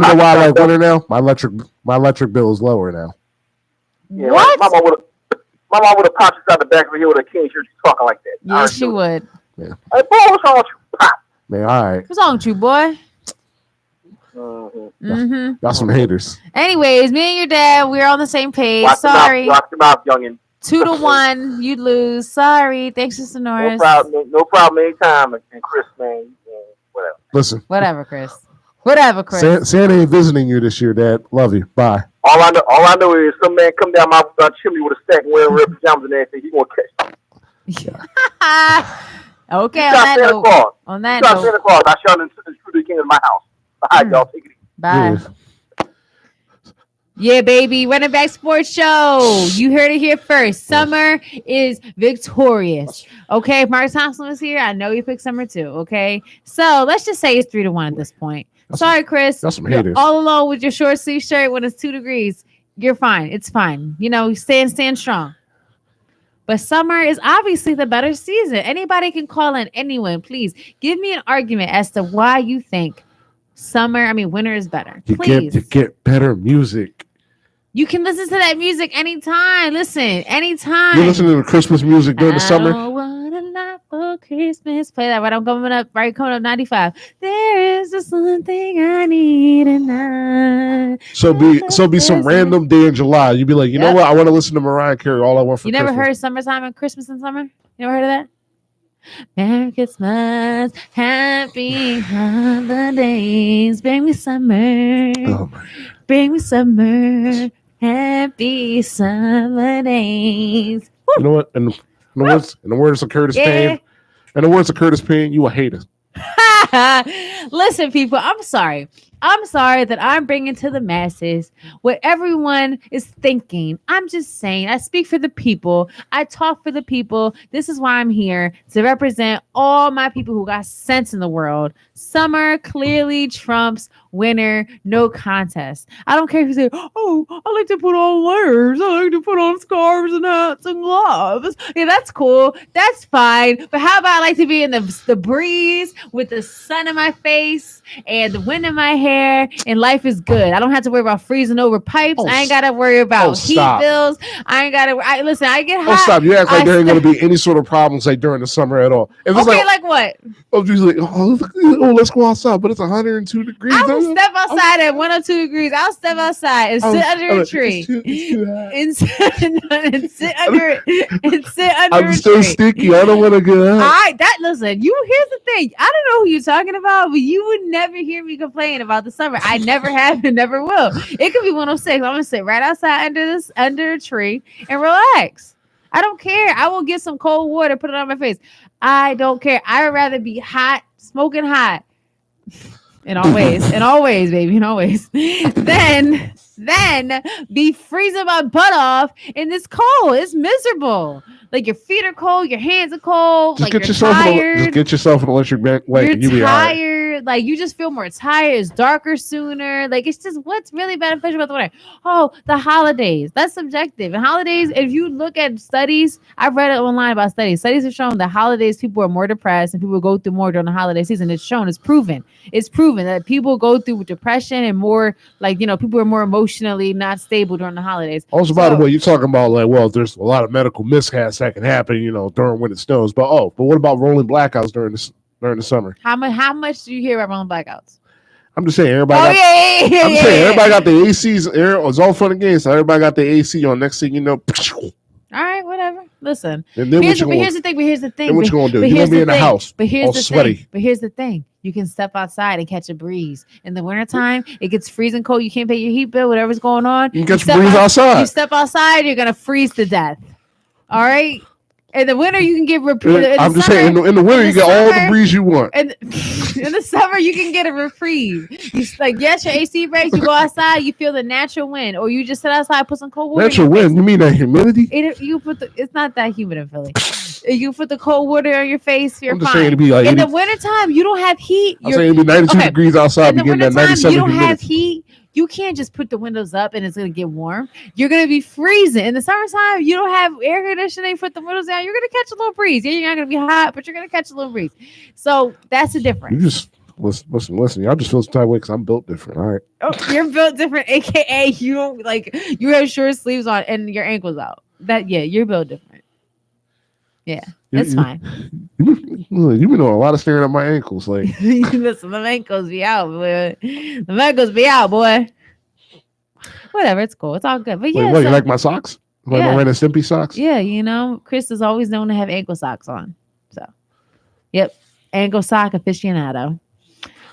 to know why I like winter now? My electric bill is lower now. Yeah, What? My mom would have popped you out the back of the hill with a cane shirt. She's talking like that. Yes, she would. Yeah. Hey, boy, what's wrong with you? Pop. Man, all right. What's wrong with you, boy? Mm-hmm. Y'all some haters. Anyways, me and your dad, we're on the same page. Watch Sorry. Watch your mouth, youngin. 2-1, you'd lose. Sorry. Thanks, Mr. Norris. No problem anytime. And Chris, man, whatever. Listen. Whatever, Chris. Whatever, Chris. Santa ain't visiting you this year, Dad. Love you. Bye. All I know is some man come down my chimney with a stack and wearing red pajamas and everything. He gonna catch me. Okay, on that note. Santa Claus. I shot into the king of my house. All right, y'all, take it easy. Bye. Yeah, baby. Running Back Sports Show. You heard it here first. Summer is victorious. Okay, if Mark Thompson was here, I know you picked summer too. Okay, so let's just say it's 3-1 at this point. Sorry, Chris. That's some haters. All alone with your short sleeve shirt when it's 2 degrees. You're fine. It's fine. You know, stand strong. But summer is obviously the better season. Anybody can call in, anyone. Please give me an argument as to why you think winter is better. Please. You get better music. You can listen to that music anytime. Listen, anytime. You listen to the Christmas music during the summer. I want a lot for Christmas. Play that right. I'm coming up 95. There is just something I need tonight. So be some random day in July. You'd be like, you know what? I want to listen to Mariah Carey. All I want for You Christmas. never heard Summertime and Christmas in Summer? You never heard of that? Merry Christmas, happy holidays, bring me summer, bring me summer, happy summer days. Woo! You know what? In the words of Curtis Payne, you a hater. Listen, people, I'm sorry that I'm bringing to the masses what everyone is thinking. I'm just saying, I speak for the people. I talk for the people. This is why I'm here, to represent all my people who got sense in the world. Summer clearly trumps winter, no contest. I don't care if you say, oh, I like to put on layers. I like to put on scarves and hats and gloves. Yeah, that's cool. That's fine. But how about I like to be in the breeze with the sun in my face and the wind in my hair, and life is good. I don't have to worry about freezing over pipes. I ain't got to worry about heat bills. I ain't got to. Listen, I get hot. Oh, stop. You act like there ain't going to be any sort of problems like during the summer at all. If it's like what? I'm just like, let's go outside, but it's 102 degrees. I will step outside at 102 degrees. I'll step outside and sit under a tree. And sit under I'm a still tree. sticky. I don't want to get out. Listen, here's the thing. I don't know who you're talking about, but you would never hear me complain about the summer. I never have and never will. It could be 106. I'm gonna sit right outside under a tree and relax. I don't care. I will get some cold water, put it on my face. I don't care. I would rather be hot, smoking hot. In all ways, baby, in all ways. Then be freezing my butt off in this cold. It's miserable. Like your feet are cold, your hands are cold. Just like get you're tired. Just get yourself an electric blanket. You're tired. Like you just feel more tired. It's darker sooner. Like it's just what's really beneficial about the winter. Oh, the holidays. That's subjective. And holidays, if you look at studies, I've read it online about studies. Studies have shown the holidays people are more depressed and people go through more during the holiday season. It's shown. It's proven. It's proven that people go through depression and more people are more emotionally not stable during the holidays. Also, by the way, you're talking about there's a lot of medical mishaps that can happen, during when it snows. But what about rolling blackouts during the summer? How much do you hear about rolling blackouts? I'm just saying, everybody. Everybody got the ACs. It's all fun and games. So everybody got the AC on. Next thing you know. All right, whatever. Listen. And then here's the thing. Then what you gonna do? You're gonna be in the house. But here's all the sweaty. thing. But here's the thing. You can step outside and catch a breeze. In the wintertime, it gets freezing cold. You can't pay your heat bill, whatever's going on. You can catch a breeze outside. You step outside, you're gonna freeze to death. All right. In the winter, you can get I'm just saying, in the winter, you get all the breeze you want. And in the summer, you can get a reprieve. Yes, your AC breaks. You go outside, you feel the natural wind, or you just sit outside, put some cold water. Natural wind? You mean that humidity? It's not that humid in Philly. You put the cold water on your face, you're fine. Saying it'd be like in the wintertime, you don't have heat. I'm saying it'd be 92 degrees outside. In the wintertime, you don't have humidity. heat. You can't just put the windows up and it's going to get warm. You're going to be freezing. In the summertime, you don't have air conditioning, put the windows down. You're going to catch a little breeze. Yeah, you're not going to be hot, but you're going to catch a little breeze. So that's the difference. You just listen. Y'all just feel some type of way because I'm built different. All right. Oh, you're built different, aka you don't you have short sleeves on and your ankles out. You're built different. Yeah, it's fine. You've been doing a lot of staring at my ankles. Like, listen, the ankles be out, boy. The ankles be out, boy. Whatever, it's cool. It's all good. But yeah, you like my socks? Like my Ren and Stimpy socks? Yeah, Chris is always known to have ankle socks on. So, yep, ankle sock aficionado.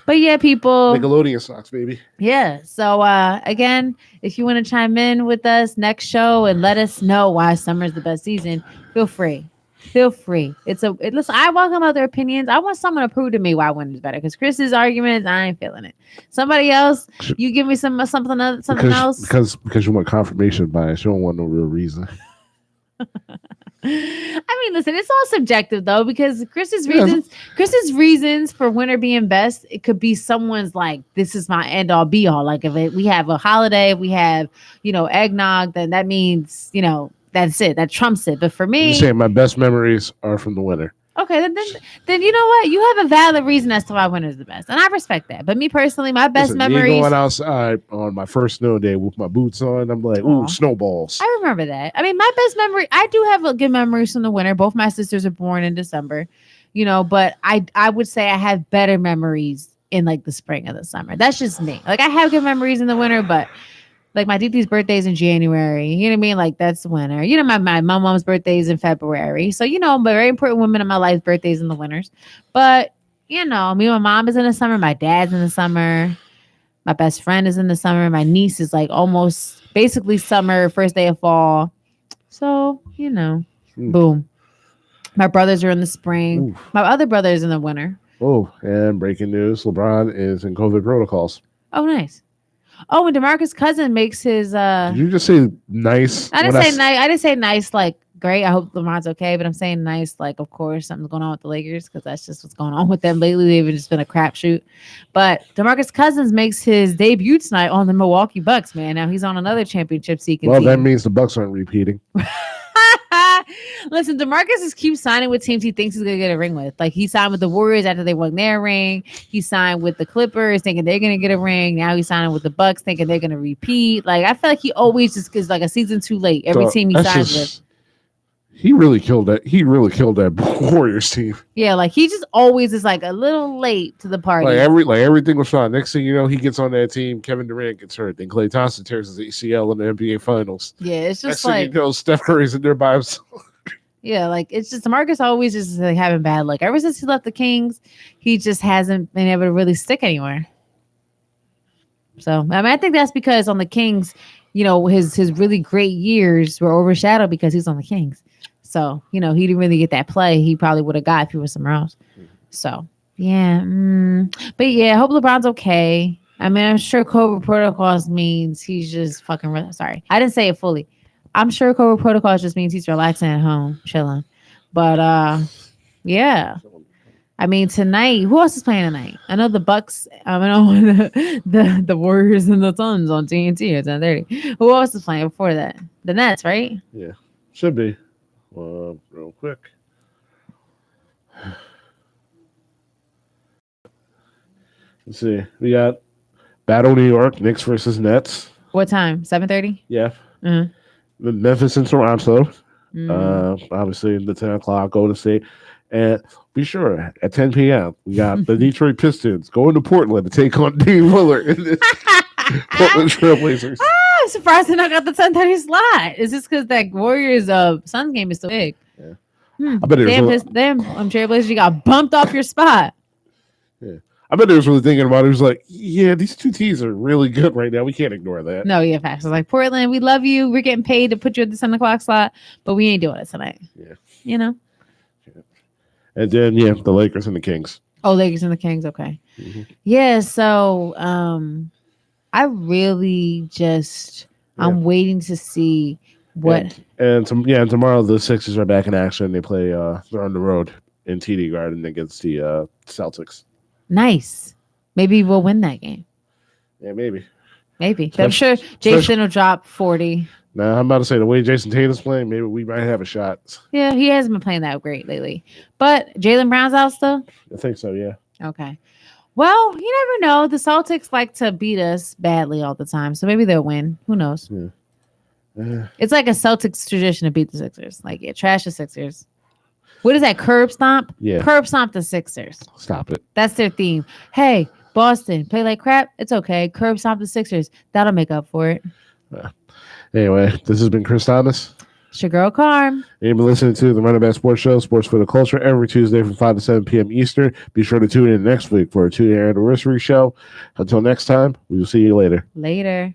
But yeah, people. Nickelodeon socks, baby. Yeah. So again, if you want to chime in with us next show and let us know why summer is the best season, feel free. Listen, I welcome other opinions. I want someone to prove to me why winter is better. Because Chris's arguments, I ain't feeling it. Somebody else, you give me something else. Because you want confirmation bias. You don't want no real reason. I mean, listen, it's all subjective though, because Chris's reasons for winter being best, it could be someone's like, this is my end all be all. Like if we have a holiday, if we have, eggnog, then that means, that's it. That trumps it. But for me, I'm saying my best memories are from the winter. Okay, then you know what? You have a valid reason as to why winter is the best, and I respect that. But me personally, my best memories. Me going outside on my first snow day with my boots on, I'm like, ooh, snowballs. I remember that. I mean, my best memory. I do have good memories from the winter. Both my sisters are born in December, but I would say I have better memories in like the spring or the summer. That's just me. Like I have good memories in the winter, but. Like my Diti's birthday's in January. You know what I mean? Like that's winter. My mom's birthday's in February. So, but very important women in my life birthdays in the winters. But, me and my mom is in the summer. My dad's in the summer. My best friend is in the summer. My niece is like almost basically summer, first day of fall. So, boom. My brothers are in the spring. Oof. My other brother is in the winter. Oh, and breaking news, LeBron is in COVID protocols. Oh, nice. Oh, and DeMarcus Cousins makes his Did you just say nice? I didn't say nice. I didn't say nice like great. I hope LeBron's okay, but I'm saying nice like of course something's going on with the Lakers because that's just what's going on with them lately. They've just been a crapshoot. But DeMarcus Cousins makes his debut tonight on the Milwaukee Bucks, man. Now he's on another championship seeking team. That means the Bucks aren't repeating. Listen, DeMarcus just keeps signing with teams he thinks he's gonna get a ring with. Like he signed with the Warriors after they won their ring. He signed with the Clippers thinking they're gonna get a ring. Now he's signing with the Bucks thinking they're gonna repeat. Like I feel like he always just is like a season too late. Every team he signs with. He really killed that. He really killed that Warriors team. Yeah, like he just always is like a little late to the party. Like everything was fine. Next thing you know, he gets on that team. Kevin Durant gets hurt. Then Klay Thompson tears his ACL in the NBA Finals. Yeah, it's just next thing Steph Curry's in there by himself. Yeah, like it's just DeMarcus always just like having bad luck. Ever since he left the Kings, he just hasn't been able to really stick anywhere. So I think that's because on the Kings, his really great years were overshadowed because he's on the Kings. So, he didn't really get that play he probably would have got if he was somewhere else. So, yeah. But, yeah, I hope LeBron's okay. I mean, I'm sure COVID protocols means he's just fucking... Sorry. I didn't say it fully. I'm sure COVID protocols just means he's relaxing at home, chilling. But, yeah. I mean, tonight... Who else is playing tonight? I know the Bucks... I know the Warriors and the Suns on TNT at 10:30. Who else is playing before that? The Nets, right? Yeah. Should be. Real quick. Let's see. We got Battle New York, Knicks versus Nets. What time? 7:30? Yeah. Mm-hmm. Memphis and Toronto. Obviously, the 10 o'clock Golden State. And be sure, at 10 p.m., we got the Detroit Pistons going to Portland to take on Dame Lillard in this Portland Trailblazers. I'm surprised they not got the 10:30 slot. Is this because that Warriors Suns game is so big? Yeah. I bet damn, Trailblazers, you got bumped off your spot. Yeah. I bet they was really thinking about it. It was like, yeah, these two teams are really good right now. We can't ignore that. No, yeah, facts. It's like, Portland, we love you. We're getting paid to put you at the 10 o'clock slot, but we ain't doing it tonight. Yeah. Yeah. And then, the Lakers and the Kings. Oh, Lakers and the Kings. Okay. Mm-hmm. Yeah. So, I really just I'm waiting to see what. And tomorrow the Sixers are back in action. They play. They're on the road in TD Garden against the Celtics. Nice. Maybe we'll win that game. Yeah, maybe. But I'm sure Jason will drop 40. Now I'm about to say the way Jason Tatum's playing, maybe we might have a shot. Yeah, he hasn't been playing that great lately. But Jaylen Brown's out still? I think so. Yeah. Okay. Well, you never know. The Celtics like to beat us badly all the time, so maybe they'll win. Who knows? Yeah. It's like a Celtics tradition to beat the Sixers. Like, trash the Sixers. What is that, curb stomp? Yeah. Curb stomp the Sixers. Stop it. That's their theme. Hey, Boston, play like crap? It's okay. Curb stomp the Sixers. That'll make up for it. Anyway, this has been Chris Thomas. It's your girl, Carm. You've been listening to the Running Back Sports Show, Sports for the Culture, every Tuesday from 5 to 7 p.m. Eastern. Be sure to tune in next week for a 2-year anniversary show. Until next time, we will see you later. Later.